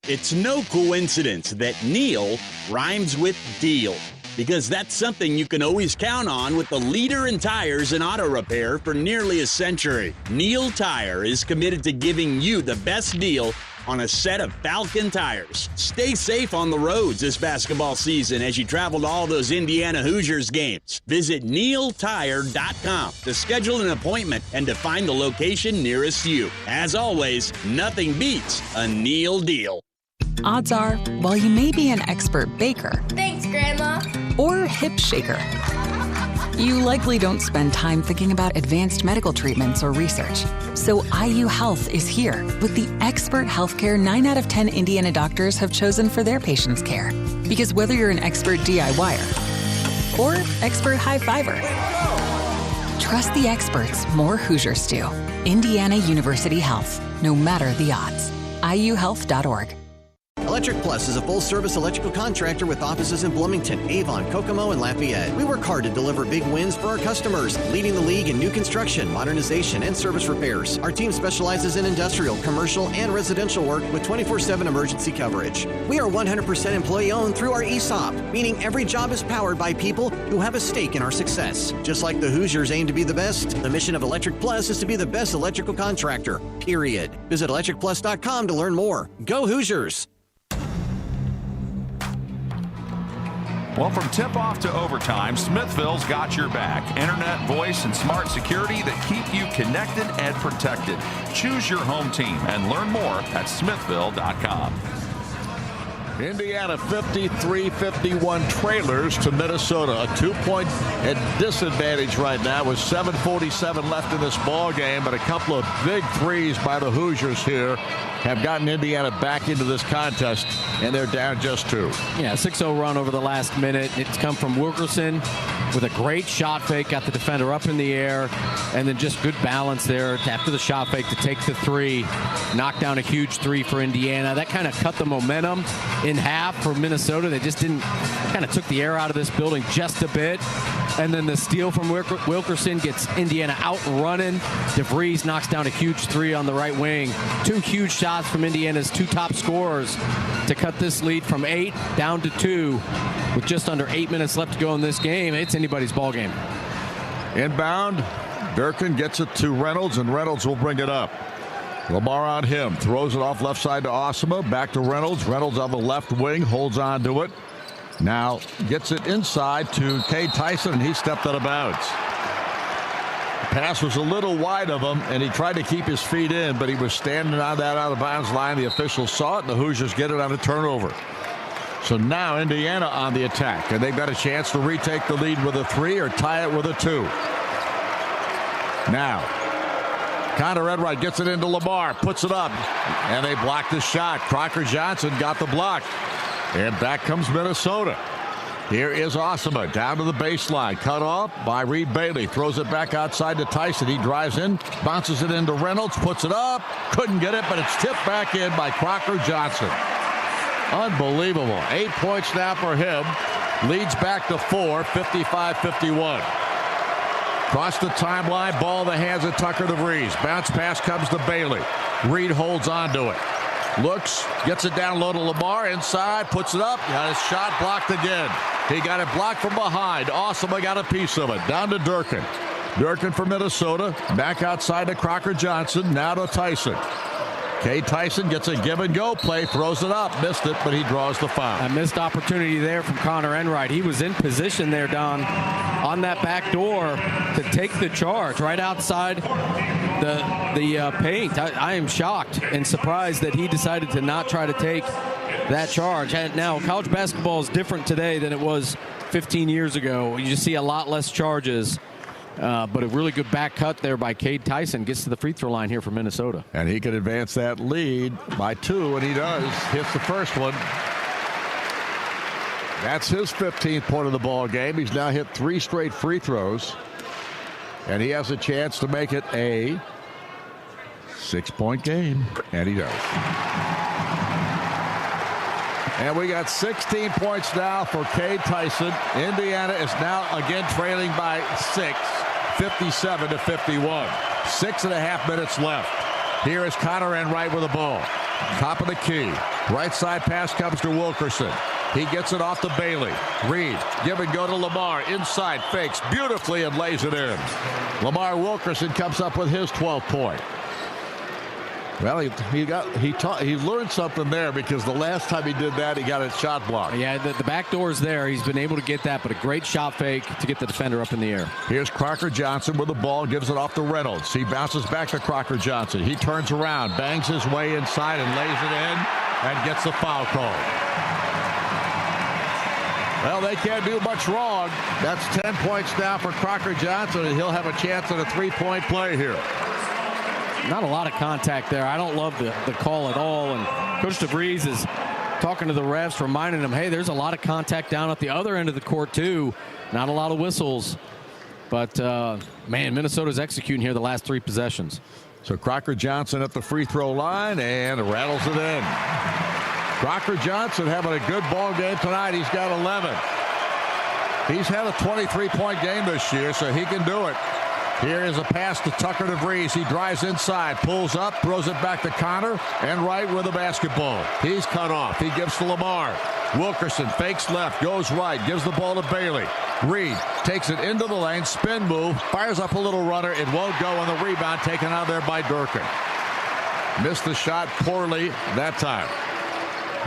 It's no coincidence that Neil rhymes with deal, because that's something you can always count on with the leader in tires and auto repair for nearly a century. Neil Tire is committed to giving you the best deal on a set of Falcon tires. Stay safe on the roads this basketball season as you travel to all those Indiana Hoosiers games. Visit neiltire.com to schedule an appointment and to find the location nearest you. As always, nothing beats a Neil deal. Odds are, while you may be an expert baker, Thanks, Grandma. or hip shaker, you likely don't spend time thinking about advanced medical treatments or research. So IU Health is here with the expert healthcare 9 out of 10 Indiana doctors have chosen for their patients' care. Because whether you're an expert DIYer or expert high-fiver, trust the experts more Hoosiers do. Indiana University Health, no matter the odds. IUhealth.org. Electric Plus is a full-service electrical contractor with offices in Bloomington, Avon, Kokomo, and Lafayette. We work hard to deliver big wins for our customers, leading the league in new construction, modernization, and service repairs. Our team specializes in industrial, commercial, and residential work with 24/7 emergency coverage. We are 100% employee-owned through our ESOP, meaning every job is powered by people who have a stake in our success. Just like the Hoosiers aim to be the best, the mission of Electric Plus is to be the best electrical contractor, period. Visit electricplus.com to learn more. Go Hoosiers! Well, from tip-off to overtime, Smithville's got your back. Internet, voice, and smart security that keep you connected and protected. Choose your home team and learn more at smithville.com. Indiana 53-51 trailers to Minnesota. A 2-point disadvantage right now with 7:47 left in this ball game, but a couple of big threes by the Hoosiers here have gotten Indiana back into this contest, and they're down just two. Yeah, 6-0 run over the last minute. It's come from Wilkerson with a great shot fake, got the defender up in the air, and then just good balance there after the shot fake to take the three, knock down a huge three for Indiana. That kind of cut the momentum in half for Minnesota. They just didn't, kind of took the air out of this building just a bit. And then the steal from Wilkerson gets Indiana out and running. DeVries knocks down a huge three on the right wing. Two huge shots from Indiana's two top scorers to cut this lead from 8 down to 2 with just under 8 minutes left to go in this game. It's anybody's ball game. Inbound, Durkin gets it to Reynolds, and Reynolds will bring it up. Lamar on him, throws it off left side to Osama, back to Reynolds. Reynolds on the left wing, holds on to it. Now gets it inside to Cade Tyson, and he stepped out of bounds. The pass was a little wide of him, and he tried to keep his feet in, but he was standing on that out of bounds line. The officials saw it, and the Hoosiers get it on a turnover. So now Indiana on the attack, and they've got a chance to retake the lead with a 3 or tie it with a 2. Now, Connor Enright gets it into Lamar, puts it up, and they block the shot. Crocker Johnson got the block. And back comes Minnesota. Here is Osama down to the baseline. Cut off by Reed Bailey. Throws it back outside to Tyson. He drives in, bounces it into Reynolds, puts it up. Couldn't get it, but it's tipped back in by Crocker Johnson. Unbelievable. 8 points now for him. Leads back to 4, 55-51. Across the timeline, ball in the hands of Tucker DeVries. Bounce pass comes to Bailey. Reed holds on to it. Looks, gets it down low to Lamar, inside, puts it up, got his shot blocked again. He got it blocked from behind. Awesome, I got a piece of it. Down to Durkin. Durkin for Minnesota, back outside to Crocker Johnson, now to Tyson. Cade Tyson gets a give-and-go play, throws it up, missed it, but he draws the foul. A missed opportunity there from Connor Enright. He was in position there, Don, on that back door to take the charge right outside the paint. I am shocked and surprised that he decided to not try to take that charge. Now, college basketball is different today than it was 15 years ago. You just see a lot less charges. But a really good back cut there by Cade Tyson. Gets to the free throw line here for Minnesota. And he can advance that lead by 2, and he does. Hits the first one. That's his 15th point of the ball game. He's now hit 3 straight free throws. And he has a chance to make it a 6-point game. And he does. And we got 16 points now for Cade Tyson. Indiana is now again trailing by 6, 57-51. 6.5 minutes left. Here is Connor Enright with the ball. Top of the key. Right side pass comes to Wilkerson. He gets it off to Bailey. Reed, give and go to Lamar. Inside, fakes beautifully and lays it in. Lamar Wilkerson comes up with his 12th point. Well, he learned something there, because the last time he did that, he got a shot blocked. Yeah, the back door is there. He's been able to get that, but a great shot fake to get the defender up in the air. Here's Crocker Johnson with the ball, gives it off to Reynolds. He bounces back to Crocker Johnson. He turns around, bangs his way inside and lays it in and gets the foul call. Well, they can't do much wrong. That's 10 points now for Crocker Johnson, and he'll have a chance at a 3-point play here. Not a lot of contact there. I don't love the call at all. And Coach DeVries is talking to the refs, reminding them, hey, there's a lot of contact down at the other end of the court, too. Not a lot of whistles. But, man, Minnesota's executing here the last 3 possessions. So Crocker Johnson at the free throw line and rattles it in. Crocker Johnson having a good ball game tonight. He's got 11. He's had a 23-point game this year, so he can do it. Here is a pass to Tucker DeVries. He drives inside, pulls up, throws it back to Connor, and right with the basketball. He's cut off. He gives to Lamar. Wilkerson fakes left, goes right, gives the ball to Bailey. Reed takes it into the lane, spin move, fires up a little runner. It won't go on the rebound, taken out there by Durkin. Missed the shot poorly that time.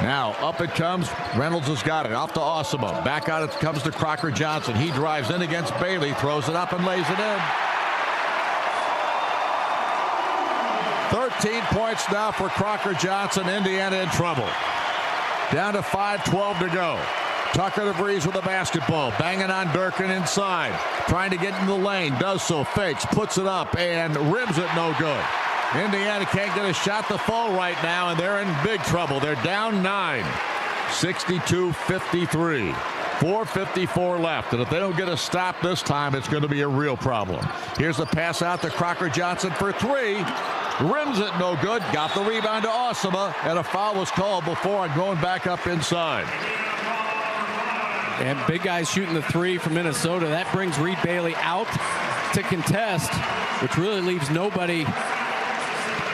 Now, up it comes. Reynolds has got it. Off to Osama. Back out it comes to Crocker Johnson. He drives in against Bailey, throws it up and lays it in. 13 points now for Crocker Johnson. Indiana in trouble. Down to 5:12 to go. Tucker DeVries with the basketball. Banging on Durkin inside. Trying to get in the lane. Does so. Fakes. Puts it up and rims it no good. Indiana can't get a shot to fall right now, and they're in big trouble. They're down 9. 62-53. 4:54 left, and if they don't get a stop this time, it's going to be a real problem. Here's the pass out to Crocker Johnson for 3. Rims it no good. Got the rebound to Osama, and a foul was called before and going back up inside. And big guys shooting the 3 from Minnesota. That brings Reed Bailey out to contest, which really leaves nobody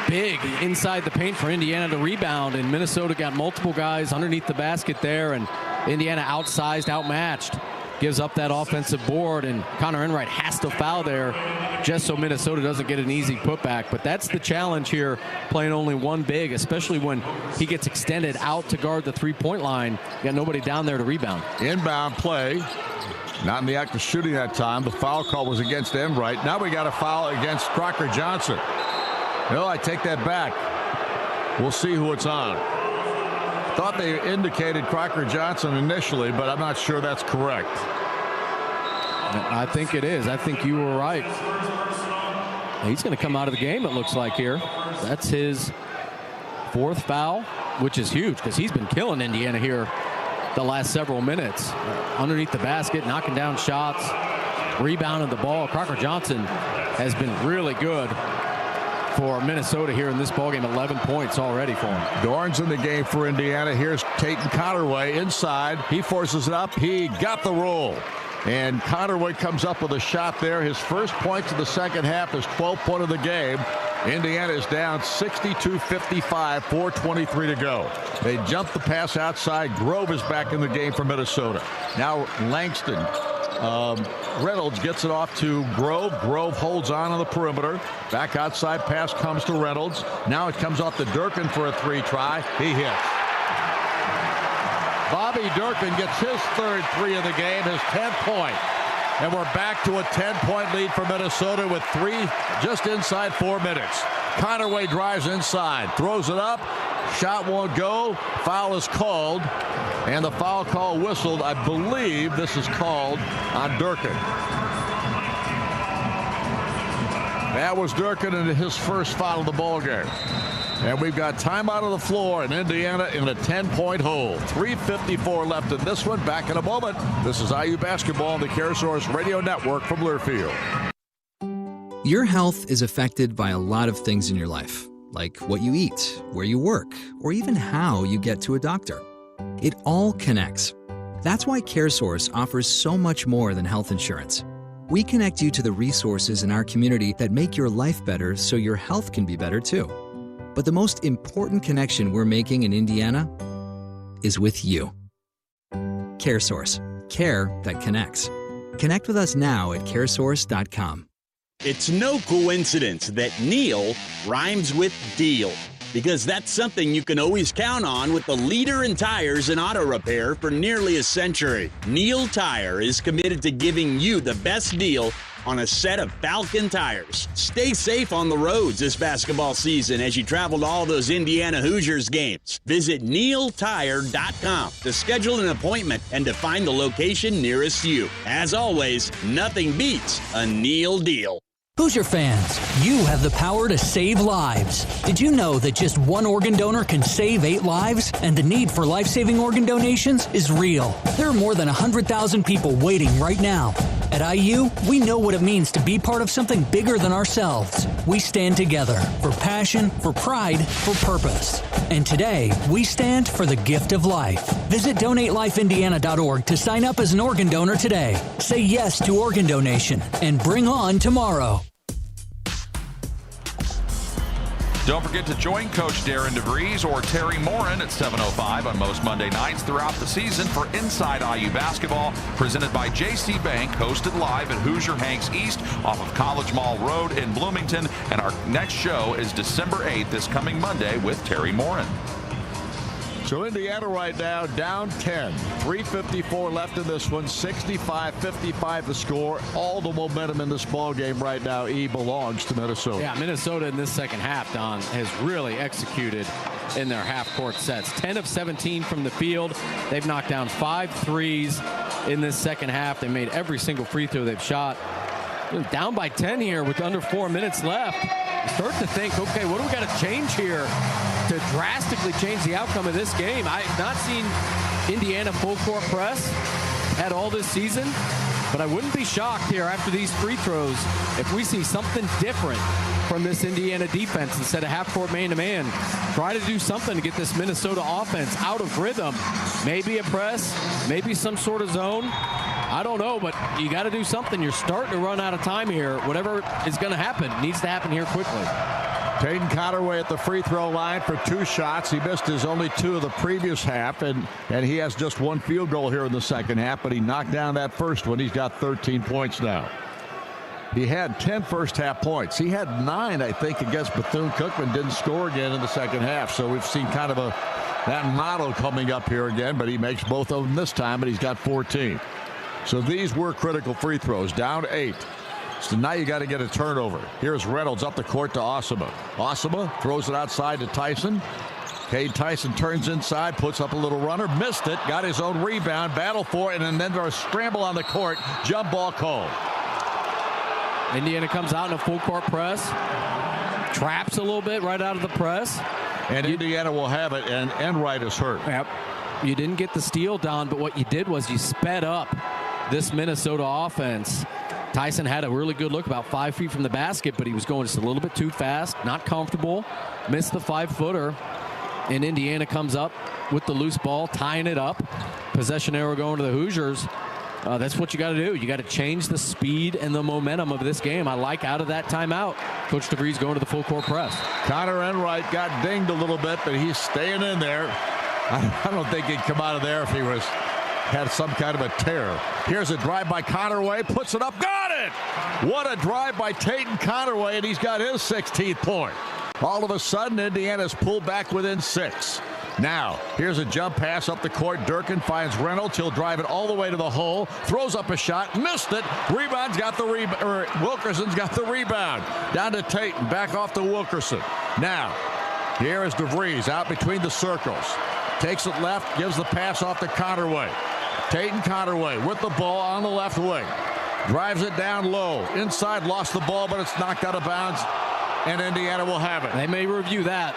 big inside the paint for Indiana to rebound. And Minnesota got multiple guys underneath the basket there, and Indiana outsized, outmatched. Gives up that offensive board, and Connor Enright has to foul there just so Minnesota doesn't get an easy putback. But that's the challenge here, playing only one big, especially when he gets extended out to guard the three-point line. You got nobody down there to rebound. Inbound play. Not in the act of shooting that time. The foul call was against Enright. Now we got a foul against Crocker Johnson. No, I take that back. We'll see who it's on. Thought they indicated Crocker Johnson initially, but I'm not sure that's correct. I think it is. I think you were right. He's going to come out of the game, it looks like here. That's his 4th foul, which is huge because he's been killing Indiana here the last several minutes. Underneath the basket, knocking down shots, rebounding the ball. Crocker Johnson has been really good for Minnesota here in this ballgame. 11 points already for him. Dorn's in the game for Indiana. Here's Tatum Connerway inside. He forces it up. He got the roll. And Connerway comes up with a shot there. His first points of the second half, his 12th point of the game. Indiana is down 62-55, 4:23 to go. They jumped the pass outside. Grove is back in the game for Minnesota. Now Langston. Reynolds gets it off to Grove. Grove holds on the perimeter. Back outside pass comes to Reynolds. Now it comes off to Durkin for a 3 try. He hits. Bobby Durkin gets his third 3 of the game, his 10th point. And we're back to a 10-point lead for Minnesota with 3 just inside 4 minutes. Conaway drives inside, throws it up. Shot won't go. Foul is called. And the foul call whistled. I believe this is called on Durkin. That was Durkin in his first foul of the ball game. And we've got time out of the floor, and Indiana in a 10-point hole. 3:54 left in this one. Back in a moment. This is IU Basketball on the CareSource Radio Network from Learfield. Your health is affected by a lot of things in your life, like what you eat, where you work, or even how you get to a doctor. It all connects. That's why CareSource offers so much more than health insurance. We connect you to the resources in our community that make your life better so your health can be better too. But the most important connection we're making in Indiana is with you. CareSource. Care that connects. Connect with us now at caresource.com. It's no coincidence that Neil rhymes with deal, because that's something you can always count on with the leader in tires and auto repair for nearly a century. Neil Tire is committed to giving you the best deal on a set of Falcon tires. Stay safe on the roads this basketball season as you travel to all those Indiana Hoosiers games. Visit neiltire.com to schedule an appointment and to find the location nearest you. As always, nothing beats a Neil deal. Hoosier fans, you have the power to save lives. Did you know that just one organ donor can save 8 lives? And the need for life-saving organ donations is real. There are more than 100,000 people waiting right now. At IU, we know what it means to be part of something bigger than ourselves. We stand together for passion, for pride, for purpose. And today, we stand for the gift of life. Visit DonateLifeIndiana.org to sign up as an organ donor today. Say yes to organ donation and bring on tomorrow. Don't forget to join Coach Darren DeVries or Terry Morin at 7:05 on most Monday nights throughout the season for Inside IU Basketball, presented by JC Bank, hosted live at Hoosier Hanks East off of College Mall Road in Bloomington. And our next show is December 8th, this coming Monday, with Terry Morin. So Indiana right now down 10. 3:54 left in this one. 65-55 the score. All the momentum in this ball game right now, belongs to Minnesota. Yeah, Minnesota in this second half, Don, has really executed in their half-court sets. 10 of 17 from the field. They've knocked down 5 threes in this second half. They made every single free throw they've shot. Down by 10 here with under 4 minutes left. Start to think, okay, what do we got to change here to drastically change the outcome of this game? I've not seen Indiana full court press at all this season, but I wouldn't be shocked here after these free throws if we see something different from this Indiana defense instead of half-court man-to-man. Try to do something to get this Minnesota offense out of rhythm. Maybe a press, maybe some sort of zone. I don't know, but you got to do something. You're starting to run out of time here. Whatever is going to happen needs to happen here quickly. Peyton Conaway at the free throw line for 2 shots. He missed his only 2 of the previous half, and he has just 1 field goal here in the second half, but he knocked down that first one. He's got 13 points now. He had 10 first half points. He had 9, I think, against Bethune-Cookman. Didn't score again in the second half, so we've seen kind of that model coming up here again, but he makes both of them this time, and he's got 14. So these were critical free throws, down 8. So now you got to get a turnover. Here's Reynolds up the court to Osama. Osama throws it outside to Tyson. Cade Tyson turns inside, puts up a little runner, missed it, got his own rebound, battle for it, and then there's a scramble on the court. Jump ball called. Indiana comes out in a full court press. Traps a little bit right out of the press. And Indiana will have it, and Enright is hurt. Yep. You didn't get the steal, Don, but what you did was you sped up this Minnesota offense. Tyson had a really good look about 5 feet from the basket, but he was going just a little bit too fast, not comfortable, missed the 5-footer, and Indiana comes up with the loose ball, tying it up. Possession arrow going to the Hoosiers. That's what you got to do. You got to change the speed and the momentum of this game. I like out of that timeout, Coach DeVries going to the full court press. Connor Enright got dinged a little bit, but he's staying in there. I don't think he'd come out of there if he had some kind of a tear. Here's a drive by Connerway, puts it up, got it! What a drive by Tatum Connerway, and he's got his 16th point. All of a sudden, Indiana's pulled back within 6. Now, here's a jump pass up the court. Durkin finds Reynolds. He'll drive it all the way to the hole. Throws up a shot. Missed it. Wilkerson's got the rebound. Down to Tatum. Back off to Wilkerson. Now, here is DeVries out between the circles. Takes it left. Gives the pass off to Connerway. Tatum Connerway with the ball on the left wing. Drives it down low. Inside, lost the ball, but it's knocked out of bounds. And Indiana will have it. They may review that.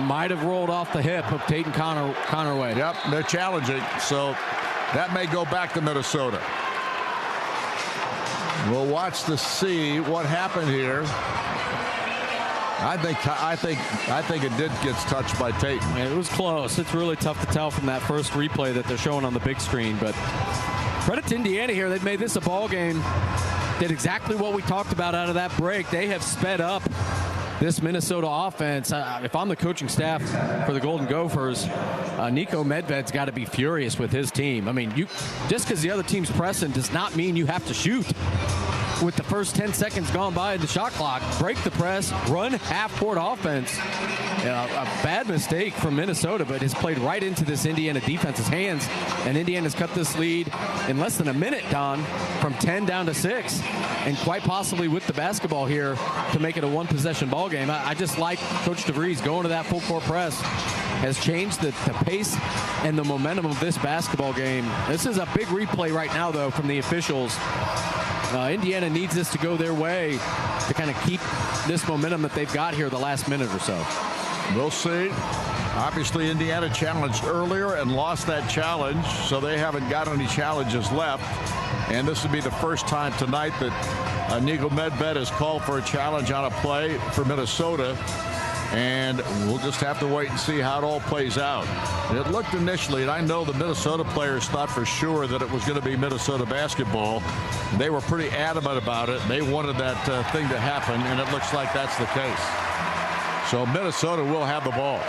Might have rolled off the hip of Tatum Connerway. Yep, they're challenging, so that may go back to Minnesota. We'll watch to see what happened here. I think it did get touched by Tatum. It was close. It's really tough to tell from that first replay that they're showing on the big screen, but credit to Indiana here. They've made this a ball game. Did exactly what we talked about out of that break. They have sped up this Minnesota offense. If I'm the coaching staff for the Golden Gophers, Niko Medved's got to be furious with his team. I mean, just because the other team's pressing does not mean you have to shoot. With the first 10 seconds gone by in the shot clock, break the press, run half-court offense. A bad mistake from Minnesota, but has played right into this Indiana defense's hands. And Indiana's cut this lead in less than a minute, Don, from 10 down to 6. And quite possibly with the basketball here to make it a one-possession ball game. I just like Coach DeVries going to that full-court press. Has changed the pace and the momentum of this basketball game. This is a big replay right now, though, from the officials. Indiana needs this to go their way to kind of keep this momentum that they've got here the last minute or so. We'll see. Obviously, Indiana challenged earlier and lost that challenge, so they haven't got any challenges left. And this would be the first time tonight that Niko Medved has called for a challenge on a play for Minnesota. And we'll just have to wait and see how it all plays out. It looked initially, and I know the Minnesota players thought for sure that it was going to be Minnesota basketball. They were pretty adamant about it. They wanted that thing to happen, and it looks like that's the case. So Minnesota will have the ball.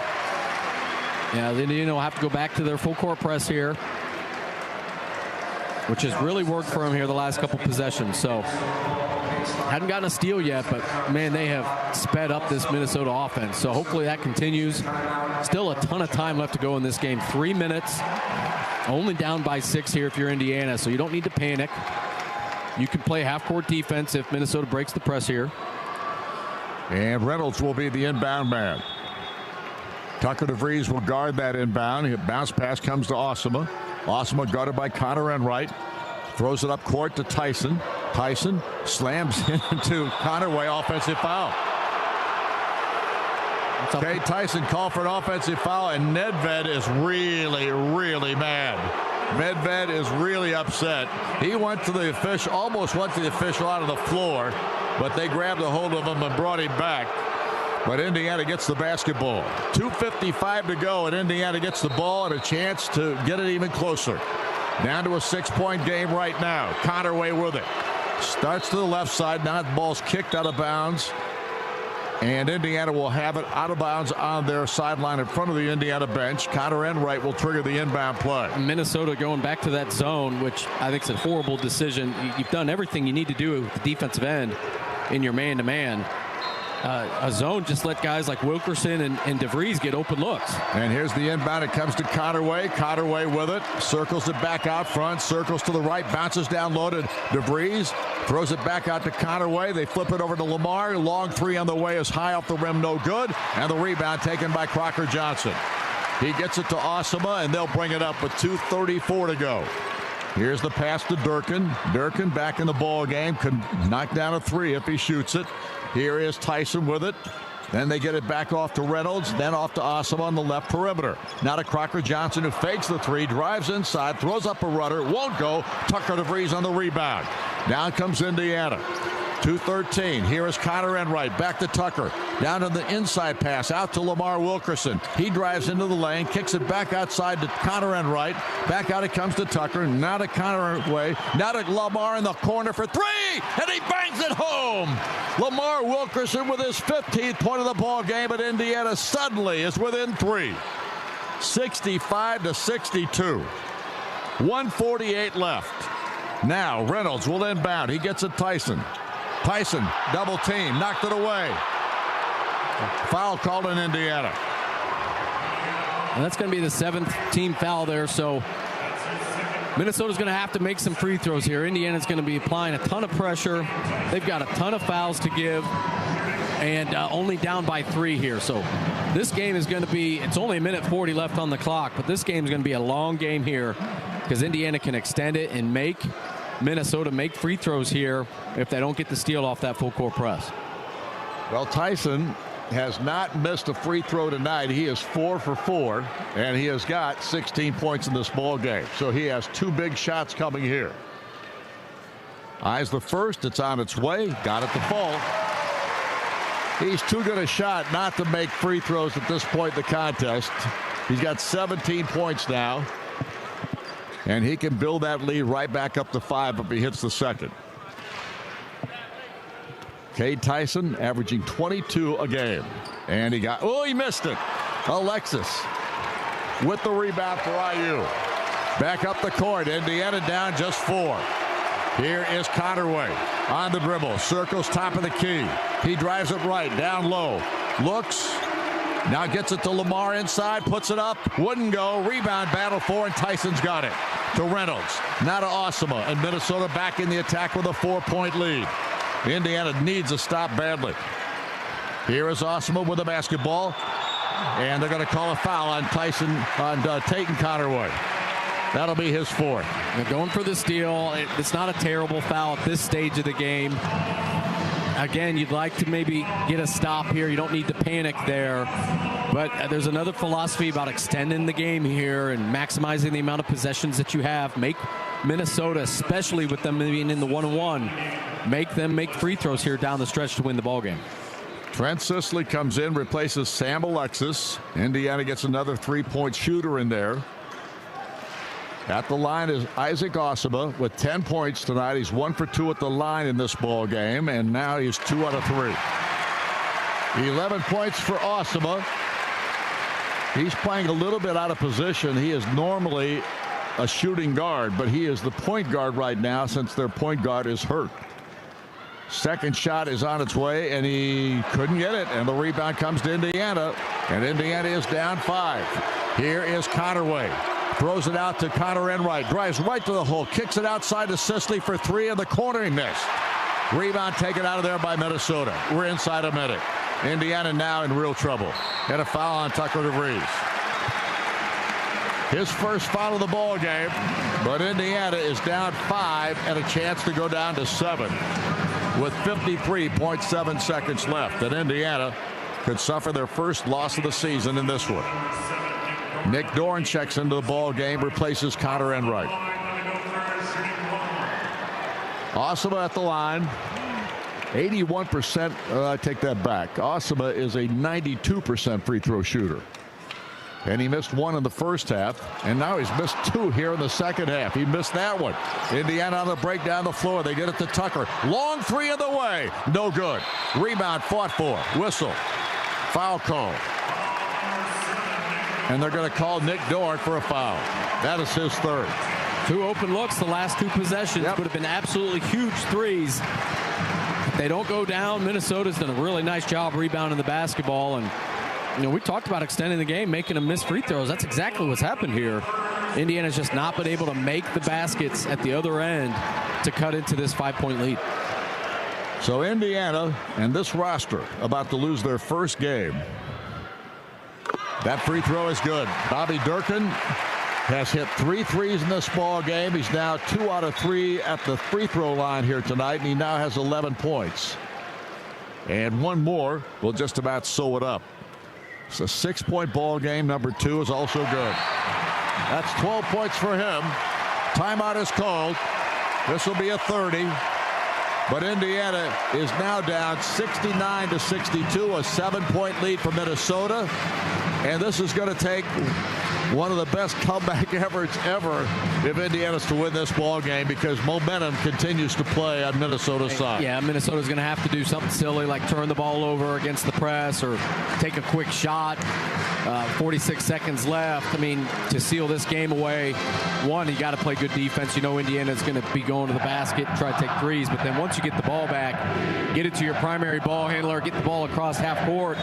Yeah, Indiana will have to go back to their full court press here, which has really worked for them here the last couple possessions. So hadn't gotten a steal yet, but man, they have sped up this Minnesota offense. So hopefully that continues. Still a ton of time left to go in this game. 3 minutes, only down by 6 here if you're Indiana, so you don't need to panic. You can play half-court defense if Minnesota breaks the press here. And Reynolds will be the inbound man. Tucker DeVries will guard that inbound. Bounce pass comes to Osama. Osama guarded by Connor Enright. Throws it up court to Tyson. Tyson slams into Connerway. Offensive foul. Okay, Tyson called for an offensive foul, and Nedved is really, really mad. Medved is really upset. He went to the official, almost went to the official out of the floor, but they grabbed a hold of him and brought him back. But Indiana gets the basketball. 2:55 to go, and Indiana gets the ball and a chance to get it even closer. Down to a 6-point game right now. Connerway with it. Starts to the left side. Now the ball's kicked out of bounds. And Indiana will have it out of bounds on their sideline in front of the Indiana bench. Connor Enright will trigger the inbound play. Minnesota going back to that zone, which I think is a horrible decision. You've done everything you need to do with the defensive end in your man-to-man. A zone just let guys like Wilkerson and DeVries get open looks. And here's the inbound. It comes to Connerway. Connerway with it. Circles it back out front. Circles to the right. Bounces down low to DeVries. Throws it back out to Connerway. They flip it over to Lamar. Long three on the way is high off the rim. No good. And the rebound taken by Crocker Johnson. He gets it to Osama, and they'll bring it up with 2:34 to go. Here's the pass to Durkin. Durkin back in the ball game. Could knock down a three if he shoots it. Here is Tyson with it. Then they get it back off to Reynolds, then off to Osama on the left perimeter. Now to Crocker Johnson, who fakes the three, drives inside, throws up a rudder, won't go. Tucker DeVries on the rebound. Down comes Indiana. 2:13. Here is Connor Enright. Back to Tucker. Down to the inside pass, out to Lamar Wilkerson. He drives into the lane, kicks it back outside to Connor Enright. Back out it comes to Tucker. Now to Connor Way. Now to Lamar in the corner for three, and he bangs it home. Lamar Wilkerson with his 15th point of the ball game, but Indiana suddenly is within 3. 65-62. 1:48 left. Now Reynolds will inbound. He gets it Tyson. Tyson, double team, knocked it away. Foul called in Indiana. And that's going to be the 7th team foul there, so Minnesota's going to have to make some free throws here. Indiana's going to be applying a ton of pressure. They've got a ton of fouls to give, and only down by 3 here. So this game is going to be, it's only 1:40 left on the clock, but this game is going to be a long game here because Indiana can extend it and make Minnesota make free throws here if they don't get the steal off that full court press. Well, Tyson has not missed a free throw tonight. He is 4 for 4, and he has got 16 points in this ball game. So he has 2 big shots coming here. Eyes the first. It's on its way. Got it to fall. He's too good a shot not to make free throws at this point in the contest. He's got 17 points now, and he can build that lead right back up to 5 if he hits the second. Cade Tyson averaging 22 a game. And he missed it. Alexis with the rebound for IU. Back up the court. Indiana down just 4. Here is Connerway on the dribble. Circles top of the key. He drives it right, down low. Looks. Now gets it to Lamar inside. Puts it up. Wouldn't go. Rebound battle for, and Tyson's got it. To Reynolds. Now to Osama. And Minnesota back in the attack with a 4-point lead. Indiana needs a stop badly. Here is Osama with the basketball. And they're going to call a foul on Tyson, on Tatum Connerway. That'll be his 4th. They're going for the steal. It's not a terrible foul at this stage of the game. Again, you'd like to maybe get a stop here. You don't need to panic there. But there's another philosophy about extending the game here and maximizing the amount of possessions that you have. Make Minnesota, especially with them being in the 1-1, make them make free throws here down the stretch to win the ball game. Trent Sisley comes in, replaces Sam Alexis. Indiana gets another 3-point shooter in there. At the line is Isaac Osama with 10 points tonight. He's 1 for 2 at the line in this ball game, and now he's 2 out of 3. 11 points for Osama. He's playing a little bit out of position. He is normally a shooting guard, but he is the point guard right now since their point guard is hurt. Second shot is on its way, and he couldn't get it, and the rebound comes to Indiana, and Indiana is down 5. Here is Connerway. Throws it out to Connor Enright. Drives right to the hole. Kicks it outside to Sisley for 3 in the corner. He missed. Rebound taken out of there by Minnesota. We're inside a minute. Indiana now in real trouble. And a foul on Tucker DeVries. His first foul of the ball game. But Indiana is down 5 and a chance to go down to 7 with 53.7 seconds left. And Indiana could suffer their first loss of the season in this one. Nick Dorn checks into the ball game, replaces Connor Enright. Osama at the line. 81%. I take that back. Osama is a 92% free throw shooter. And he missed 1 in the first half. And now he's missed 2 here in the second half. He missed that one. Indiana on the break down the floor. They get it to Tucker. Long 3 in the way. No good. Rebound fought for. Whistle. Foul call. And they're going to call Nick Dorn for a foul. That is his 3rd. 2 open looks the last 2 possessions. Would have been absolutely huge threes. If they don't go down, Minnesota's done a really nice job rebounding the basketball. And, we talked about extending the game, making them miss free throws. That's exactly what's happened here. Indiana's just not been able to make the baskets at the other end to cut into this 5-point lead. So Indiana and this roster about to lose their first game. That free throw is good. Bobby Durkin has hit 3 threes in this ball game. He's now 2 out of 3 at the free throw line here tonight, and he now has 11 points. And 1 more will just about sew it up. It's a 6-point ball game. Number 2 is also good. That's 12 points for him. Timeout is called. This will be a 30. But Indiana is now down 69-62, a 7-point lead for Minnesota. And this is going to take one of the best comeback efforts ever if Indiana's to win this ball game, because momentum continues to play on Minnesota's side. Yeah, Minnesota's going to have to do something silly like turn the ball over against the press or take a quick shot. 46 seconds left. I mean, to seal this game away, one, you got to play good defense. You know Indiana's going to be going to the basket, try to take threes, but then once you get the ball back, get it to your primary ball handler, get the ball across half court,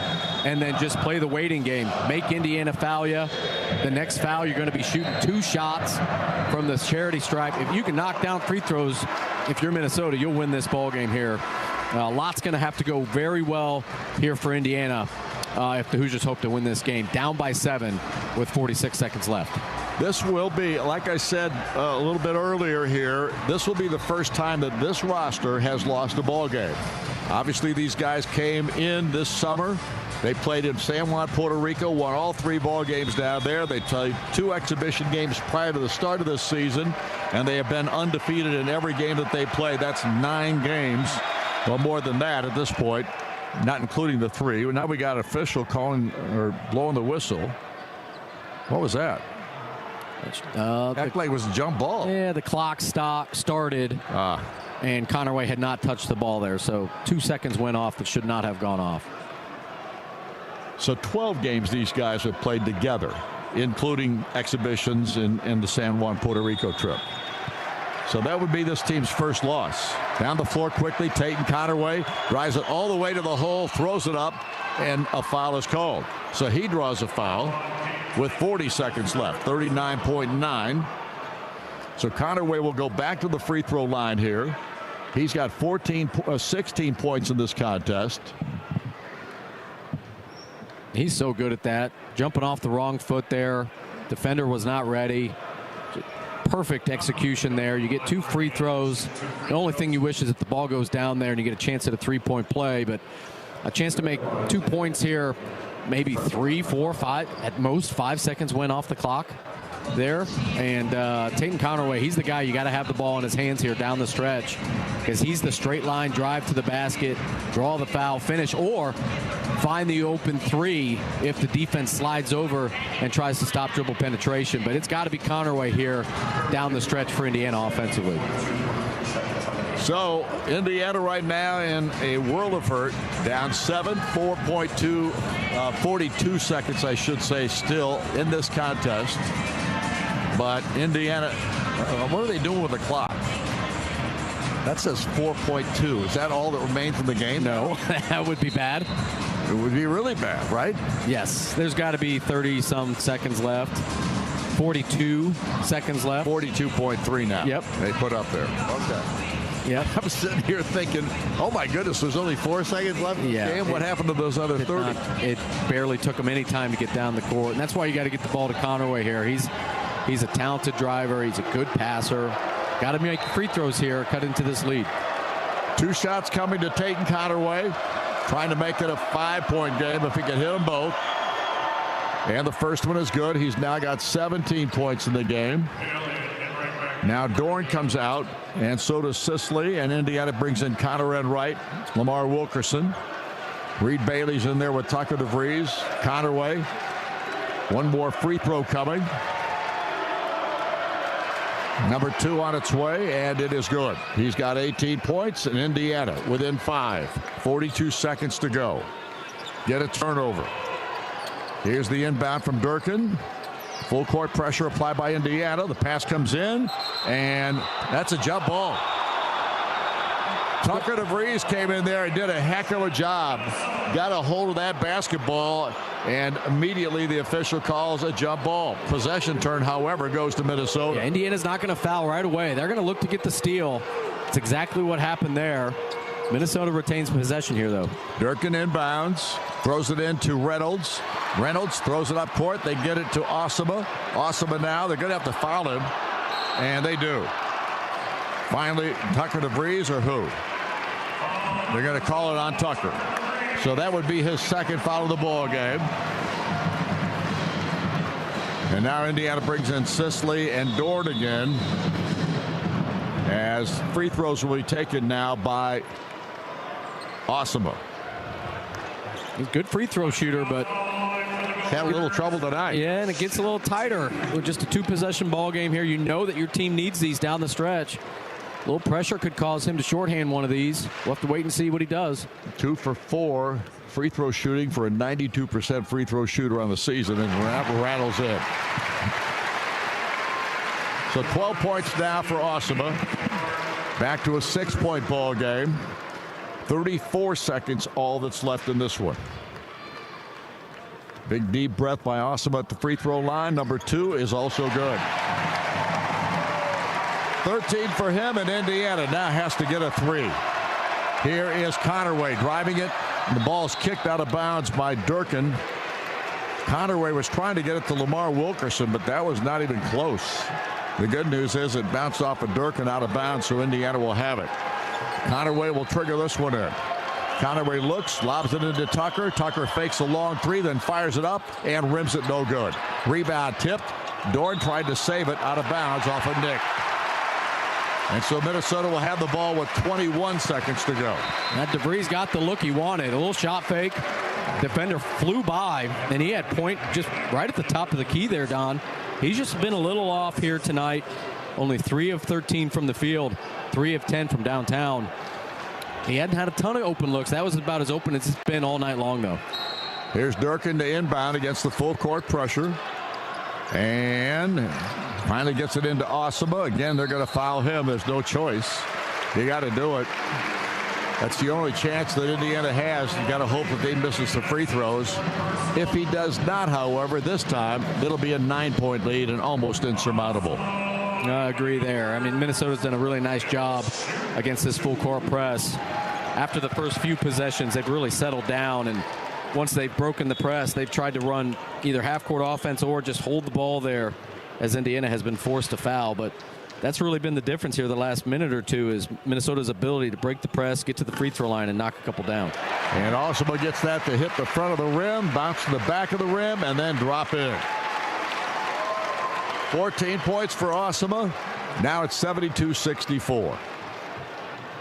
and then just play the waiting game. Make Indiana foul you. The next foul, you're going to be shooting 2 shots from the charity stripe. If you can knock down free throws, if you're Minnesota, you'll win this ball game here. A lot's going to have to go very well here for Indiana if the Hoosiers hope to win this game. Down by 7 with 46 seconds left. This will be, like I said a little bit earlier here, this will be the first time that this roster has lost a ball game. Obviously, these guys came in this summer. They played in San Juan, Puerto Rico, won all 3 ball games down there. They played 2 exhibition games prior to the start of this season, and they have been undefeated in every game that they played. That's 9 games, well, more than that at this point, not including the 3. Now we got an official calling or blowing the whistle. What was that? That like was a jump ball. Yeah, the clock started, and Conaway had not touched the ball there, so 2 seconds went off that should not have gone off. So 12 games these guys have played together, including exhibitions in the San Juan, Puerto Rico trip. So that would be this team's first loss. Down the floor quickly, Tatum Conaway drives it all the way to the hole, throws it up, and a foul is called. So he draws a foul with 40 seconds left, 39.9. So Conaway will go back to the free throw line here. He's got 16 points in this contest. He's so good at that. Jumping off the wrong foot there. Defender was not ready. Perfect execution there. You get 2 free throws. The only thing you wish is that the ball goes down there and you get a chance at a 3-point play, but a chance to make 2 points here, maybe 3, 4, 5, at most 5 seconds went off the clock there. And Tatum Conaway, he's the guy you got to have the ball in his hands here down the stretch, because he's the straight line drive to the basket, draw the foul, finish, or find the open 3 if the defense slides over and tries to stop dribble penetration. But it's got to be Conaway here down the stretch for Indiana offensively. So Indiana right now in a world of hurt, down 7, 42 seconds, I should say, still in this contest. But Indiana, what are they doing with the clock? That says 4.2. Is that all that remains in the game? No, that would be bad. It would be really bad, right? Yes, there's got to be 30-some seconds left. 42 seconds left. 42.3 now. Yep. They put up there. Okay. Yep. I'm sitting here thinking, oh my goodness, there's only 4 seconds left in the game. What happened to those other 30? It barely took him any time to get down the court. And that's why you got to get the ball to Conaway here. He's a talented driver. He's a good passer. Got to make free throws here, cut into this lead. 2 shots coming to Tatum Conaway, trying to make it a 5-point game if he can hit them both. And the first one is good. He's now got 17 points in the game. Now Dorn comes out, and so does Sisley, and Indiana brings in Conner and Wright, Lamar Wilkerson. Reed Bailey's in there with Tucker DeVries, Conaway. One more free throw coming. Number 2 on its way, and it is good. He's got 18 points, and Indiana within 5. 42 seconds to go. Get a turnover. Here's the inbound from Durkin. Full court pressure applied by Indiana. The pass comes in, and that's a jump ball. Tucker DeVries came in there and did a heck of a job. Got a hold of that basketball, and immediately the official calls a jump ball. Possession turn, however, goes to Minnesota. Yeah, Indiana's not going to foul right away. They're going to look to get the steal. It's exactly what happened there. Minnesota retains possession here, though. Durkin inbounds, throws it into Reynolds. Reynolds throws it up court. They get it to Osama. Osama now, they're going to have to foul him, and they do. Finally, Tucker DeVries or who? They're going to call it on Tucker. So that would be his second foul of the ball game. And now Indiana brings in Sisley and Dorn again. as free throws will be taken now by Osama. He's a good free throw shooter, but had a little trouble tonight. Yeah, and it gets a little tighter with just a 2-possession ball game here. You know that your team needs these down the stretch. A little pressure could cause him to shorthand one of these. We'll have to wait and see what he does. 2 for 4 free throw shooting for a 92% free throw shooter on the season, and rattles in. So 12 points now for Osama. Back to a 6-point ball game. 34 seconds all that's left in this one. Big deep breath by Osama at the free throw line. Number 2 is also good. 13 for him, and Indiana now has to get a 3. Here is Connerway driving it. The ball's kicked out of bounds by Durkin. Connerway was trying to get it to Lamar Wilkerson, but that was not even close. The good news is it bounced off of Durkin out of bounds, so Indiana will have it. Connerway will trigger this one in. Connerway looks, lobs it into Tucker. Tucker fakes a long 3, then fires it up and rims it no good. Rebound tipped. Dorn tried to save it out of bounds off of Nick. And so Minnesota will have the ball with 21 seconds to go. That DeVries got the look he wanted. A little shot fake. Defender flew by, and he had point just right at the top of the key there, Don. He's just been a little off here tonight. Only 3 of 13 from the field, 3 of 10 from downtown. He hadn't had a ton of open looks. That was about as open as it's been all night long, though. Here's Durkin to inbound against the full court pressure. And finally gets it into Osama. Again, they're going to foul him. There's no choice. You got to do it. That's the only chance that Indiana has. You got to hope that he misses the free throws. If he does not, however, this time it'll be a 9-point lead and almost insurmountable. I agree there. I mean, Minnesota's done a really nice job against this full court press. After the first few possessions, they've really settled down, and once they've broken the press, they've tried to run either half-court offense or just hold the ball there, as Indiana has been forced to foul. But that's really been the difference here the last minute or two, is Minnesota's ability to break the press, get to the free throw line, and knock a couple down. And Osama gets that to hit the front of the rim, bounce to the back of the rim, and then drop in. 14 points for Osama. Now it's 72-64.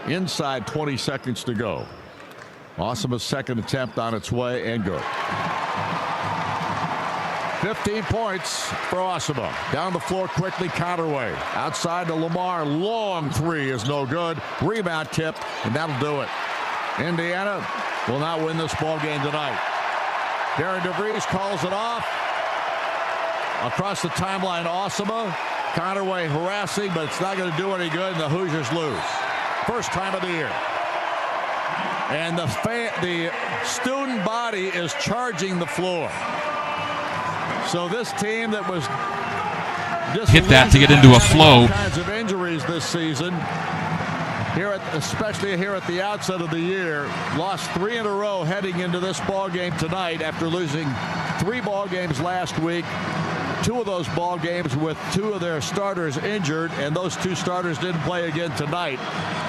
Inside 20 seconds to go. Osama's second attempt on its way, and good. 15 points for Osama. Down the floor quickly, Connerway. Outside to Lamar. Long 3 is no good. Rebound tip, and that'll do it. Indiana will not win this ball game tonight. Darren DeVries calls it off. Across the timeline, Osama. Connerway harassing, but it's not going to do any good, and the Hoosiers lose. First time of the year. And the student body is charging the floor. So this team that was hit that to get into a flow. All kinds of injuries this season, especially here at the outset of the year, lost 3 in a row heading into this ball game tonight after losing 3 ball games last week. 2 of those ball games with 2 of their starters injured, and those 2 starters didn't play again tonight.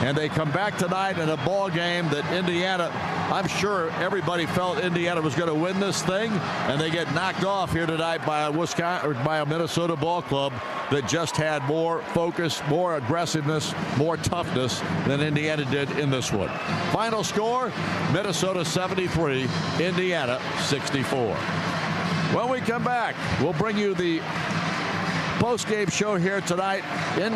And they come back tonight in a ball game that Indiana, I'm sure everybody felt Indiana was going to win this thing, and they get knocked off here tonight by a Minnesota ball club that just had more focus, more aggressiveness, more toughness than Indiana did in this one. Final score, Minnesota 73, Indiana 64. When we come back, we'll bring you the post-game show here tonight in